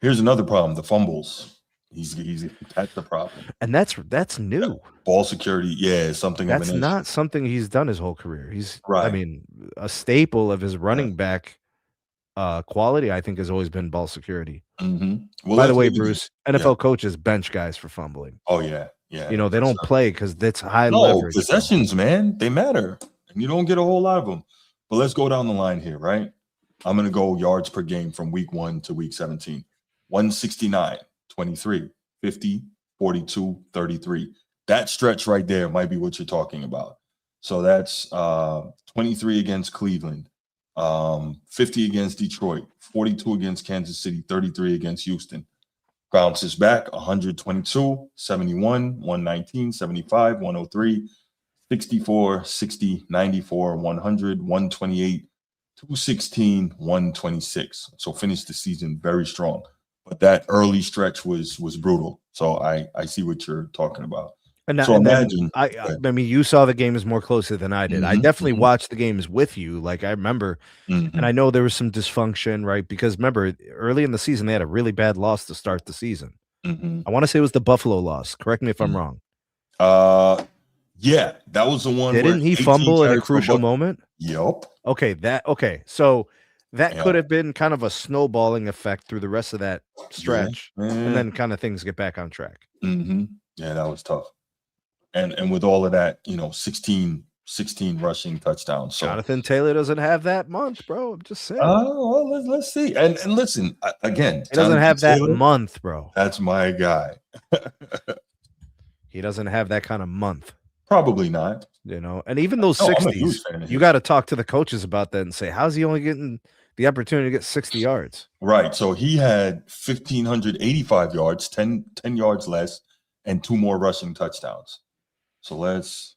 Here's another problem: the fumbles. That's the problem, and that's new. Ball security, is something. That's not something he's done his whole career. He's right. I mean, a staple of his running back quality, I think, has always been ball security. Well, by the way, Bruce, NFL coaches bench guys for fumbling. Oh yeah. You know, they don't play because that's high leverage. Possessions, man, they matter, and you don't get a whole lot of them. But let's go down the line here, right? I'm going to go yards per game from week 1 to week 17. 169, 23, 50, 42, 33. That stretch right there might be what you're talking about. So that's 23 against Cleveland, 50 against Detroit, 42 against Kansas City, 33 against Houston. Bounces back 122, 71, 119, 75, 103, 64, 60, 94, 100, 128, 216, 126. So finished the season very strong. But that early stretch was brutal. So I see what you're talking about. And imagine, I mean, you saw the games more closely than I did. I definitely watched the games with you. Like I remember, and I know there was some dysfunction, right? Because remember, early in the season, they had a really bad loss to start the season. I want to say it was the Buffalo loss. Correct me if I'm wrong. Yeah, that was the one. Didn't he fumble in a crucial moment? Yep. Okay. So that could have been kind of a snowballing effect through the rest of that stretch, and then kind of things get back on track. Yeah, that was tough. And with all of that, 16 rushing touchdowns. So Jonathan Taylor doesn't have that month, bro. I'm just saying. Oh, well, let's see. And listen, again, he doesn't have that month, bro. That's my guy. He doesn't have that kind of month. Probably not. And even those 60s, you got to talk to the coaches about that and say, how's he only getting the opportunity to get 60 yards? Right. So he had 1,585 yards, 10 yards less, and 2 more rushing touchdowns. So let's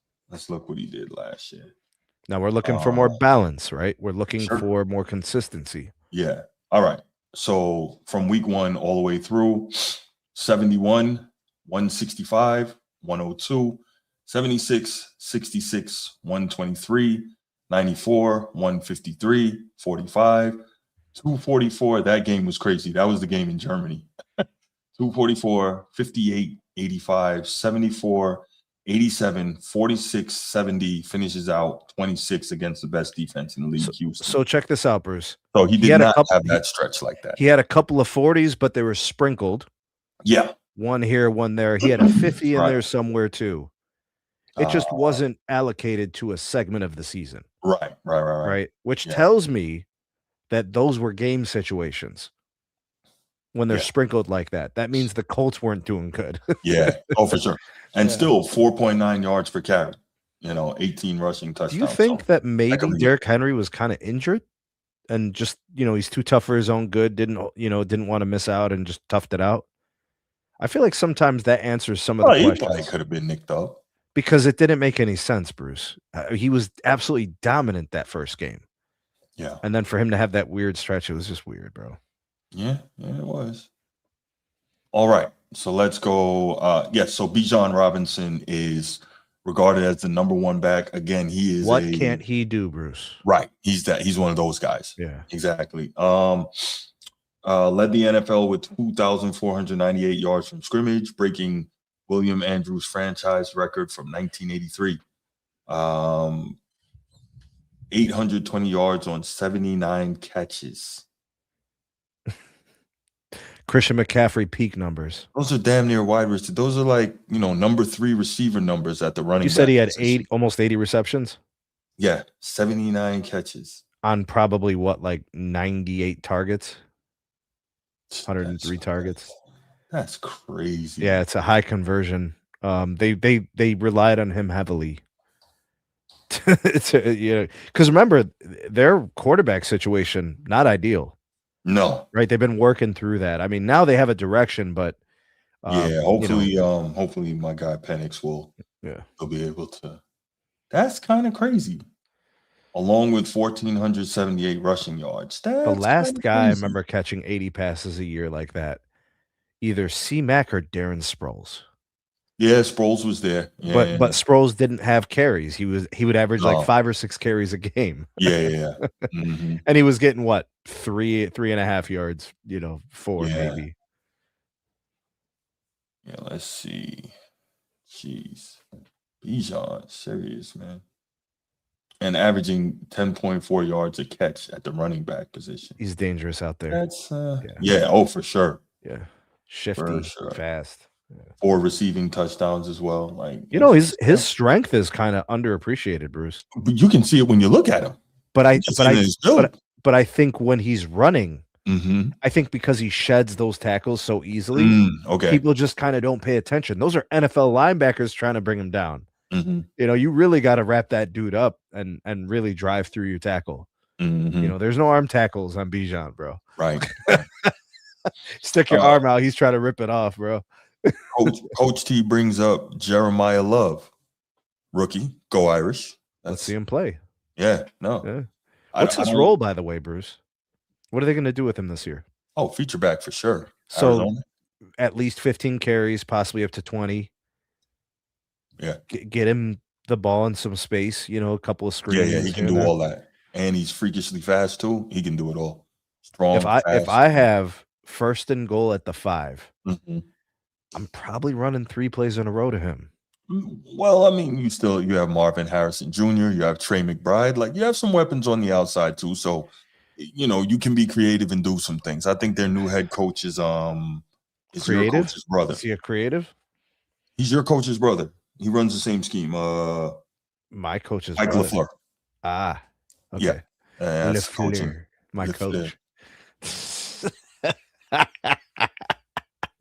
look what he did last year. Now we're looking for more balance, right? We're looking for more consistency. Yeah. All right. So from week 1 all the way through, 71, 165, 102, 76, 66, 123, 94, 153, 45, 244. That game was crazy. That was the game in Germany. 244, 58, 85, 74, 87, 46, 70, finishes out 26 against the best defense in the league, Houston. So check this out, Bruce. So he did not have that stretch like that. He had a couple of 40s, but they were sprinkled. Yeah. One here, one there. He had a 50 in there somewhere too. It just wasn't allocated to a segment of the season. Right. Which tells me that those were game situations. When they're sprinkled like that, that means the Colts weren't doing good. Yeah. Oh, for sure. And still 4.9 yards per carry. 18 rushing touchdowns. Do you think that maybe be Derrick Henry was kind of injured and just, he's too tough for his own good, didn't want to miss out and just toughed it out? I feel like sometimes that answers some of the he questions. probably could have been nicked up. Because it didn't make any sense, Bruce. He was absolutely dominant that first game. Yeah. And then for him to have that weird stretch, it was just weird, bro. Yeah, it was. All right. So let's go. So Bijan Robinson is regarded as the number one back. Again, he is What can't he do, Bruce? Right. He's one of those guys. Yeah. Exactly. Led the NFL with 2,498 yards from scrimmage, breaking William Andrews' franchise record from 1983. 820 yards on 79 catches. Christian McCaffrey peak numbers. Those are damn near wide receivers. Those are like, number 3 receiver numbers at the running back. You said he had almost 80 receptions? Yeah, 79 catches. On probably what, like 98 targets? 103 targets. That's crazy. Yeah, it's a high conversion. They relied on him heavily. Because remember, their quarterback situation, not ideal. No. Right? They've been working through that. I mean, now they have a direction, but hopefully my guy Penix will be able to. That's kind of crazy. Along with 1,478 rushing yards. The last guy I remember catching 80 passes a year like that, either C-Mac or Darren Sproles. Yeah, Sproles was there. Yeah, but Sproles didn't have carries. He would average like 5 or 6 carries a game. Yeah. Mm-hmm. And he was getting what, 3.5 yards, 4 maybe. Yeah, let's see. Jeez. Bijan, serious, man. And averaging 10.4 yards a catch at the running back position. He's dangerous out there. That's for sure. Yeah. Shifty, fast. Yeah. 4 receiving touchdowns as well. Like his strength is kind of underappreciated, Bruce. But you can see it when you look at him. But I think when he's running, I think because he sheds those tackles so easily, people just kind of don't pay attention. Those are NFL linebackers trying to bring him down. You really got to wrap that dude up and really drive through your tackle. There's no arm tackles on Bijan, bro. Right. Stick your arm out. He's trying to rip it off, bro. Coach T brings up Jeremiah Love, rookie. Go Irish. Let's see him play. Yeah. No. Yeah. What's his role, by the way, Bruce? What are they going to do with him this year? Oh, feature back for sure. So Arizona. At least 15 carries, possibly up to 20. Yeah. Get him the ball in some space, a couple of screens. Yeah, he can do all that. And he's freakishly fast too. He can do it all. Strong. If I have first and goal at the 5, I'm probably running 3 plays in a row to him. Well, I mean, you have Marvin Harrison Jr., you have Trey McBride, like you have some weapons on the outside too. So, you can be creative and do some things. I think their new head coach is creative? Your coach's brother. Is he a creative? He's your coach's brother. He runs the same scheme. My coach's Mike brother. LaFleur. Ah, okay. Yeah. LaFleur, my LaFleur. coach.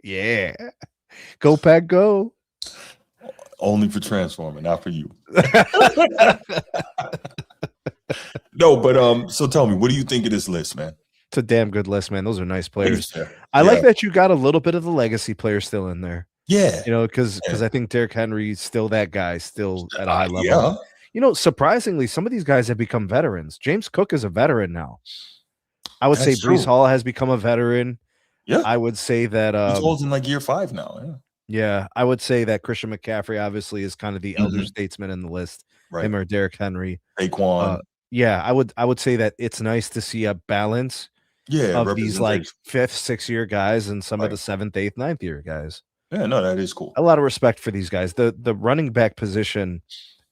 Yeah. Go Pack Go. Only for Transformer, not for you. No, but so tell me, what do you think of this list, man? It's a damn good list, man. Those are nice players. I like that you got a little bit of the legacy player still in there. Yeah. Because I think Derrick Henry's still that guy, still at a high level. Yeah. Surprisingly, some of these guys have become veterans. James Cook is a veteran now. I would say That's true. Breece Hall has become a veteran. Yeah. I would say that he's old in like year 5 now. Yeah. Yeah, I would say that Christian McCaffrey obviously is kind of the elder statesman in the list. Right. Him or Derrick Henry. Saquon. I would say that it's nice to see a balance of these like 5th, 6th year guys and some of the 7th, 8th, 9th year guys. Yeah, no, that is cool. A lot of respect for these guys. The running back position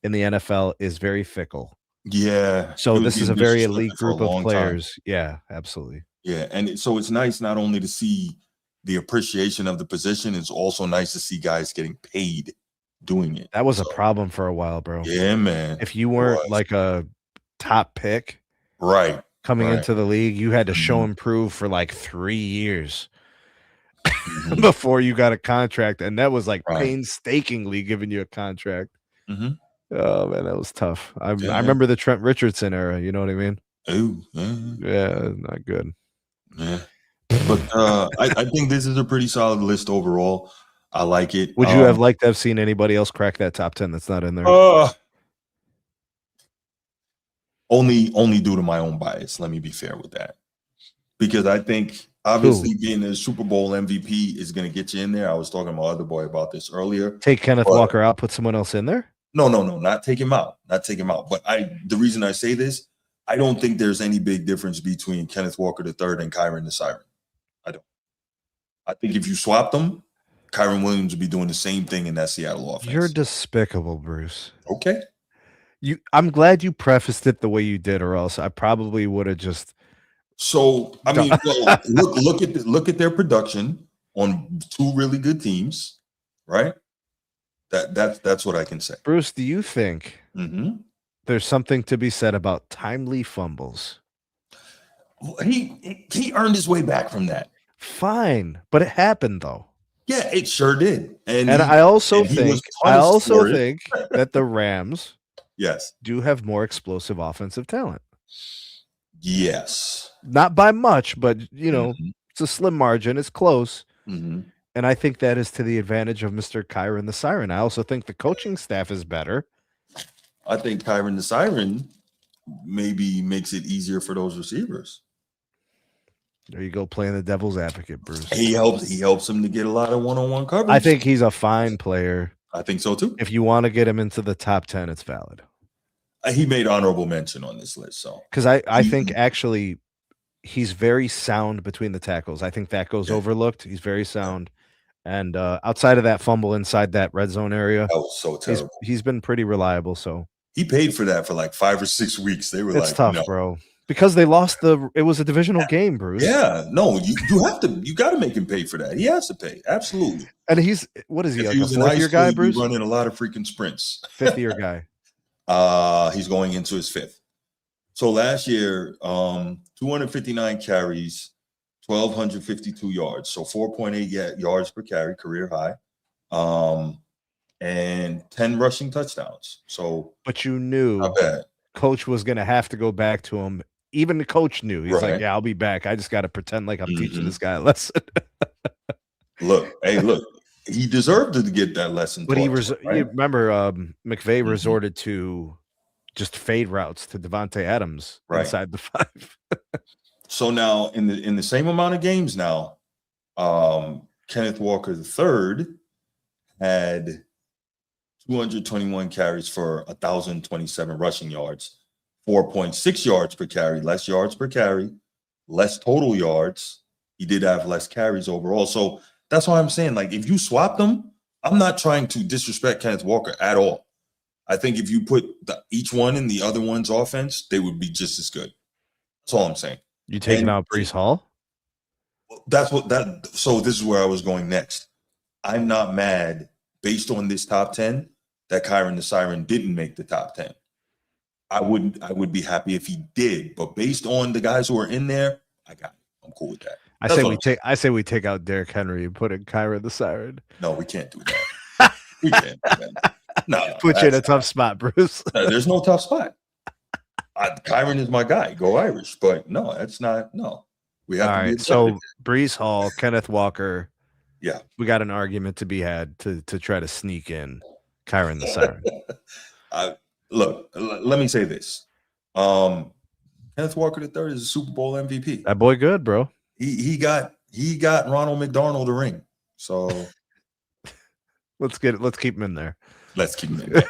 in the NFL is very fickle. Yeah. So this is a very elite group of players. Time. Yeah, absolutely. Yeah, and so it's nice not only to see the appreciation of the position, it's also nice to see guys getting paid doing it. That was a problem for a while, bro. Yeah, man. If you weren't like a top pick, right, coming into the league, you had to show and prove for like 3 years before you got a contract, and that was like painstakingly giving you a contract. Oh man, that was tough. I Yeah. remember the Trent Richardson era. You know what I mean? Ooh, Yeah, not good. yeah. But I think this is a pretty solid list overall. I like it. Would you have liked to have seen anybody else crack that top 10 that's not in there? Only due to my own bias. Let me be fair with that, because I think obviously being a Super Bowl MVP is going to get you in there. I was talking to my other boy about this earlier. Take Kenneth Walker out, put someone else in there? No, not take him out, But the reason I say this, I don't think there's any big difference between Kenneth Walker III and Kyron the Siren. I don't. I think if you swap them, Kyron Williams would be doing the same thing in that Seattle offense. You're despicable, Bruce. Okay. I'm glad you prefaced it the way you did, or else I probably would have just. So I mean, well, look at their production on two really good teams, right? That's what I can say. Bruce, do you think there's something to be said about timely fumbles? He earned his way back from that. Fine, but it happened though. Yeah, it sure did. And I also think that the Rams do have more explosive offensive talent. Yes. Not by much, but it's a slim margin. It's close. And I think that is to the advantage of Mr. Kyron the Siren. I also think the coaching staff is better. I think Kyron the Siren maybe makes it easier for those receivers. There you go, playing the devil's advocate, Bruce. He helps him to get a lot of one-on-one coverage. I think he's a fine player. I think so too. If you want to get him into the top 10, it's valid. He made honorable mention on this list, so because I think actually he's very sound between the tackles. I think that goes overlooked. He's very sound, and outside of that fumble inside that red zone area, that was so terrible. He's been pretty reliable. So he paid for that for like 5 or 6 weeks. They were it's tough, bro. Because they lost it was a divisional game, Bruce. Yeah, no, you got to make him pay for that. He has to pay, absolutely. And what is he? If like he was a 4th year guy, Bruce? Running a lot of freaking sprints. 5th year guy. He's going into his 5th. So last year, 259 carries, 1,252 yards, so 4.8 yards per carry, career high, and 10 rushing touchdowns. So, but you knew not bad. Coach was going to have to go back to him. Even the coach knew. He's like, "Yeah, I'll be back. I just got to pretend like I'm teaching this guy a lesson." Look, he deserved to get that lesson. But you remember McVay resorted to just fade routes to Devontae Adams inside the 5. So now in the same amount of games now, Kenneth Walker III had 221 carries for 1,027 rushing yards, 4.6 yards per carry, less yards per carry, less total yards. He did have less carries overall. So that's why I'm saying, like, if you swap them, I'm not trying to disrespect Kenneth Walker at all. I think if you put each one in the other one's offense, they would be just as good. That's all I'm saying. You taking out Breece Hall? So this is where I was going next. I'm not mad based on this top 10 that Kyron the Siren didn't make the top 10. I would be happy if he did, but based on the guys who are in there, I'm cool with that. I say we take out Derrick Henry and put in Kyron the Siren. No, we can't do that. We can't do that. No, put you in a tough spot, Bruce. No, there's no tough spot. Kyron is my guy. Go Irish. But no, that's not. No, we have. All right. So Breece Hall, Kenneth Walker. Yeah, we got an argument to be had to try to sneak in Kyron the Siren. Look, let me say this. Kenneth Walker III is a Super Bowl MVP. That boy good, bro. He got Ronald McDonald a ring. So let's keep him in there. Let's keep him in there.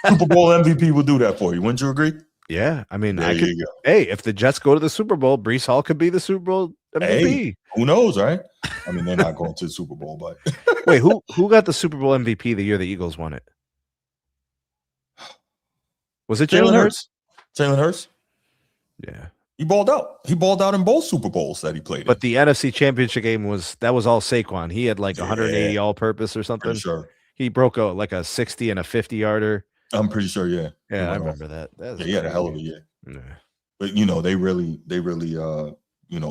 Super Bowl MVP will do that for you. Wouldn't you agree? Yeah. I mean, hey, if the Jets go to the Super Bowl, Breece Hall could be the Super Bowl MVP. Hey, who knows, right? I mean, they're not going to the Super Bowl, but wait, who got the Super Bowl MVP the year the Eagles won it? Was it Jalen Hurts? Jalen Hurts? Yeah. He balled out. He balled out in both Super Bowls that he played But the NFC Championship game was all Saquon. He had like 180 all-purpose or something. Pretty sure. He broke like a 60 and a 50-yarder. I'm pretty sure, yeah. Yeah, I remember that. He had a hell of a year. Yeah. But they really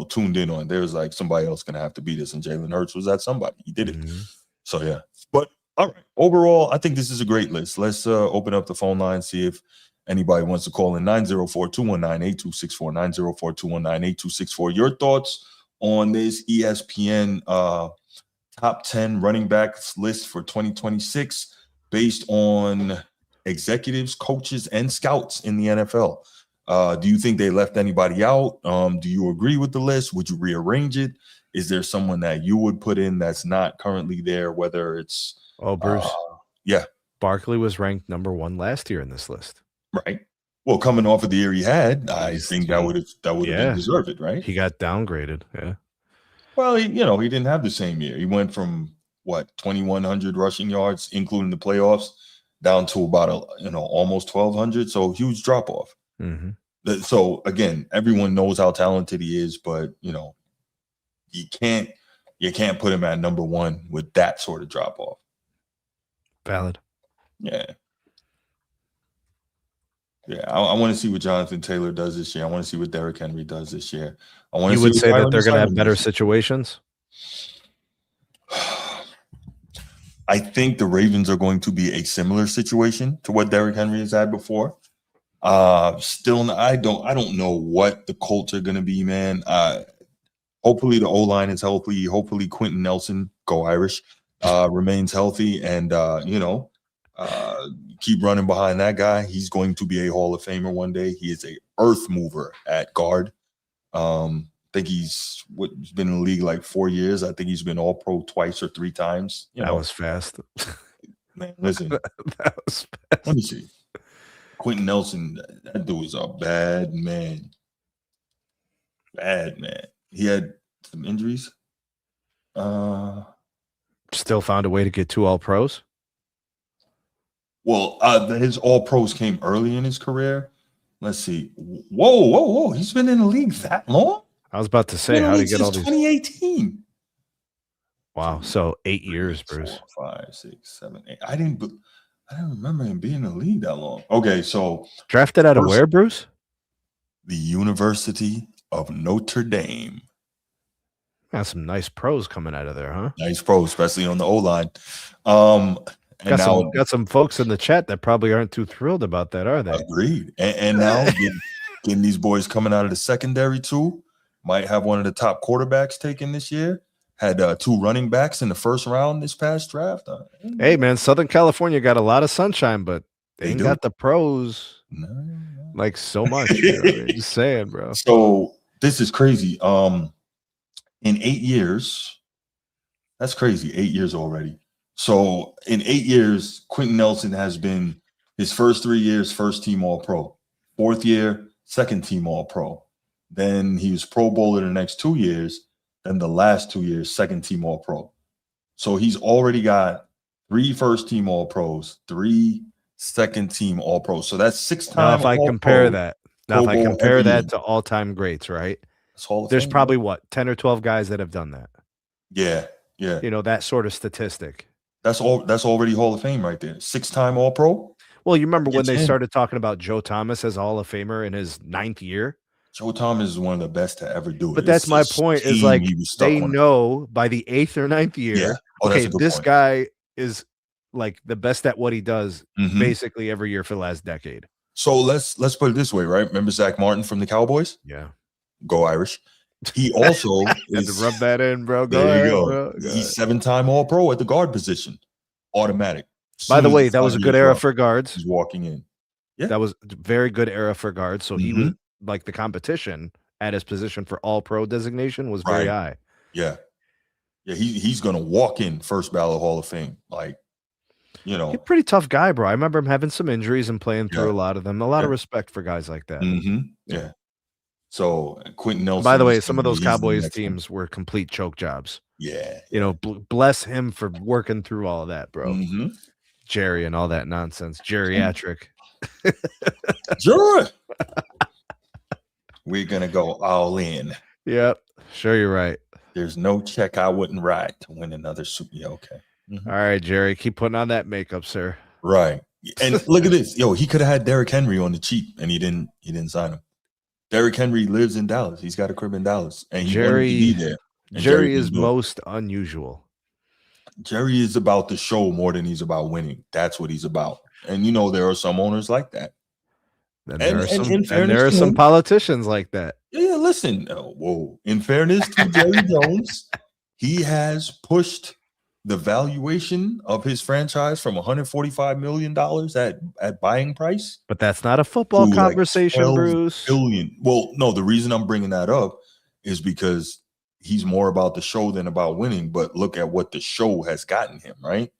tuned in on. There was like somebody else gonna have to beat us, and Jalen Hurts was that somebody. He did it. So yeah. But All right. Overall, I think this is a great list. Let's open up the phone line, see if anybody wants to call in 904-219-8264, 904-219-8264. Your thoughts on this ESPN top 10 running backs list for 2026 based on executives, coaches, and scouts in the NFL. Do you think they left anybody out? Do you agree with the list? Would you rearrange it? Is there someone that you would put in that's not currently there, whether it's Bruce. Yeah. Barkley was ranked number 1 last year in this list. Right. Well, coming off of the year he had, I think that would have been deserved, right? He got downgraded. Yeah. Well, he didn't have the same year. He went from 2,100 rushing yards, including the playoffs, down to about almost 1,200. So huge drop off. Mm-hmm. So again, everyone knows how talented he is, but you can't put him at number 1 with that sort of drop off. Valid. Yeah. Yeah, I want to see what Jonathan Taylor does this year. I want to see what Derrick Henry does this year. You would say that they're going to have better situations? I think the Ravens are going to be a similar situation to what Derrick Henry has had before. Still, I don't know what the Colts are going to be, man. Hopefully the O-line is healthy. Hopefully Quentin Nelson, go Irish, remains healthy, and keep running behind that guy. He's going to be a Hall of Famer one day. He is a earth mover at guard. I think he's been in the league like 4 years. I think he's been all pro twice or 3 times. That was fast. Man, listen. That was fast. Let me see. Quentin Nelson, that dude was a bad man. Bad man. He had some injuries. Still found a way to get 2 All-Pros? Well, his All-Pros came early in his career. Let's see. Whoa. He's been in the league that long? I was about to say, how did he get all these? 2018. Wow. So 8 years, Bruce. 4, 5, 6, 7, 8. I didn't remember him being in the league that long. Okay, so drafted out of where, Bruce? The University of Notre Dame. Got some nice pros coming out of there, huh? Nice pros, especially on the O-line. Got some folks in the chat that probably aren't too thrilled about that, are they? Agreed. And now getting these boys coming out of the secondary too. Might have one of the top quarterbacks taken this year. Had 2 running backs in the first round this past draft. Hey, man, Southern California got a lot of sunshine, but they ain't got the pros like so much. Just saying, bro. So this is crazy. In 8 years, that's crazy. 8 years already. So in 8 years, Quentin Nelson has been his first 3 years, first team All-Pro. 4th year, second team All-Pro. Then he was Pro Bowler the next 2 years. Then the last 2 years, second team All-Pro. So he's already got 3 first team All-Pros, 3 second team All-Pros. So that's 6 times. Now, if I compare that to all-time greats, right? There's probably 10 or 12 guys that have done that. Yeah. That sort of statistic. That's already Hall of Fame right there. 6-time All-Pro. Well, you remember when they started talking about Joe Thomas as a Hall of Famer in his 9th year? Joe Thomas is one of the best to ever do it. But that's my point. Is like they know by the 8th or 9th year, this guy is like the best at what he does basically every year for the last decade. So let's put it this way, right? Remember Zach Martin from the Cowboys? Yeah. Go Irish. He also had to rub that in, bro. There you go. Bro. He's 7-time All-Pro at the guard position. Automatic. By the way, that was a good era for guards. He's walking in. Yeah. That was a very good era for guards. So he was like the competition at his position for All-Pro designation was very high. Yeah. He's gonna walk in first ballot Hall of Fame. Like, he's a pretty tough guy, bro. I remember him having some injuries and playing through a lot of them. A lot of respect for guys like that. Yeah. So Quentin Nelson. By the way, some of those Cowboys teams were complete choke jobs. Yeah. Bless him for working through all of that, bro. Jerry and all that nonsense. Geriatric. Sure. We're gonna go all in. Yep. Sure, you're right. There's no check I wouldn't write to win another Super. Yeah, okay. All right, Jerry. Keep putting on that makeup, sir. Right. And look at this. He could have had Derrick Henry on the cheap, and he didn't sign him. Derrick Henry lives in Dallas. He's got a crib in Dallas, and he wanted to be there. Jerry is most unusual. Jerry is about the show more than he's about winning. That's what he's about. And there are some owners like that. And And there are some politicians like that. Yeah, listen. Whoa. In fairness to Jerry Jones, he has pushed the valuation of his franchise from $145 million at buying price. But that's not a football conversation, like Bruce. Billion. Well, no, the reason I'm bringing that up is because he's more about the show than about winning. But look at what the show has gotten him, right?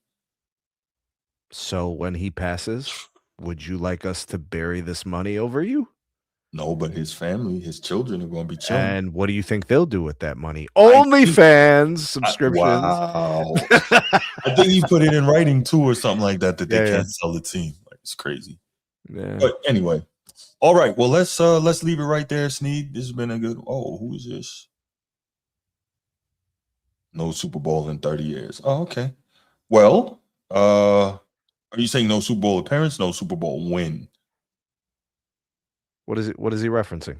So when he passes, would you like us to bury this money over you? No, but his family, his children are going to be chilling. And what do you think they'll do with that money? OnlyFans subscriptions. Wow. I think he put it in writing too or something like that they can't sell the team. Like, it's crazy. Yeah. But anyway. All right. Well, let's leave it right there, Sneed. This has been a good. Oh, who is this? No Super Bowl in 30 years. Oh, okay. Well, are you saying no Super Bowl appearance, no Super Bowl win? What is he referencing?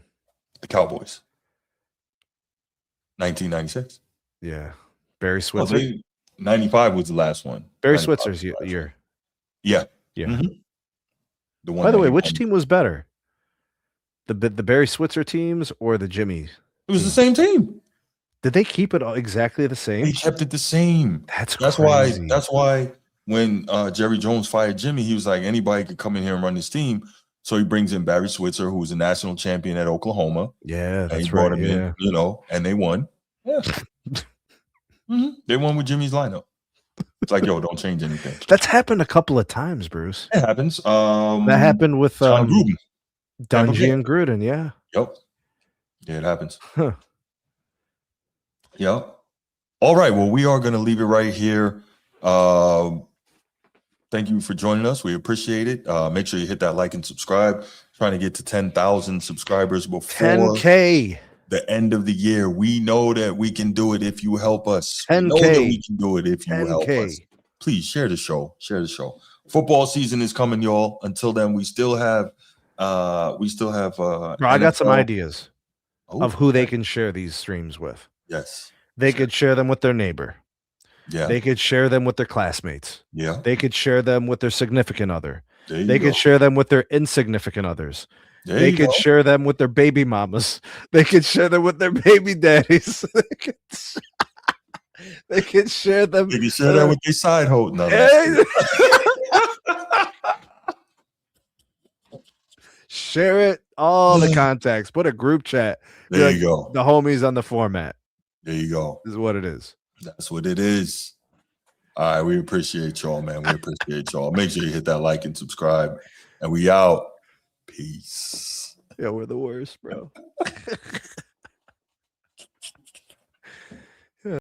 The Cowboys. 1996. Yeah. Barry Switzer. 95 was the last one. Barry Switzer's year. Yeah. Yeah. Mm-hmm. The one. By the way, which team was better? The Barry Switzer teams or the Jimmy? It was the same team. Did they keep it exactly the same? They kept it the same. That's crazy. That's why when Jerry Jones fired Jimmy, he was like, anybody could come in here and run this team. So he brings in Barry Switzer, who was a national champion at Oklahoma. Yeah, that's and he brought him in, and they won. Yeah. Mm-hmm. They won with Jimmy's lineup. It's like, yo, don't change anything. That's happened a couple of times, Bruce. It happens. That happened with Gruden. Dungy and Gruden, yeah. Yep. Yeah, it happens. Huh. Yep. All right. Well, we are going to leave it right here. Thank you for joining us. We appreciate it. Make sure you hit that like and subscribe. Trying to get to 10,000 subscribers before 10K. The end of the year. We know that we can do it if you help us. 10K. We know that we can do it if you 10K. help us. Please share the show. Share the show. Football season is coming, y'all. Until then, we still have Bro, I got some ideas of who they can share these streams with. Yes. They could share them with their neighbor. Yeah. They could share them with their classmates. Yeah. They could share them with their significant other. They could share them with their insignificant others. They could share them with their baby mamas. They could share them with their baby daddies. They could share them. They could share that with their side hoe. No, share it. All the contacts. Put a group chat. There you go. The homies on the format. There you go. This is what it is. That's what it is. All right. We appreciate y'all, man. We appreciate y'all. Make sure you hit that like and subscribe. And we out. Peace. Yeah, we're the worst, bro.